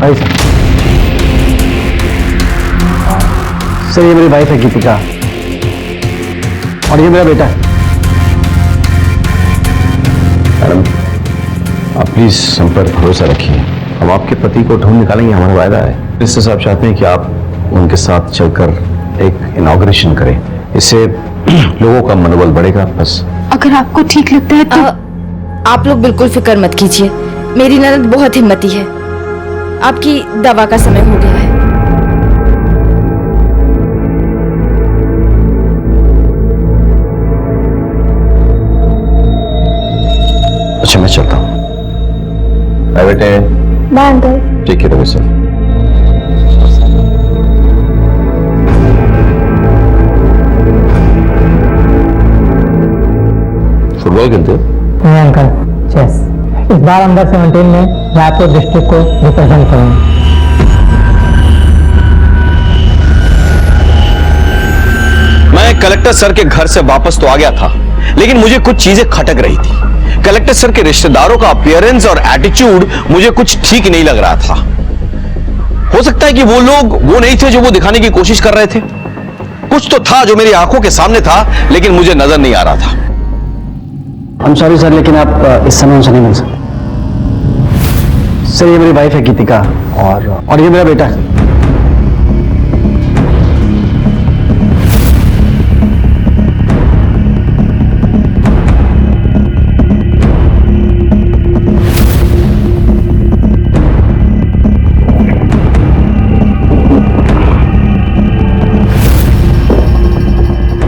भाई सर, ये मेरी वाइफ है गीतिका, और ये मेरा बेटा है। मैडम, आप प्लीज हम पर भरोसा रखिए, हम आपके पति को ढूंढ निकालेंगे, हमारा वायदा है। मिनिस्टर साहब चाहते हैं कि आप उनके साथ चलकर एक इनॉग्रेशन करें, इससे लोगों का मनोबल बढ़ेगा। बस अगर आपको ठीक लगता है तो आप लोग बिल्कुल फिक्र मत कीजिए, मेरी ननद बहुत हिम्मती है। आपकी दवा का समय हो गया है। अच्छा, मैं चलता हूँ। बेटे, bye uncle. Take care of yourself. Football खेलते हो? नहीं अंकल, चेस। इस बार अंडर 17 में रायपुर डिस्ट्रिक्ट को रिप्रेजेंट करूंगा। मैं कलेक्टर सर के घर से वापस तो आ गया था, लेकिन मुझे कुछ चीजें खटक रही थी। कलेक्टर सर के रिश्तेदारों का अपीयरेंस और एटीट्यूड मुझे कुछ ठीक नहीं लग रहा था। हो सकता है कि वो लोग वो नहीं थे जो वो दिखाने की कोशिश कर रहे थे। कुछ तो था जो मेरी आंखों के सामने था, लेकिन मुझे नजर नहीं आ रहा था। I'm sorry सर, लेकिन आप इस समय उनसे नहीं मिल सकते। सर, ये मेरी वाइफ है गीतिका और ये मेरा बेटा है।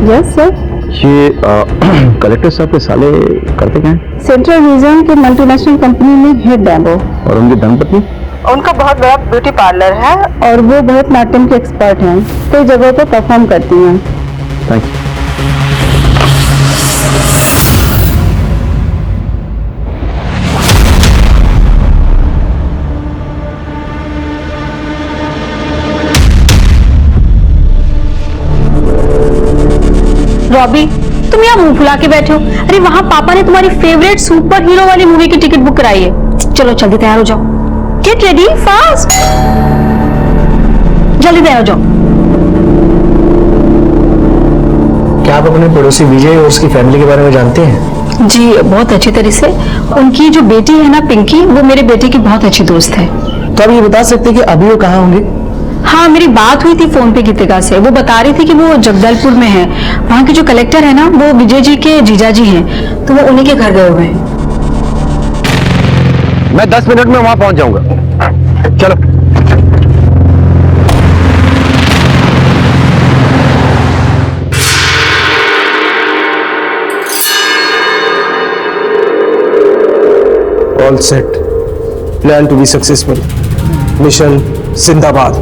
Yes sir. ये कलेक्टर साहब के साले करते क्या हैं? सेंट्रल रीजन के मल्टीनेशनल कंपनी में हेड है वो। और उनकी धर्मपत्नी? उनका बहुत बड़ा ब्यूटी पार्लर है और वो बहुत नाट्यम के एक्सपर्ट हैं, कई जगहों पर परफॉर्म करती हैं। Thank you. रॉबी, तुम यहाँ मुंह फुला के बैठे हो। अरे वहाँ पापा ने तुम्हारी फेवरेट सुपर हीरो वाली मूवी की टिकट बुक कराई है। चलो जल्दी तैयार हो जाओ। गेट रेडी फास्ट, जल्दी तैयार हो जाओ। क्या आप अपने पड़ोसी विजय और उसकी फैमिली के बारे में जानते हैं? जी बहुत अच्छी तरह से। उनकी जो बेटी है ना पिंकी, वो मेरे बेटे की बहुत अच्छी दोस्त है। तो आप ये बता सकते हैं कि अभी वो कहाँ होंगे? हाँ, मेरी बात हुई थी फोन पे गीतिका से। वो बता रही थी कि वो जगदलपुर में है। वहाँ के जो कलेक्टर है ना, वो विजय जी के जीजा जी हैं, तो वो उन्हीं के घर गए हुए हैं। मैं 10 मिनट में वहां पहुंच जाऊंगा। चलो। All set, plan to be successful, mission जिंदाबाद।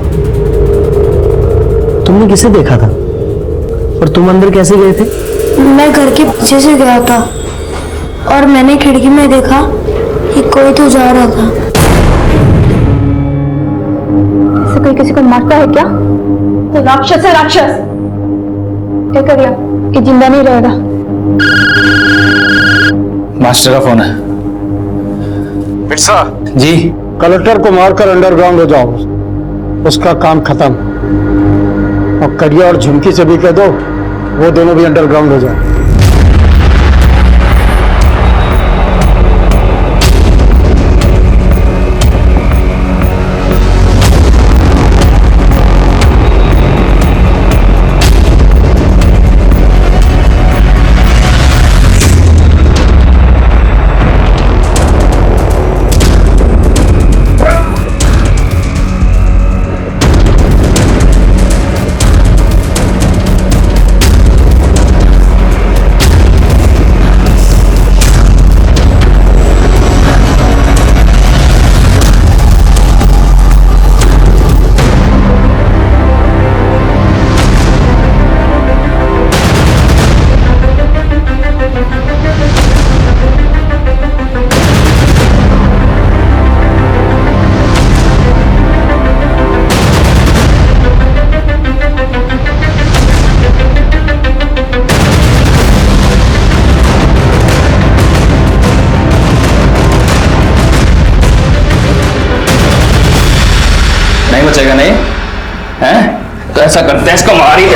तुमने किसे देखा था और तुम अंदर कैसे गए थे? मैं घर के पीछे से गया था और मैंने खिड़की में देखा कि कोई तो जा रहा था। ऐसे कोई किसी को मारता है क्या? तो राक्षस है, राक्षस। क्या कर लिया? ये जिंदा नहीं रहेगा। मास्टर का फोन है। मिर्जा जी। कलेक्टर को मारकर अंडरग्राउंड हो जाओ, उसका काम खत्म। और कड़िया और झुमकी से भी कह दो वो दोनों भी अंडरग्राउंड हो जाए। नहीं बचेगा नहीं हैं? तो ऐसा करते हैं, इसको मारिए।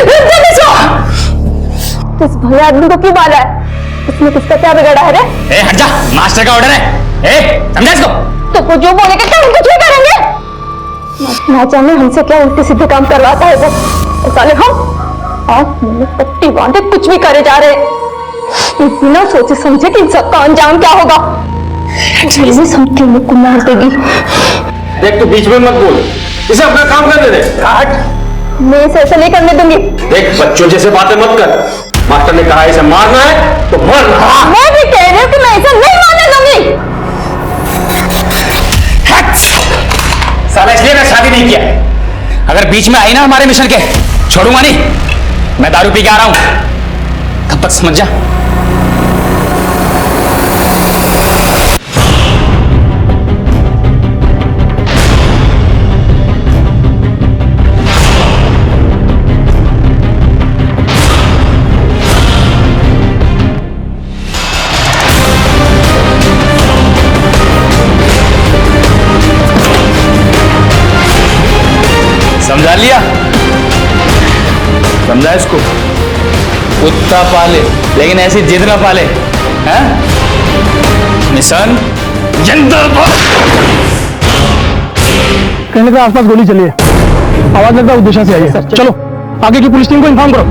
इस भैया आदमी को क्यों मारा है? इसने किसका क्या बिगाड़ा है रे? ए हट जा, मास्टर का ऑर्डर है। ए समझा इसको? तो वो जो बोलेगा क्या हम कुछ नहीं करेंगे? ना जाने हमसे क्या उल्टे सीधे काम करवाता है वो साले। आप मुझे पट्टी बांधे कुछ भी करे जा रहे, बिना सोचे समझे कि इन सबका अंजाम क्या होगा। जल्दी सब तीनों को मार देगी। देख तू बीच में मत बोल, इसे अपना काम करने दे। हट। मैं इसे ऐसे नहीं करने दूंगी। देख बच्चों जैसे बातें मत कर, मास्टर ने कहा इसे मारना है तो मार। मैं भी कह रही हूँ कि मैं इसे नहीं मारने दूंगी। साला इसलिए मैं शादी नहीं किया, अगर बीच में आई ना हमारे मिशन के, छोड़ूंगा नहीं। मैं दारू पी के आ रहा हूं, तब तक समझ जा। समझा लिया? समझा इसको? कुत्ता पाले लेकिन ऐसी जिद ना पाले, हैं? मिशन जिंदाबाद। कहने का आसपास गोली चली है, आवाज लगता है उस दिशा से आई है। चलो आगे की पुलिस टीम को इन्फॉर्म करो।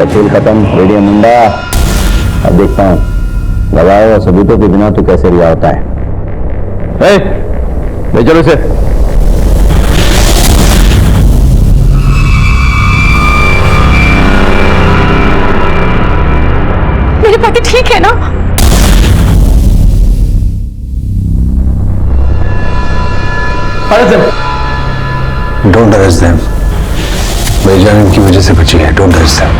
खेल खत्म, रेडियो मुंडा। अब देखता हूँ लगाओ और सबूतों के बिना तो कैसे रिहा होता है। ले चलो इसे। मेरे पति ठीक है ना? Don't arrest them. मेरी जान इनकी वजह से बची है। Don't arrest them.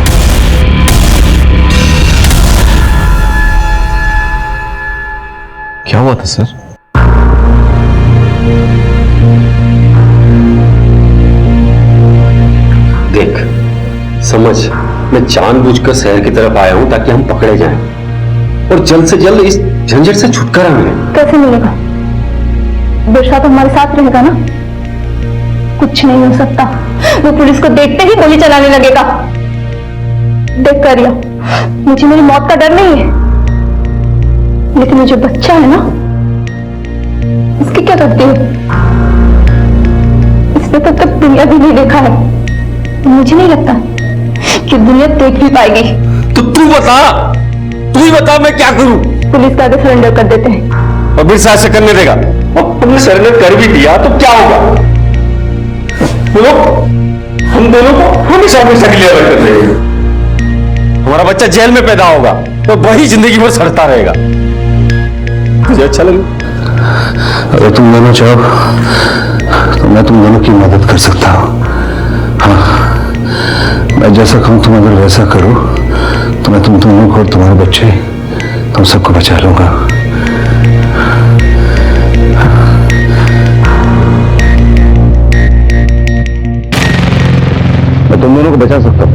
क्या हुआ था सर? देख समझ, मैं जानबूझकर शहर की तरफ आया हूं ताकि हम पकड़े जाएं और जल्द से जल्द इस झंझट से छुटकारा मिले। कैसे मिलेगा? बिरसा तो हमारे साथ रहेगा ना? कुछ नहीं हो सकता, वो पुलिस को देखते ही गोली चलाने लगेगा। देख कर रिया, मुझे मेरी मौत का डर नहीं है, लेकिन वो जो बच्चा है ना, इसकी क्या करती हो? इसने तब तक दुनिया भी नहीं देखा है। मुझे नहीं लगता कि दुनिया देख भी पाएगी। तो तू बता, तू ही बता मैं क्या करूं? पुलिस का आगे सरेंडर कर देते हैं। और बिरसा ऐसे करने देगा? और तुमने सरेंडर कर भी दिया तो क्या होगा? बोलो, हम दोनों को हमेशा हमेशा के लिए अलग कर देंगे। हमारा बच्चा जेल में पैदा होगा तो वही जिंदगी भर सड़ता रहेगा। मुझे अच्छा लगे। अगर तुम दोनों चाहो तो मैं तुम दोनों की मदद कर सकता हूँ। हाँ, मैं जैसा कहूँ तुम अगर वैसा करो तो मैं तुम दोनों को और तुम्हारे बच्चे तुम सबको बचा लूंगा। मैं तुम दोनों को बचा सकता हूँ,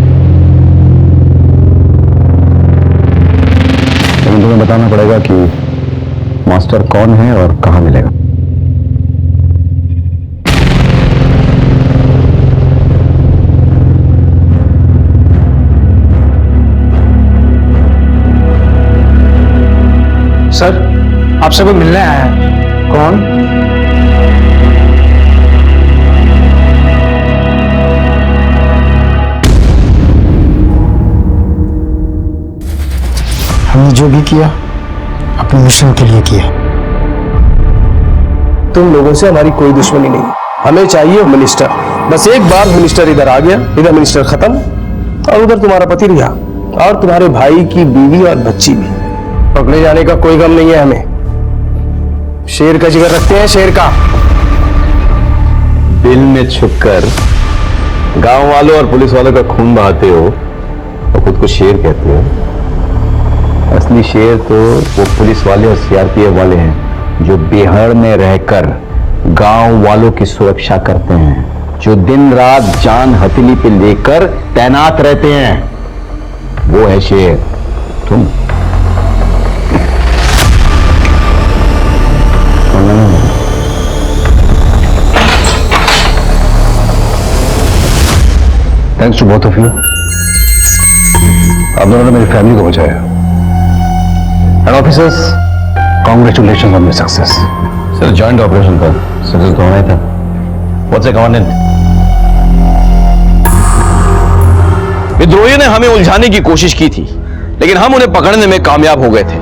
लेकिन तुम्हें बताना पड़ेगा कि मास्टर कौन है और कहां मिलेगा। सर आपसे कोई मिलने आया है। कौन? हमने जो भी किया अपने मिशन के लिए किया। तुम लोगों से हमारी कोई दुश्मनी नहीं, हमें चाहिए मिनिस्टर। बस एक बार मिनिस्टर इधर आ गया, इधर मिनिस्टर खत्म और उधर तुम्हारा पति रिहा और तुम्हारे भाई की बीवी और बच्ची भी। पकड़े जाने का कोई गम नहीं है हमें। शेर का जिगर रखते हैं, शेर का। दिल में छुपकर गांव वालों और पुलिस वालों का खून बहाते हो और खुद को शेर कहते हो। असली शेर तो वो पुलिस वाले और सीआरपीएफ वाले हैं जो बिहार में रहकर गांव वालों की सुरक्षा करते हैं, जो दिन रात जान हथेली पे लेकर तैनात रहते हैं। वो है शेर। तुम thanks to both of you. आप दोनों ने मेरी फैमिली को बचाया। And officers, congratulation on your success. Sir joint operation का सक्सेस तो होना ही था। What's the commandant? विद्रोहियों ने हमें उलझाने की कोशिश की थी, लेकिन हम उन्हें पकड़ने में कामयाब हो गए थे।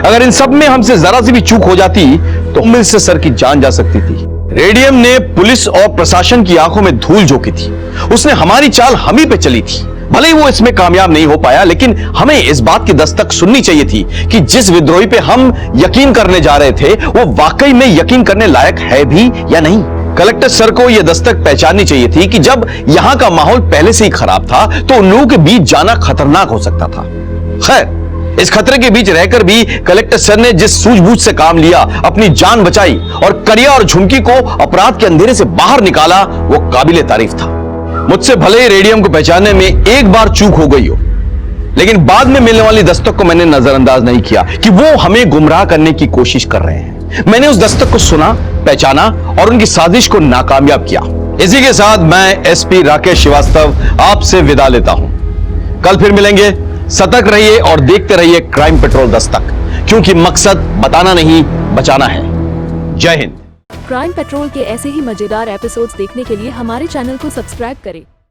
अगर इन सब में हमसे जरा सी भी चूक हो जाती तो मिलसे सर की जान जा सकती थी। रेडियम ने पुलिस और प्रशासन की आंखों में धूल झोंकी थी। उसने हमारी चाल हम ही पे चली थी। भले ही वो इसमें कामयाब नहीं हो पाया, लेकिन हमें इस बात की दस्तक सुननी चाहिए थी कि जिस विद्रोही पे हम यकीन करने जा रहे थे वो वाकई में यकीन करने लायक है भी या नहीं। कलेक्टर सर को यह दस्तक पहचाननी चाहिए थी कि जब यहां का माहौल पहले से ही खराब था तो उन लोगों के बीच जाना खतरनाक हो सकता था। खैर, इस खतरे के बीच रहकर भी कलेक्टर सर ने जिस सूझबूझ से काम लिया, अपनी जान बचाई और करिया और झुमकी को अपराध के अंधेरे से बाहर निकाला, वो काबिले तारीफ था। मुझसे भले ही रेडियम को पहचानने में एक बार चूक हो गई हो, लेकिन बाद में मिलने वाली दस्तक को मैंने नजरअंदाज नहीं किया कि वो हमें गुमराह करने की कोशिश कर रहे हैं। मैंने उस दस्तक को सुना, पहचाना और उनकी साजिश को नाकामयाब किया। इसी के साथ मैं एसपी राकेश श्रीवास्तव आपसे विदा लेता हूं। कल फिर मिलेंगे। सतर्क रहिए और देखते रहिए क्राइम पेट्रोल दस्तक, क्योंकि मकसद बताना नहीं, बचाना है। जय हिंद। क्राइम पेट्रोल के ऐसे ही मजेदार एपिसोड्स देखने के लिए हमारे चैनल को सब्सक्राइब करें